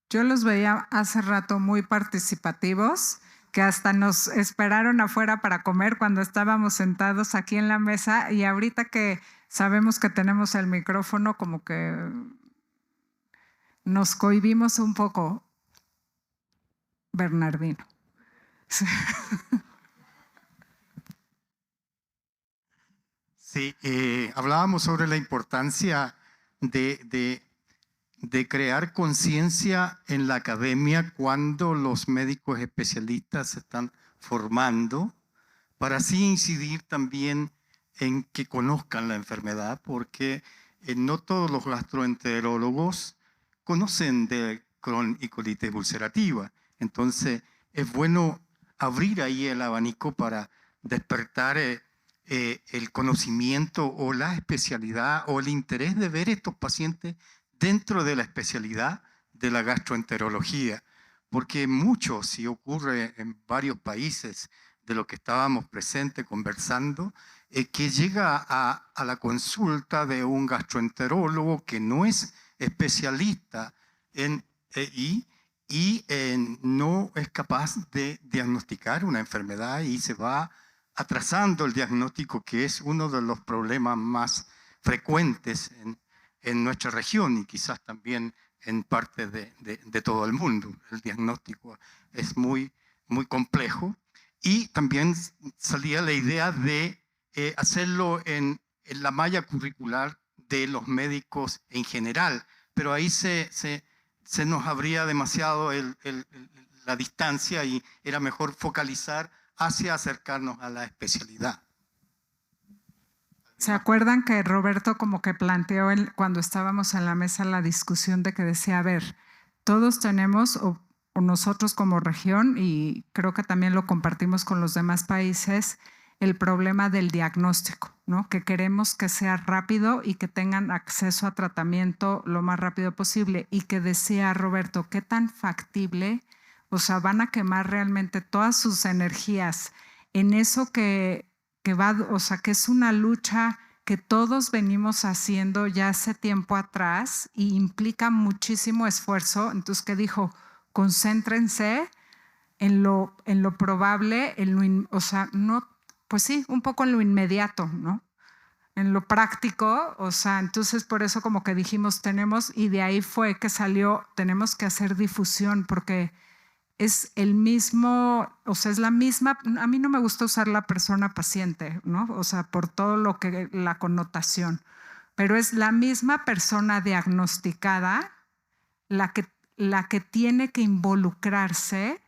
Yo los veía hace rato muy participativos, que hasta nos esperaron afuera para comer cuando estábamos sentados aquí en la mesa, y ahorita que sabemos que tenemos el micrófono, como que nos cohibimos un poco. Bernardino. Sí, hablábamos sobre la importancia de crear conciencia en la academia cuando los médicos especialistas se están formando, para así incidir también en que conozcan la enfermedad, porque no todos los gastroenterólogos conocen de Crohn y colitis ulcerativa. Entonces es bueno abrir ahí el abanico para despertar el conocimiento o la especialidad o el interés de ver estos pacientes dentro de la especialidad de la gastroenterología, porque mucho, si ocurre en varios países de lo que estábamos presentes conversando, que llega a la consulta de un gastroenterólogo que no es especialista y no es capaz de diagnosticar una enfermedad, y se va atrasando el diagnóstico, que es uno de los problemas más frecuentes en nuestra región y quizás también en parte de todo el mundo. El diagnóstico es muy, muy complejo, y también salía la idea de hacerlo en la malla curricular de los médicos en general, pero ahí se nos abría demasiado la distancia, y era mejor focalizar hacia acercarnos a la especialidad. ¿Se acuerdan que Roberto como que planteó cuando estábamos en la mesa la discusión de que decía, a ver, todos tenemos, o nosotros como región, y creo que también lo compartimos con los demás países, el problema del diagnóstico, ¿no? Que queremos que sea rápido y que tengan acceso a tratamiento lo más rápido posible, y que decía Roberto, ¿qué tan factible? O sea, van a quemar realmente todas sus energías en eso que va, o sea, que es una lucha que todos venimos haciendo ya hace tiempo atrás y implica muchísimo esfuerzo. Entonces, ¿qué dijo? Concéntrense en lo probable, o sea, no, pues sí, un poco en lo inmediato, ¿no? En lo práctico, o sea, entonces por eso como que dijimos y de ahí fue que salió, tenemos que hacer difusión, porque es el mismo, o sea, es la misma, a mí no me gusta usar la persona paciente, ¿no? O sea, por todo lo que, la connotación, pero es la misma persona diagnosticada la que tiene que involucrarse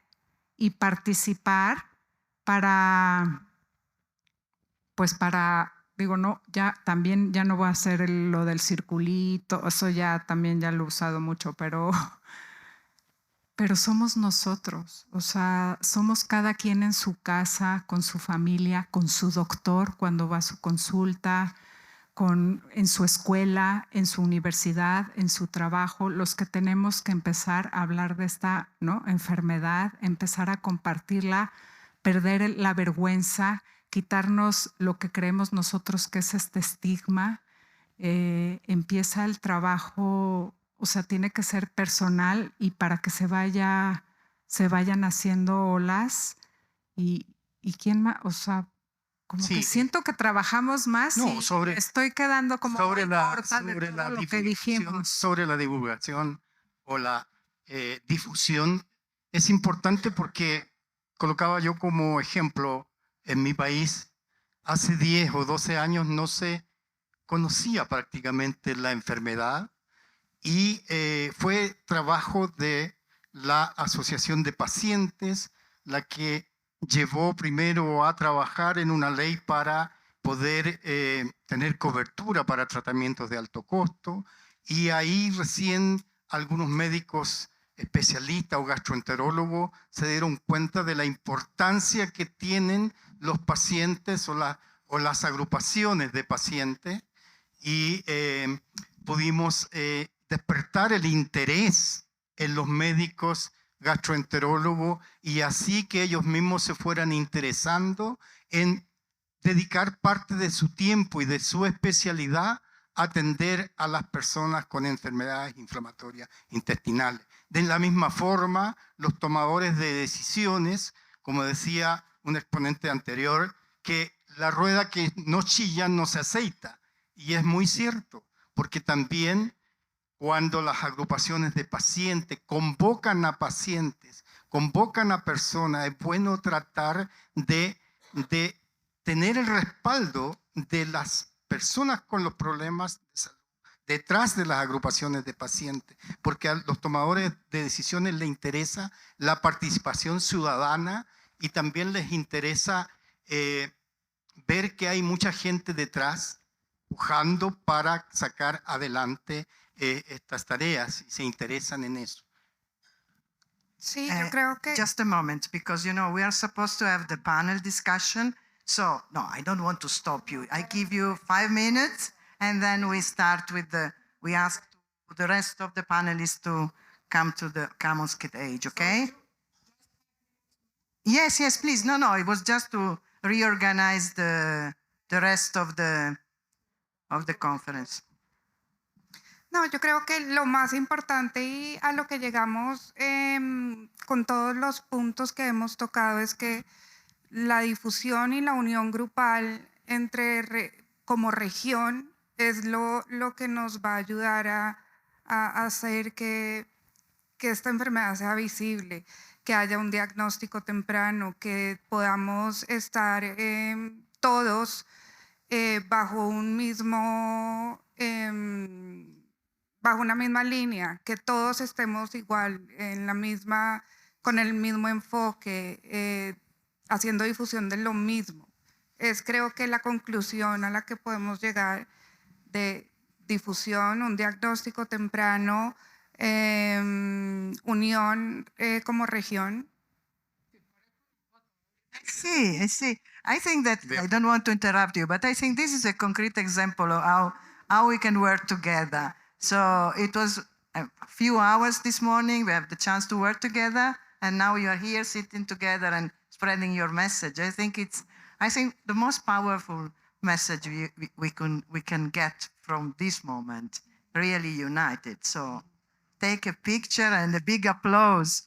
y participar digo, no, ya también ya no voy a hacer lo del circulito, eso ya también ya lo he usado mucho, pero somos nosotros, o sea, somos cada quien en su casa, con su familia, con su doctor cuando va a su consulta, en su escuela, en su universidad, en su trabajo, los que tenemos que empezar a hablar de esta, ¿no?, enfermedad, empezar a compartirla, perder la vergüenza, quitarnos lo que creemos nosotros que es este estigma. Empieza el trabajo, o sea, tiene que ser personal, y para que se vayan haciendo olas, y quién más, o sea, como sí, que siento que trabajamos más, no, y estoy quedando como muy corta de todo lo que dijimos. Sobre la divulgación o la difusión es importante, porque colocaba yo como ejemplo, en mi país, hace 10 o 12 años no se conocía prácticamente la enfermedad, y fue trabajo de la Asociación de Pacientes la que llevó primero a trabajar en una ley para poder tener cobertura para tratamientos de alto costo, y ahí recién algunos médicos especialistas o gastroenterólogos se dieron cuenta de la importancia que tienen los pacientes o las agrupaciones de pacientes y pudimos despertar el interés en los médicos gastroenterólogos y así que ellos mismos se fueran interesando en dedicar parte de su tiempo y de su especialidad a atender a las personas con enfermedades inflamatorias intestinales. De la misma forma, los tomadores de decisiones, como decía un exponente anterior, que la rueda que no chilla no se aceita. Y es muy cierto, porque también cuando las agrupaciones de pacientes convocan a pacientes, convocan a personas, es bueno tratar de tener el respaldo de las personas con los problemas de salud detrás de las agrupaciones de pacientes, porque a los tomadores de decisiones les interesa la participación ciudadana y también les interesa ver que hay mucha gente detrás empujando para sacar adelante estas tareas y se interesan en eso. Sí, yo creo que... Just a moment, because you know we are supposed to have the panel discussion. So no, I don't want to stop you. I give you 5 minutes, and then we start with we ask the rest of the panelists to come on stage. Okay? Yes, please. No, it was just to reorganize the rest of the conference. No, yo creo que lo más importante y a lo que llegamos con todos los puntos que hemos tocado es que la difusión y la unión grupal como región es lo que nos va a ayudar a hacer que esta enfermedad sea visible, que haya un diagnóstico temprano, que podamos estar todos bajo una misma línea, que todos estemos igual, con el mismo enfoque, haciendo difusión de lo mismo. Es creo que la conclusión a la que podemos llegar de difusión, un diagnóstico temprano, unión como región. I see. I think that, I don't want to interrupt you, but I think this is a concrete example of how we can work together. So it was a few hours this morning, we have the chance to work together, and now you are here sitting together and spreading your message. I think the most powerful message we can get from this moment, really united. So take a picture and a big applause.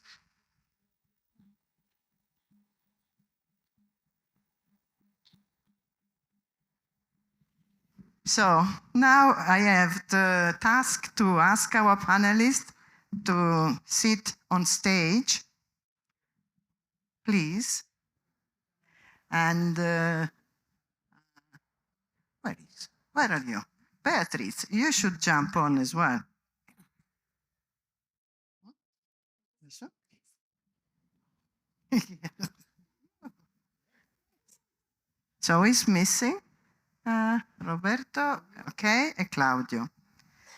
So now I have the task to ask our panelists to sit on stage, please. And where are you? Beatrice, you should jump on as well. So he's missing. Roberto, okay, and Claudio.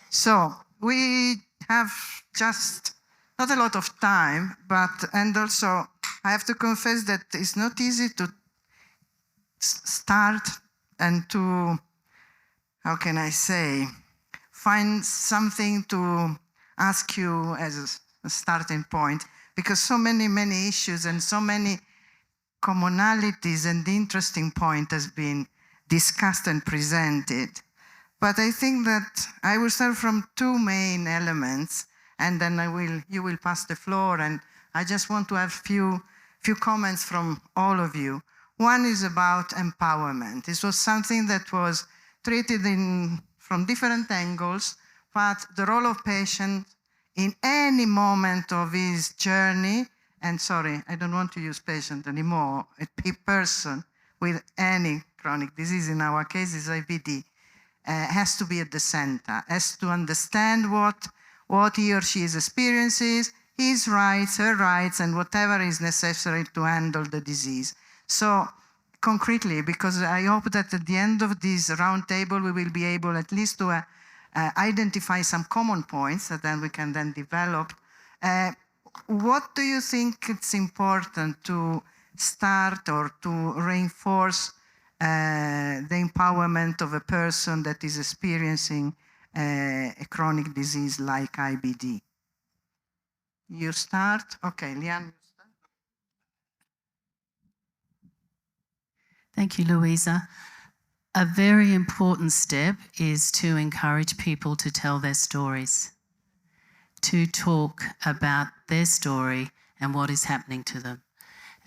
So we have just not a lot of time, and also I have to confess that it's not easy to start and to, how can I say, find something to ask you as a starting point, because so many issues and so many commonalities and interesting point has been discussed and presented. But I think that I will start from two main elements, and then you will pass the floor, and I just want to have few comments from all of you. One is about empowerment. This was something that was treated from different angles, but the role of patient in any moment of his journey, and sorry, I don't want to use patient anymore, a person with any chronic disease, in our case is IBD, has to be at the center, has to understand what he or she is experiencing, his rights, her rights, and whatever is necessary to handle the disease. So concretely, because I hope that at the end of this round table, we will be able at least to identify some common points that then we can then develop. What do you think it's important to start or to reinforce the empowerment of a person that is experiencing a chronic disease like IBD? You start? Okay, Liane. Thank you, Louisa. A very important step is to encourage people to tell their stories, to talk about their story and what is happening to them.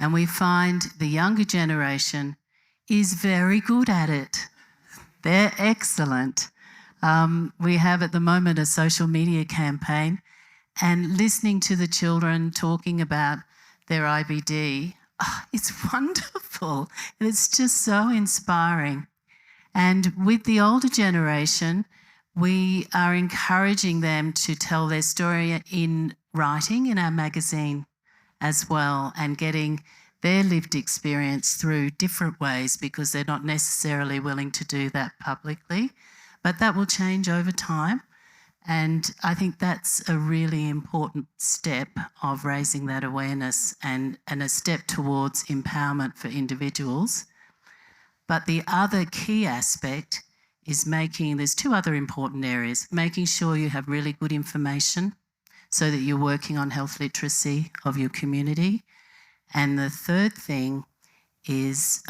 And we find the younger generation is very good at it. They're excellent. We have at the moment a social media campaign, and listening to the children talking about their IBD, it's wonderful. It's just so inspiring. And with the older generation, we are encouraging them to tell their story in writing in our magazine as well, and getting their lived experience through different ways, because they're not necessarily willing to do that publicly. But that will change over time. And I think that's a really important step of raising that awareness and a step towards empowerment for individuals. But the other key aspect is there's two other important areas: making sure you have really good information so that you're working on health literacy of your community. And the third thing is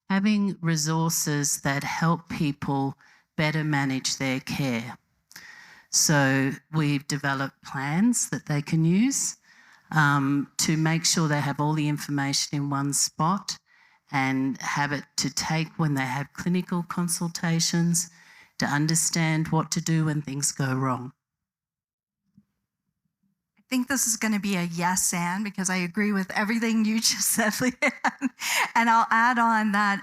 having resources that help people better manage their care. So we've developed plans that they can use to make sure they have all the information in one spot and have it to take when they have clinical consultations, to understand what to do when things go wrong. I think this is going to be a yes and, because I agree with everything you just said, Leanne. And I'll add on that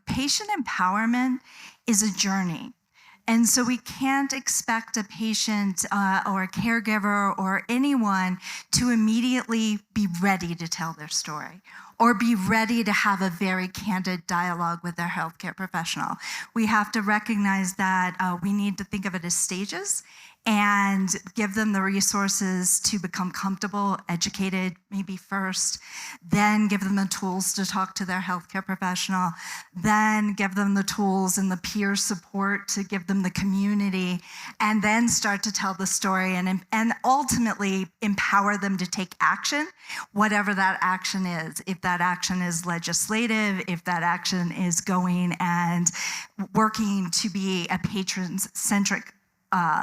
patient empowerment is a journey. And so we can't expect a patient or a caregiver or anyone to immediately be ready to tell their story or be ready to have a very candid dialogue with their healthcare professional. We have to recognize that we need to think of it as stages and give them the resources to become comfortable, educated maybe first, then give them the tools to talk to their healthcare professional, then give them the tools and the peer support to give them the community, and then start to tell the story and ultimately empower them to take action, whatever that action is. If that action is legislative, if that action is going and working to be a patron-centric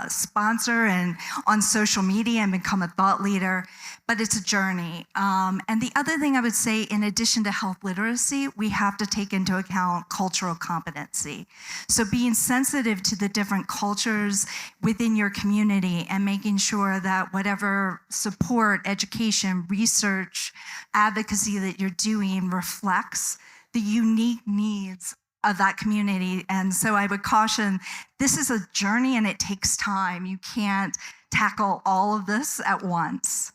sponsor and on social media and become a thought leader, but it's a journey. And the other thing I would say, in addition to health literacy, we have to take into account cultural competency. So being sensitive to the different cultures within your community and making sure that whatever support, education, research, advocacy that you're doing reflects the unique needs of that community. And so I would caution, this is a journey and it takes time. You can't tackle all of this at once.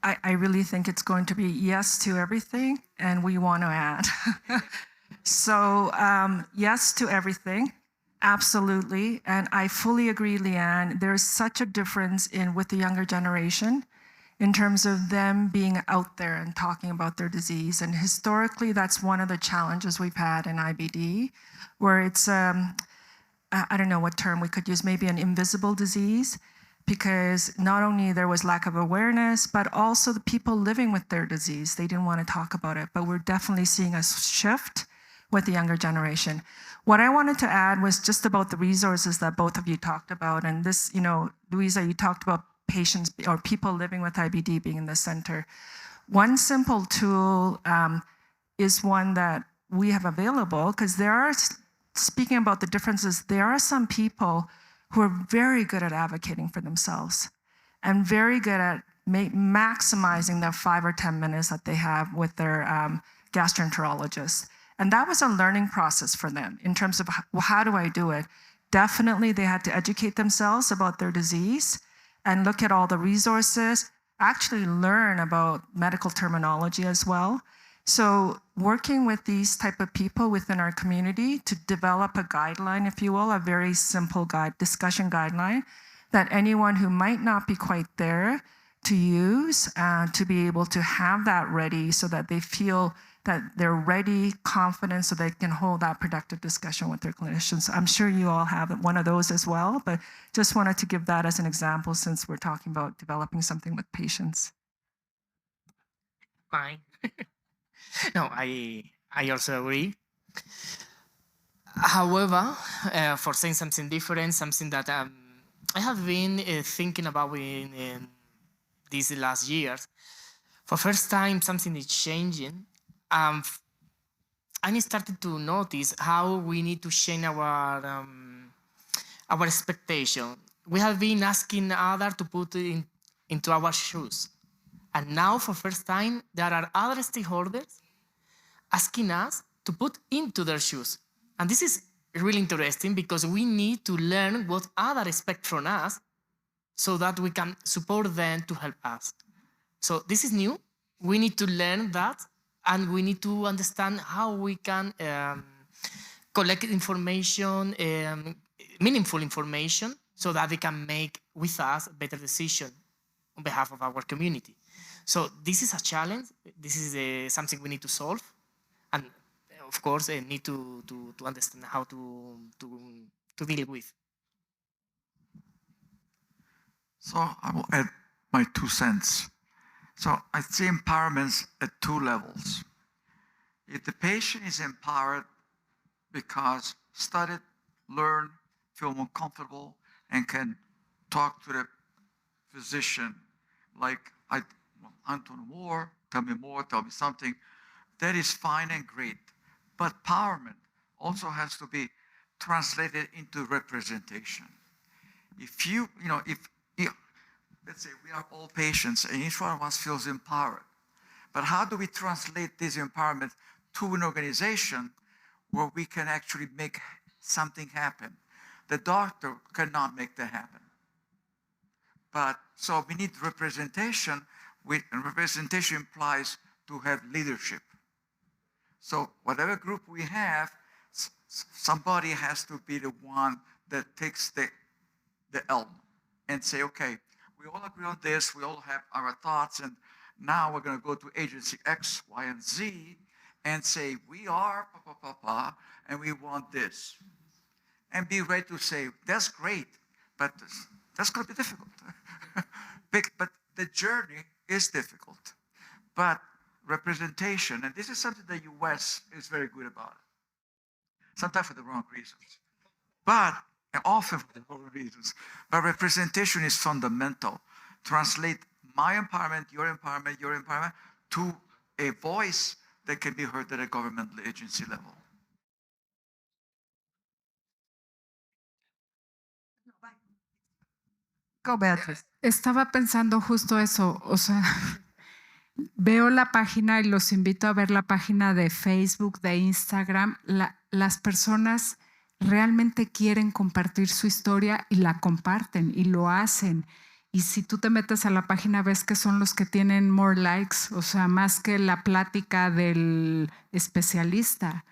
I really think it's going to be yes to everything, and we want to add. So yes to everything, absolutely. And I fully agree, Leanne, there's such a difference with the younger generation in terms of them being out there and talking about their disease. And historically, that's one of the challenges we've had in IBD, where it's, I don't know what term we could use, maybe an invisible disease, because not only there was lack of awareness, but also the people living with their disease, they didn't want to talk about it. But we're definitely seeing a shift with the younger generation. What I wanted to add was just about the resources that both of you talked about. And this, Louisa, you talked about patients or people living with IBD being in the center. One simple tool is one that we have available, because speaking about the differences, there are some people who are very good at advocating for themselves and very good at maximizing their 5 or 10 minutes that they have with their gastroenterologist. And that was a learning process for them in terms of how do I do it? Definitely they had to educate themselves about their disease and look at all the resources, actually learn about medical terminology as well. So working with these type of people within our community to develop a guideline, if you will, a very simple discussion guideline that anyone who might not be quite there to use, to be able to have that ready so that they feel that they're ready, confident, so they can hold that productive discussion with their clinicians. I'm sure you all have one of those as well, but just wanted to give that as an example since we're talking about developing something with patients. Fine. No, I also agree. However, for saying something different, something that I have been thinking about in these last years, for first time something is changing. I started to notice how we need to change our expectation. We have been asking others to put into our shoes. And now, for first time, there are other stakeholders asking us to put into their shoes. And this is really interesting because we need to learn what others expect from us so that we can support them to help us. So this is new. We need to learn that, and we need to understand how we can collect information, meaningful information, so that they can make with us a better decision on behalf of our community. So this is a challenge. This is something we need to solve, and of course, need to understand how to deal with. So I will add my 2 cents. So I see empowerments at 2 levels. If the patient is empowered because studied, learned, feel more comfortable, and can talk to the physician like, I want to know more, tell me something, that is fine and great. But empowerment also has to be translated into representation. If let's say we are all patients and each one of us feels empowered. But how do we translate this empowerment to an organization where we can actually make something happen? The doctor cannot make that happen. But so we need representation, and representation implies to have leadership. So whatever group we have, somebody has to be the one that takes the helm and say, okay, we all agree on this, we all have our thoughts, and now we're going to go to agency X, Y, and Z and say, we are and we want this. And be ready to say, that's great, but that's going to be difficult. But the journey is difficult. But representation, and this is something the US is very good about it. Sometimes for the wrong reasons. But and often for the wrong reasons. But representation is fundamental. Translate my empowerment, your empowerment to a voice that can be heard at a governmental agency level. Go, Beatriz. Estaba pensando justo eso, o sea, veo la página y los invito a ver la página de Facebook, de Instagram. Las personas realmente quieren compartir su historia y la comparten y lo hacen. Y si tú te metes a la página ves que son los que tienen more likes, o sea, más que la plática del especialista.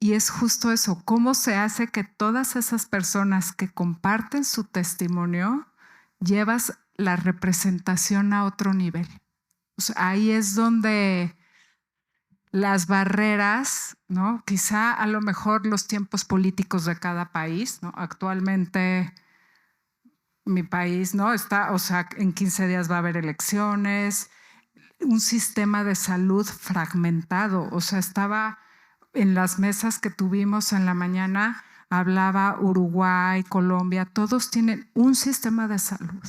Y es justo eso, cómo se hace que todas esas personas que comparten su testimonio llevas la representación a otro nivel. O sea, ahí es donde las barreras, ¿no? Quizá a lo mejor los tiempos políticos de cada país, ¿no? Actualmente mi país, ¿no? Está, o sea, en 15 días va a haber elecciones, un sistema de salud fragmentado, o sea, estaba en las mesas que tuvimos en la mañana, hablaba Uruguay, Colombia, todos tienen un sistema de salud.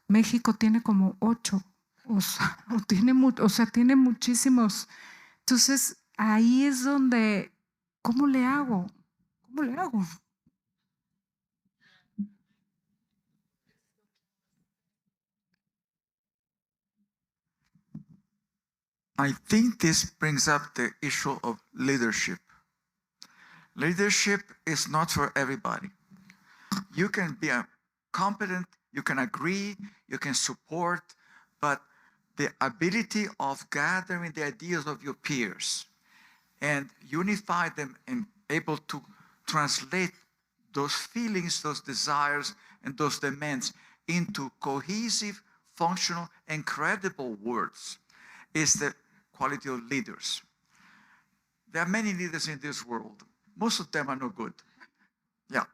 México tiene como 8, o sea, tiene muchísimos. Entonces, ahí es donde, ¿cómo le hago? ¿Cómo le hago? I think this brings up the issue of leadership. Leadership is not for everybody. You can be competent, you can agree, you can support, but the ability of gathering the ideas of your peers and unify them and able to translate those feelings, those desires, and those demands into cohesive, functional, and credible words is the quality of leaders. There are many leaders in this world. Most of them are no good. Yeah,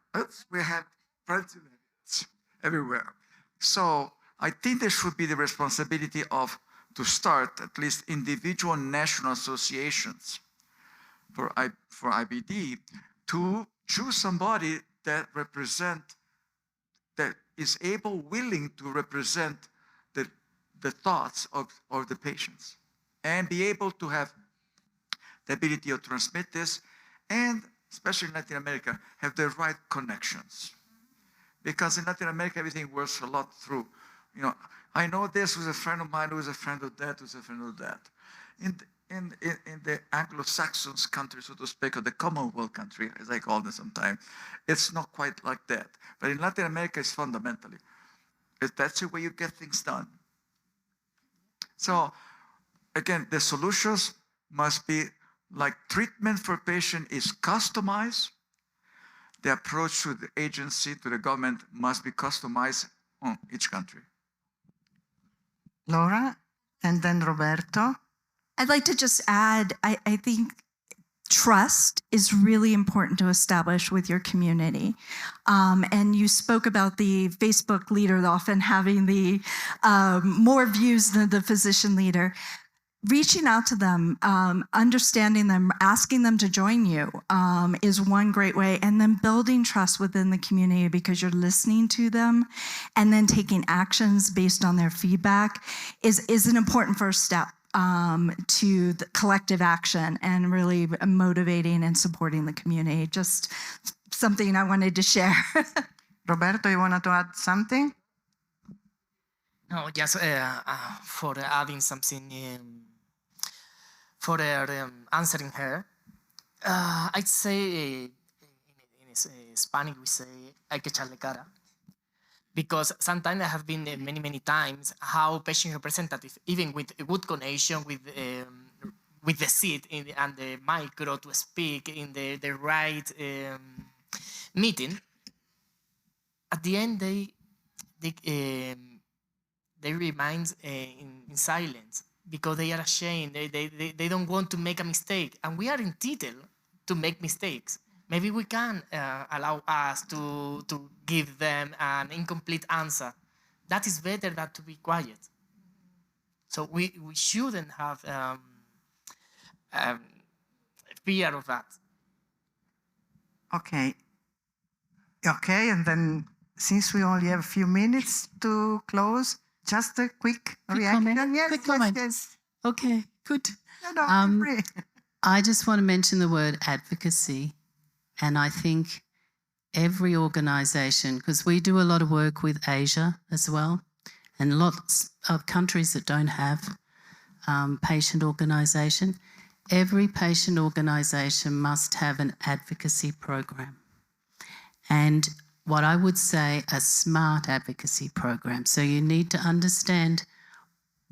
we have presidents everywhere. So I think there should be the responsibility of, to start at least individual national associations for IBD to choose somebody that is willing to represent the thoughts of the patients and be able to have the ability to transmit this, and especially in Latin America, have the right connections. Because in Latin America, everything works a lot through, I know this was a friend of mine, who was a friend of that, who's a friend of that. In the Anglo-Saxon countries, so to speak, or the Commonwealth country, as I call them sometimes, it's not quite like that. But in Latin America, it's fundamentally. That's the way you get things done. So, again, the solutions must be like treatment for patient is customized. The approach to the agency, to the government, must be customized on each country. Laura, and then Roberto. I'd like to just add, I think trust is really important to establish with your community. And you spoke about the Facebook leader often having the more views than the physician leader. Reaching out to them, understanding them, asking them to join you is one great way. And then building trust within the community because you're listening to them and then taking actions based on their feedback is an important first step to the collective action and really motivating and supporting the community. Just something I wanted to share. Roberto, you wanted to add something? No, just for adding something, for answering her. I'd say, in Spanish we say, hay que echarle cara. Because sometimes I have been many times how patient representative, even with a good connection with the seat and the micro to speak in the right meeting, at the end they remain in silence because they are ashamed. They don't want to make a mistake, and we are entitled to make mistakes. Maybe we can allow us to give them an incomplete answer. That is better than to be quiet. So we shouldn't have fear of that. Okay. Okay, and then since we only have a few minutes to close, just a quick reaction. Comment. Yes, Quick yes, comment. yes. Okay, good. No, free. I just want to mention the word advocacy. And I think every organization, because we do a lot of work with Asia as well, and lots of countries that don't have patient organization, every patient organization must have an advocacy program. And what I would say, a smart advocacy program. So you need to understand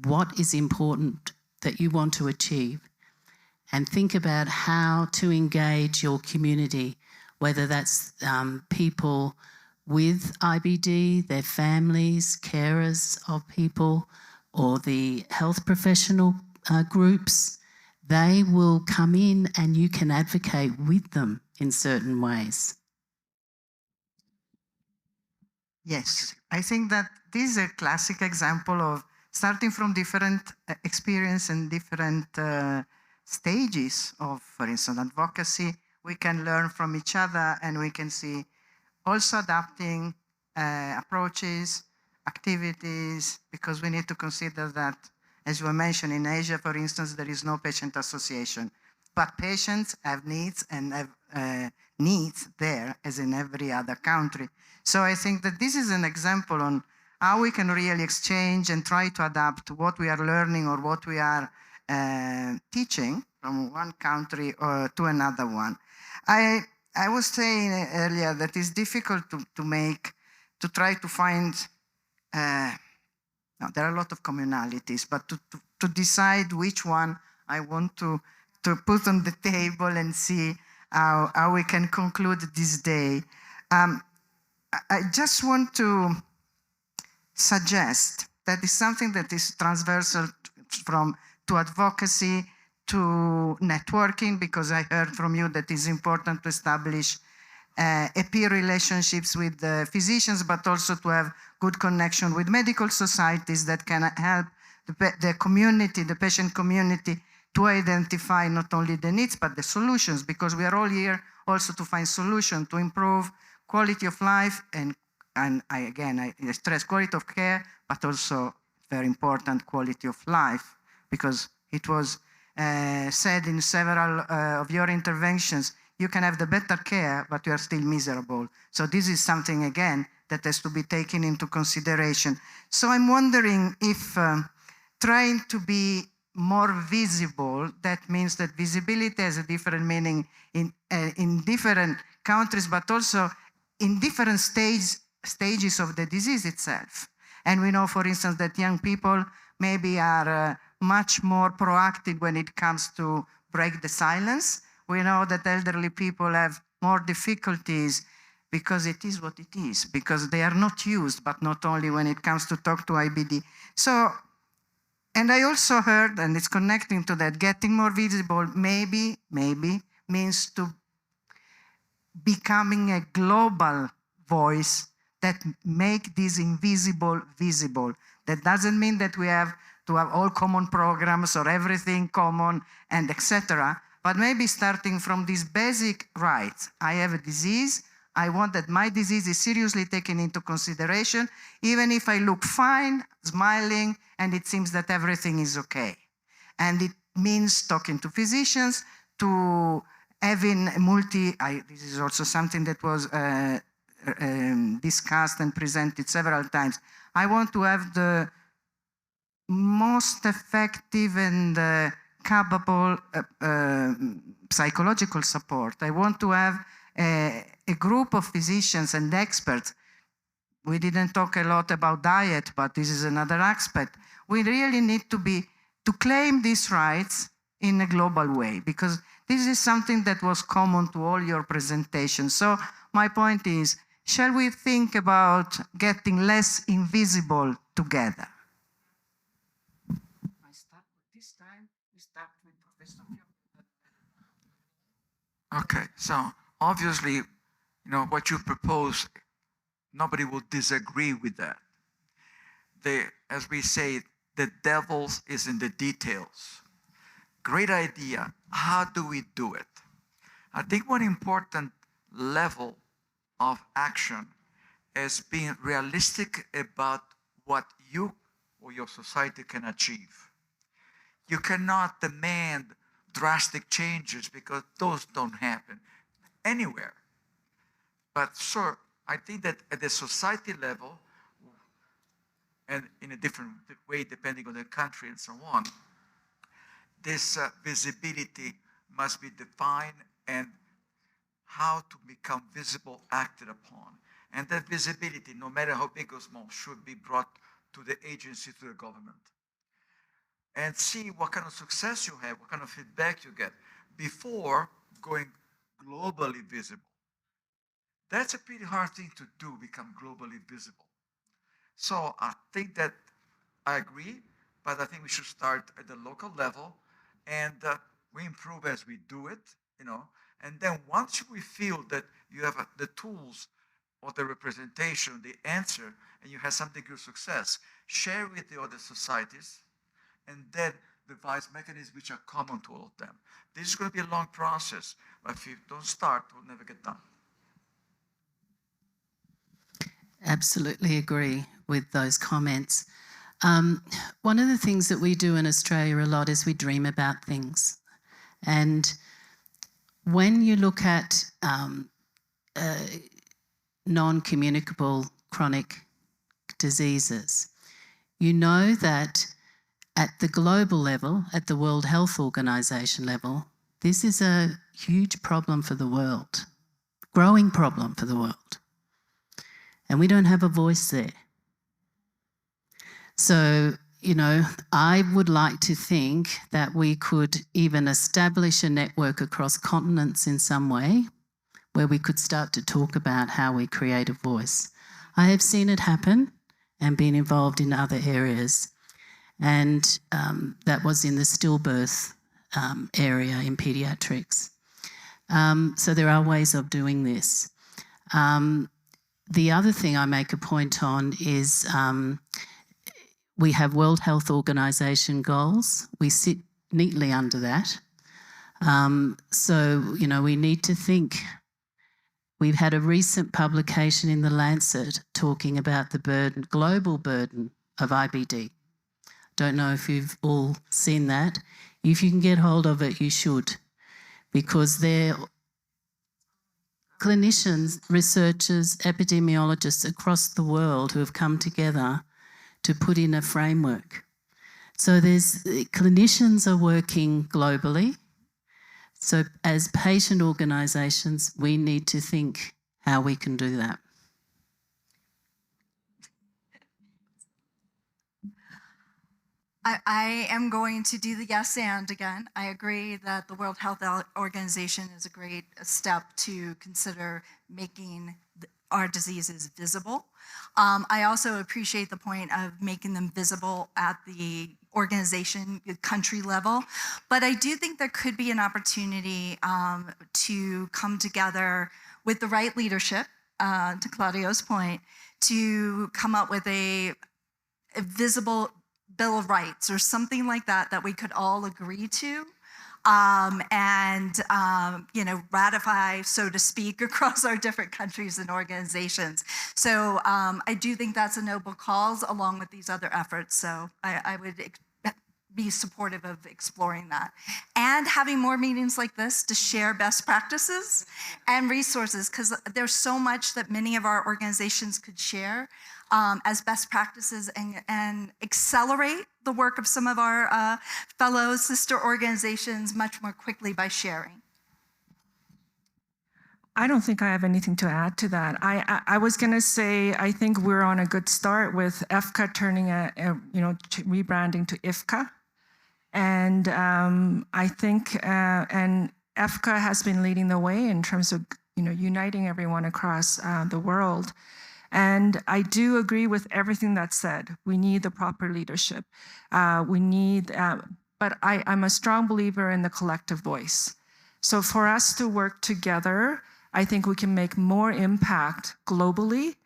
what is important that you want to achieve and think about how to engage your community, whether that's people with IBD, their families, carers of people, or the health professional groups. They will come in and you can advocate with them in certain ways. Yes, I think that this is a classic example of starting from different experience and different stages of, for instance, advocacy. We can learn from each other and we can see also adapting approaches, activities, because we need to consider that, as you were mentioning, in Asia, for instance, there is no patient association. But patients have needs and have needs there, as in every other country. So I think that this is an example on how we can really exchange and try to adapt what we are learning or what we are teaching from one country to another one. I was saying earlier that it's difficult to try to find Now, there are a lot of communalities, but to decide which one I want to put on the table and see how we can conclude this day. I just want to suggest that is something that is transversal to advocacy, to networking, because I heard from you that it's important to establish peer relationships with physicians, but also to have good connection with medical societies that can help the community, the patient community, to identify not only the needs, but the solutions, because we are all here also to find solutions to improve quality of life, and I stress quality of care, but also very important quality of life, because it was said in several of your interventions, you can have the better care, but you are still miserable. So this is something, again, that has to be taken into consideration. So I'm wondering if trying to be more visible, that means that visibility has a different meaning in different countries, but also in different stages of the disease itself. And we know, for instance, that young people maybe are much more proactive when it comes to break the silence. We know that elderly people have more difficulties because it is what it is, because they are not used, but not only when it comes to talk to IBD. So, and I also heard, and it's connecting to that, getting more visible maybe means to becoming a global voice that make this invisible visible. That doesn't mean that we have to have all common programs or everything common and etc. But maybe starting from these basic rights. I have a disease. I want that my disease is seriously taken into consideration, even if I look fine, smiling, and it seems that everything is okay. And it means talking to physicians, to having this is also something that was discussed and presented several times. I want to have the most effective and capable psychological support. I want to have a group of physicians and experts. We didn't talk a lot about diet, but this is another aspect. We really need to claim these rights in a global way, because this is something that was common to all your presentations. So my point is, shall we think about getting less invisible together? I start with this time. We start with Professor. Okay, so obviously, what you propose, nobody will disagree with that. As we say, the devil is in the details. Great idea. How do we do it? I think one important level of action is being realistic about what you or your society can achieve. You cannot demand drastic changes because those don't happen anywhere. But sir, I think that at the society level, and in a different way depending on the country and so on, this visibility must be defined and how to become visible, acted upon. And that visibility, no matter how big or small, should be brought to the agency, to the government. And see what kind of success you have, what kind of feedback you get before going globally visible. That's a pretty hard thing to do, become globally visible. So I think that I agree, but I think we should start at the local level, and we improve as we do it, and then once we feel that you have the tools or the representation, the answer, and you have some degree of success, share with the other societies, and then devise mechanisms which are common to all of them. This is going to be a long process, but if you don't start, we'll never get done. Absolutely agree with those comments. One of the things that we do in Australia a lot is we dream about things. And when you look at non-communicable chronic diseases, you know that at the global level, at the World Health Organization level, this is a huge problem for the world, growing problem for the world. And we don't have a voice there. So, you know, I would like to think that we could even establish a network across continents in some way where we could start to talk about how we create a voice. I have seen it happen and been involved in other areas. And that was in the stillbirth area in pediatrics. So there are ways of doing this. The other thing I make a point on is we have World Health Organization goals. We sit neatly under that. So, you know, we need to think. We've had a recent publication in The Lancet talking about the burden, global burden of IBD. Don't know if you've all seen that. If you can get hold of it, you should, because they're clinicians, researchers, epidemiologists across the world who have come together to put in a framework. So clinicians are working globally. So as patient organisations, we need to think how we can do that. I am going to do the yes and again. I agree that the World Health Organization is a great step to consider making our diseases visible. I also appreciate the point of making them visible at the organization, country level. But I do think there could be an opportunity to come together with the right leadership, to Claudio's point, to come up with a visible Bill of Rights or something like that that we could all agree to and you know, ratify, so to speak, across our different countries and organizations. So I do think that's a noble cause along with these other efforts. So I would be supportive of exploring that and having more meetings like this to share best practices and resources, because there's so much that many of our organizations could share as best practices and accelerate the work of some of our fellow sister organizations much more quickly by sharing. I don't think I have anything to add to that. I was going to say, I think we're on a good start with EFFCA turning rebranding to EFFCA. And I think, and EFFCA has been leading the way in terms of, you know, uniting everyone across the world. And I do agree with everything that's said. We need the proper leadership. But I'm a strong believer in the collective voice. So for us to work together, I think we can make more impact globally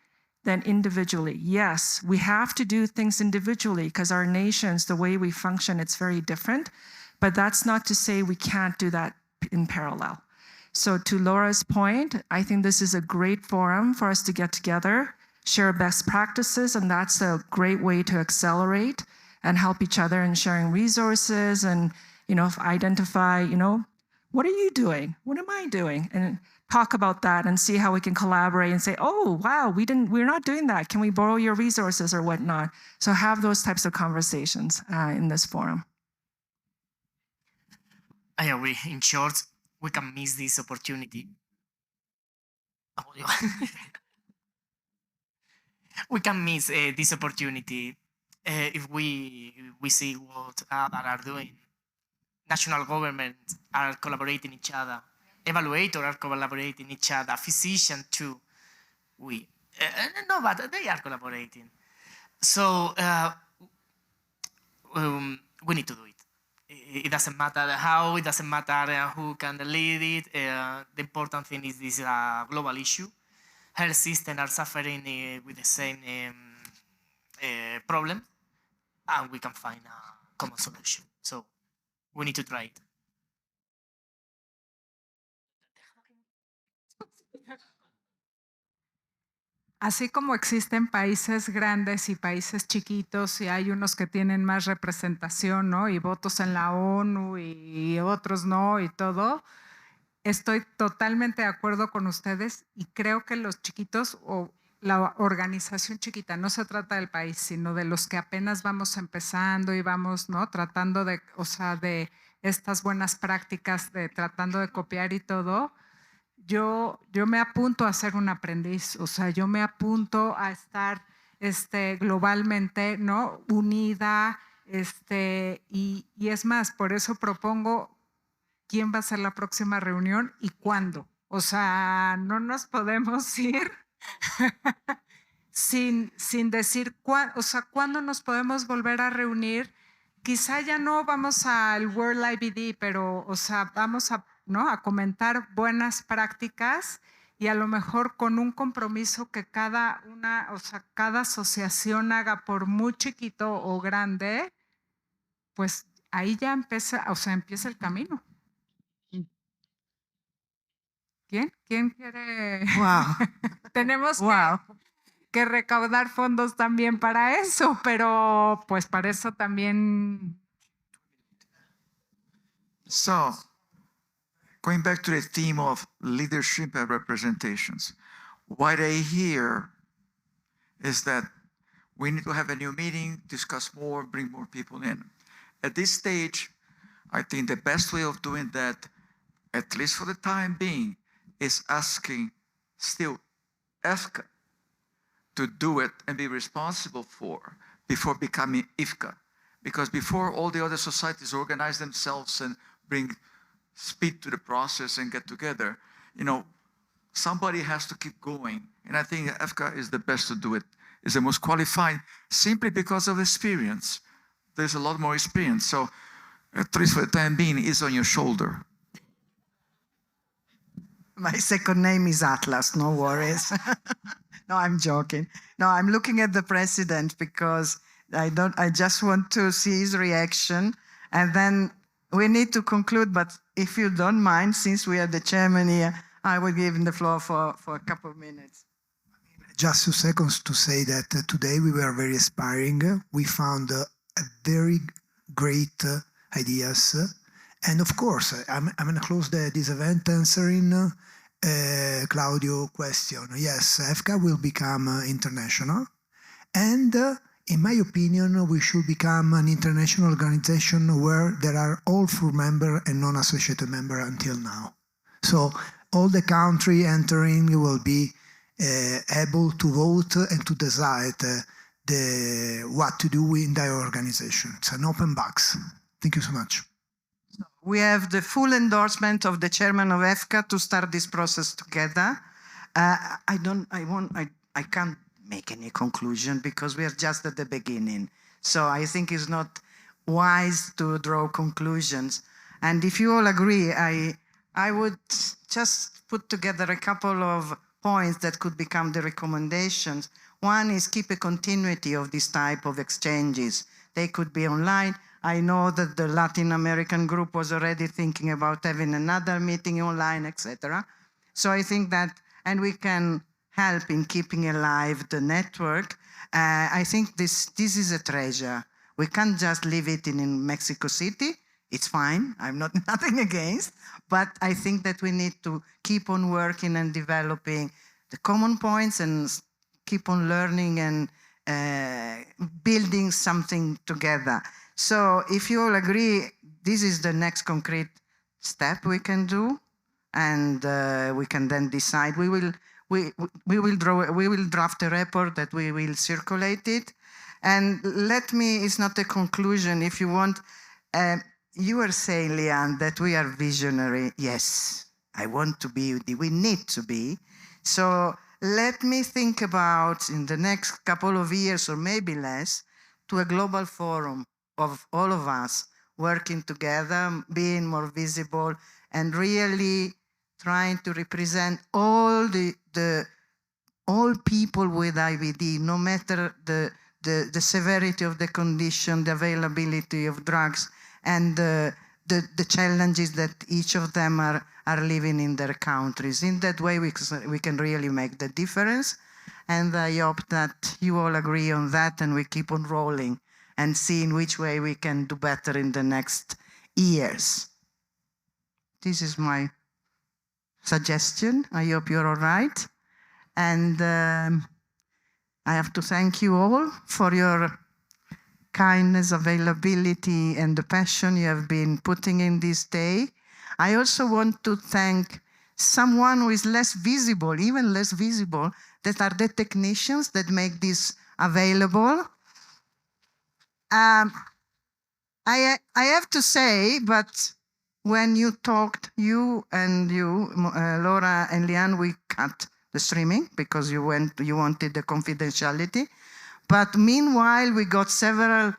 than individually. Yes, we have to do things individually because our nations, the way we function, it's very different. But that's not to say we can't do that in parallel. So to Laura's point, I think this is a great forum for us to get together, share best practices, and that's a great way to accelerate and help each other in sharing resources and, you know, identify, you know, what are you doing? What am I doing? And talk about that and see how we can collaborate and say, oh, wow, we're not doing that. Can we borrow your resources or whatnot? So have those types of conversations in this forum. I agree. In short, we can miss this opportunity. We can miss this opportunity if we see what others are doing. National governments are collaborating each other. Evaluators are collaborating each other. Physicians too. No, but they are collaborating. So we need to do it. It doesn't matter how, it doesn't matter who can lead it. The important thing is this is a global issue. Health systems are suffering with the same problem, and we can find a common solution. So we need to try it. Así como existen países grandes y países chiquitos y hay unos que tienen más representación, ¿no? Y votos en la ONU y otros no y todo, estoy totalmente de acuerdo con ustedes y creo que los chiquitos o la organización chiquita, no se trata del país, sino de los que apenas vamos empezando y vamos, ¿no? Tratando de, o sea, de estas buenas prácticas, de tratando de copiar y todo. Yo me apunto a ser un aprendiz, o sea, yo me apunto a estar globalmente, ¿no? Unida, y es más, por eso propongo quién va a ser la próxima reunión y cuándo. O sea, no nos podemos ir sin decir cuándo nos podemos volver a reunir. Quizá ya no vamos al World IBD, pero, o sea, vamos a, ¿no?, a comentar buenas prácticas y a lo mejor con un compromiso que cada asociación haga, por muy chiquito o grande, pues ahí ya empieza el camino. ¿Quién quiere? Wow. Tenemos Wow. que recaudar fondos también para eso, pero pues para eso también. So, going back to the theme of leadership and representations, what I hear is that we need to have a new meeting, discuss more, bring more people in. At this stage, I think the best way of doing that, at least for the time being, is asking still EFFCA to do it and be responsible for before becoming EFFCA. Because before all the other societies organize themselves and bring speed to the process and get together, somebody has to keep going. And I think EFFCA is the best to do it, is the most qualified, simply because of experience. There's a lot more experience. So at least for the time being, it's on your shoulder. My second name is Atlas, no worries. No, I'm joking. No, I'm looking at the president because I just want to see his reaction. And then we need to conclude, but if you don't mind, since we are the chairman here, I will give him the floor for a couple of minutes. Just 2 seconds to say that today we were very inspiring. We found a very great ideas. And of course, I'm going to close this event answering Claudio's question. Yes, EFFCA will become international. And in my opinion, we should become an international organization where there are all full members and non-associated members until now. So all the country entering will be able to vote and to decide what to do in their organization. It's an open box. Thank you so much. We have the full endorsement of the chairman of EFFCA to start this process together. I can't make any conclusion because we are just at the beginning. So I think it's not wise to draw conclusions. And if you all agree, I would just put together a couple of points that could become the recommendations. One is keep a continuity of this type of exchanges. They could be online. I know that the Latin American group was already thinking about having another meeting online, etc. So I think that, and we can help in keeping alive the network. I think this is a treasure. We can't just leave it in Mexico City. It's fine. I'm not nothing against, but I think that we need to keep on working and developing the common points and keep on learning and building something together. So if you all agree, this is the next concrete step we can do, and we can then decide. We will draft a report that we will circulate it. And it's not a conclusion. If you want, you were saying, Lian, that we are visionary. Yes, I want to be, we need to be. So let me think about, in the next couple of years, or maybe less, to a global forum of all of us working together, being more visible, and really trying to represent all all people with IBD, no matter the severity of the condition, the availability of drugs, and the challenges that each of them are living in their countries. In that way, we can really make the difference. And I hope that you all agree on that, and we keep on rolling and see in which way we can do better in the next years. This is my suggestion. I hope you're all right. And I have to thank you all for your kindness, availability, and the passion you have been putting in this day. I also want to thank someone who is less visible, even less visible, that are the technicians that make this available. I have to say, but when you talked, you, Laura and Liane, we cut the streaming because you wanted the confidentiality. But meanwhile, we got several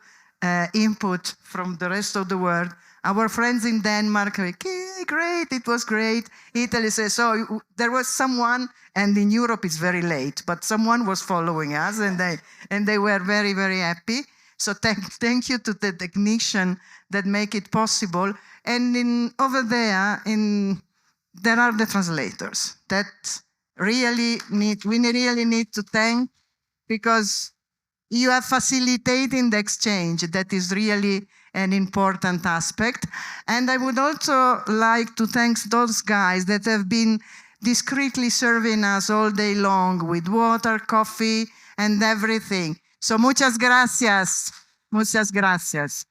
input from the rest of the world. Our friends in Denmark, okay, great, it was great. Italy says, so there was someone, and in Europe it's very late, but someone was following us, and they were very, very happy. So thank you to the technician that make it possible. And over there, there are the translators that we really need to thank, because you are facilitating the exchange. That is really an important aspect. And I would also like to thank those guys that have been discreetly serving us all day long with water, coffee, and everything. So muchas gracias. Muchas gracias.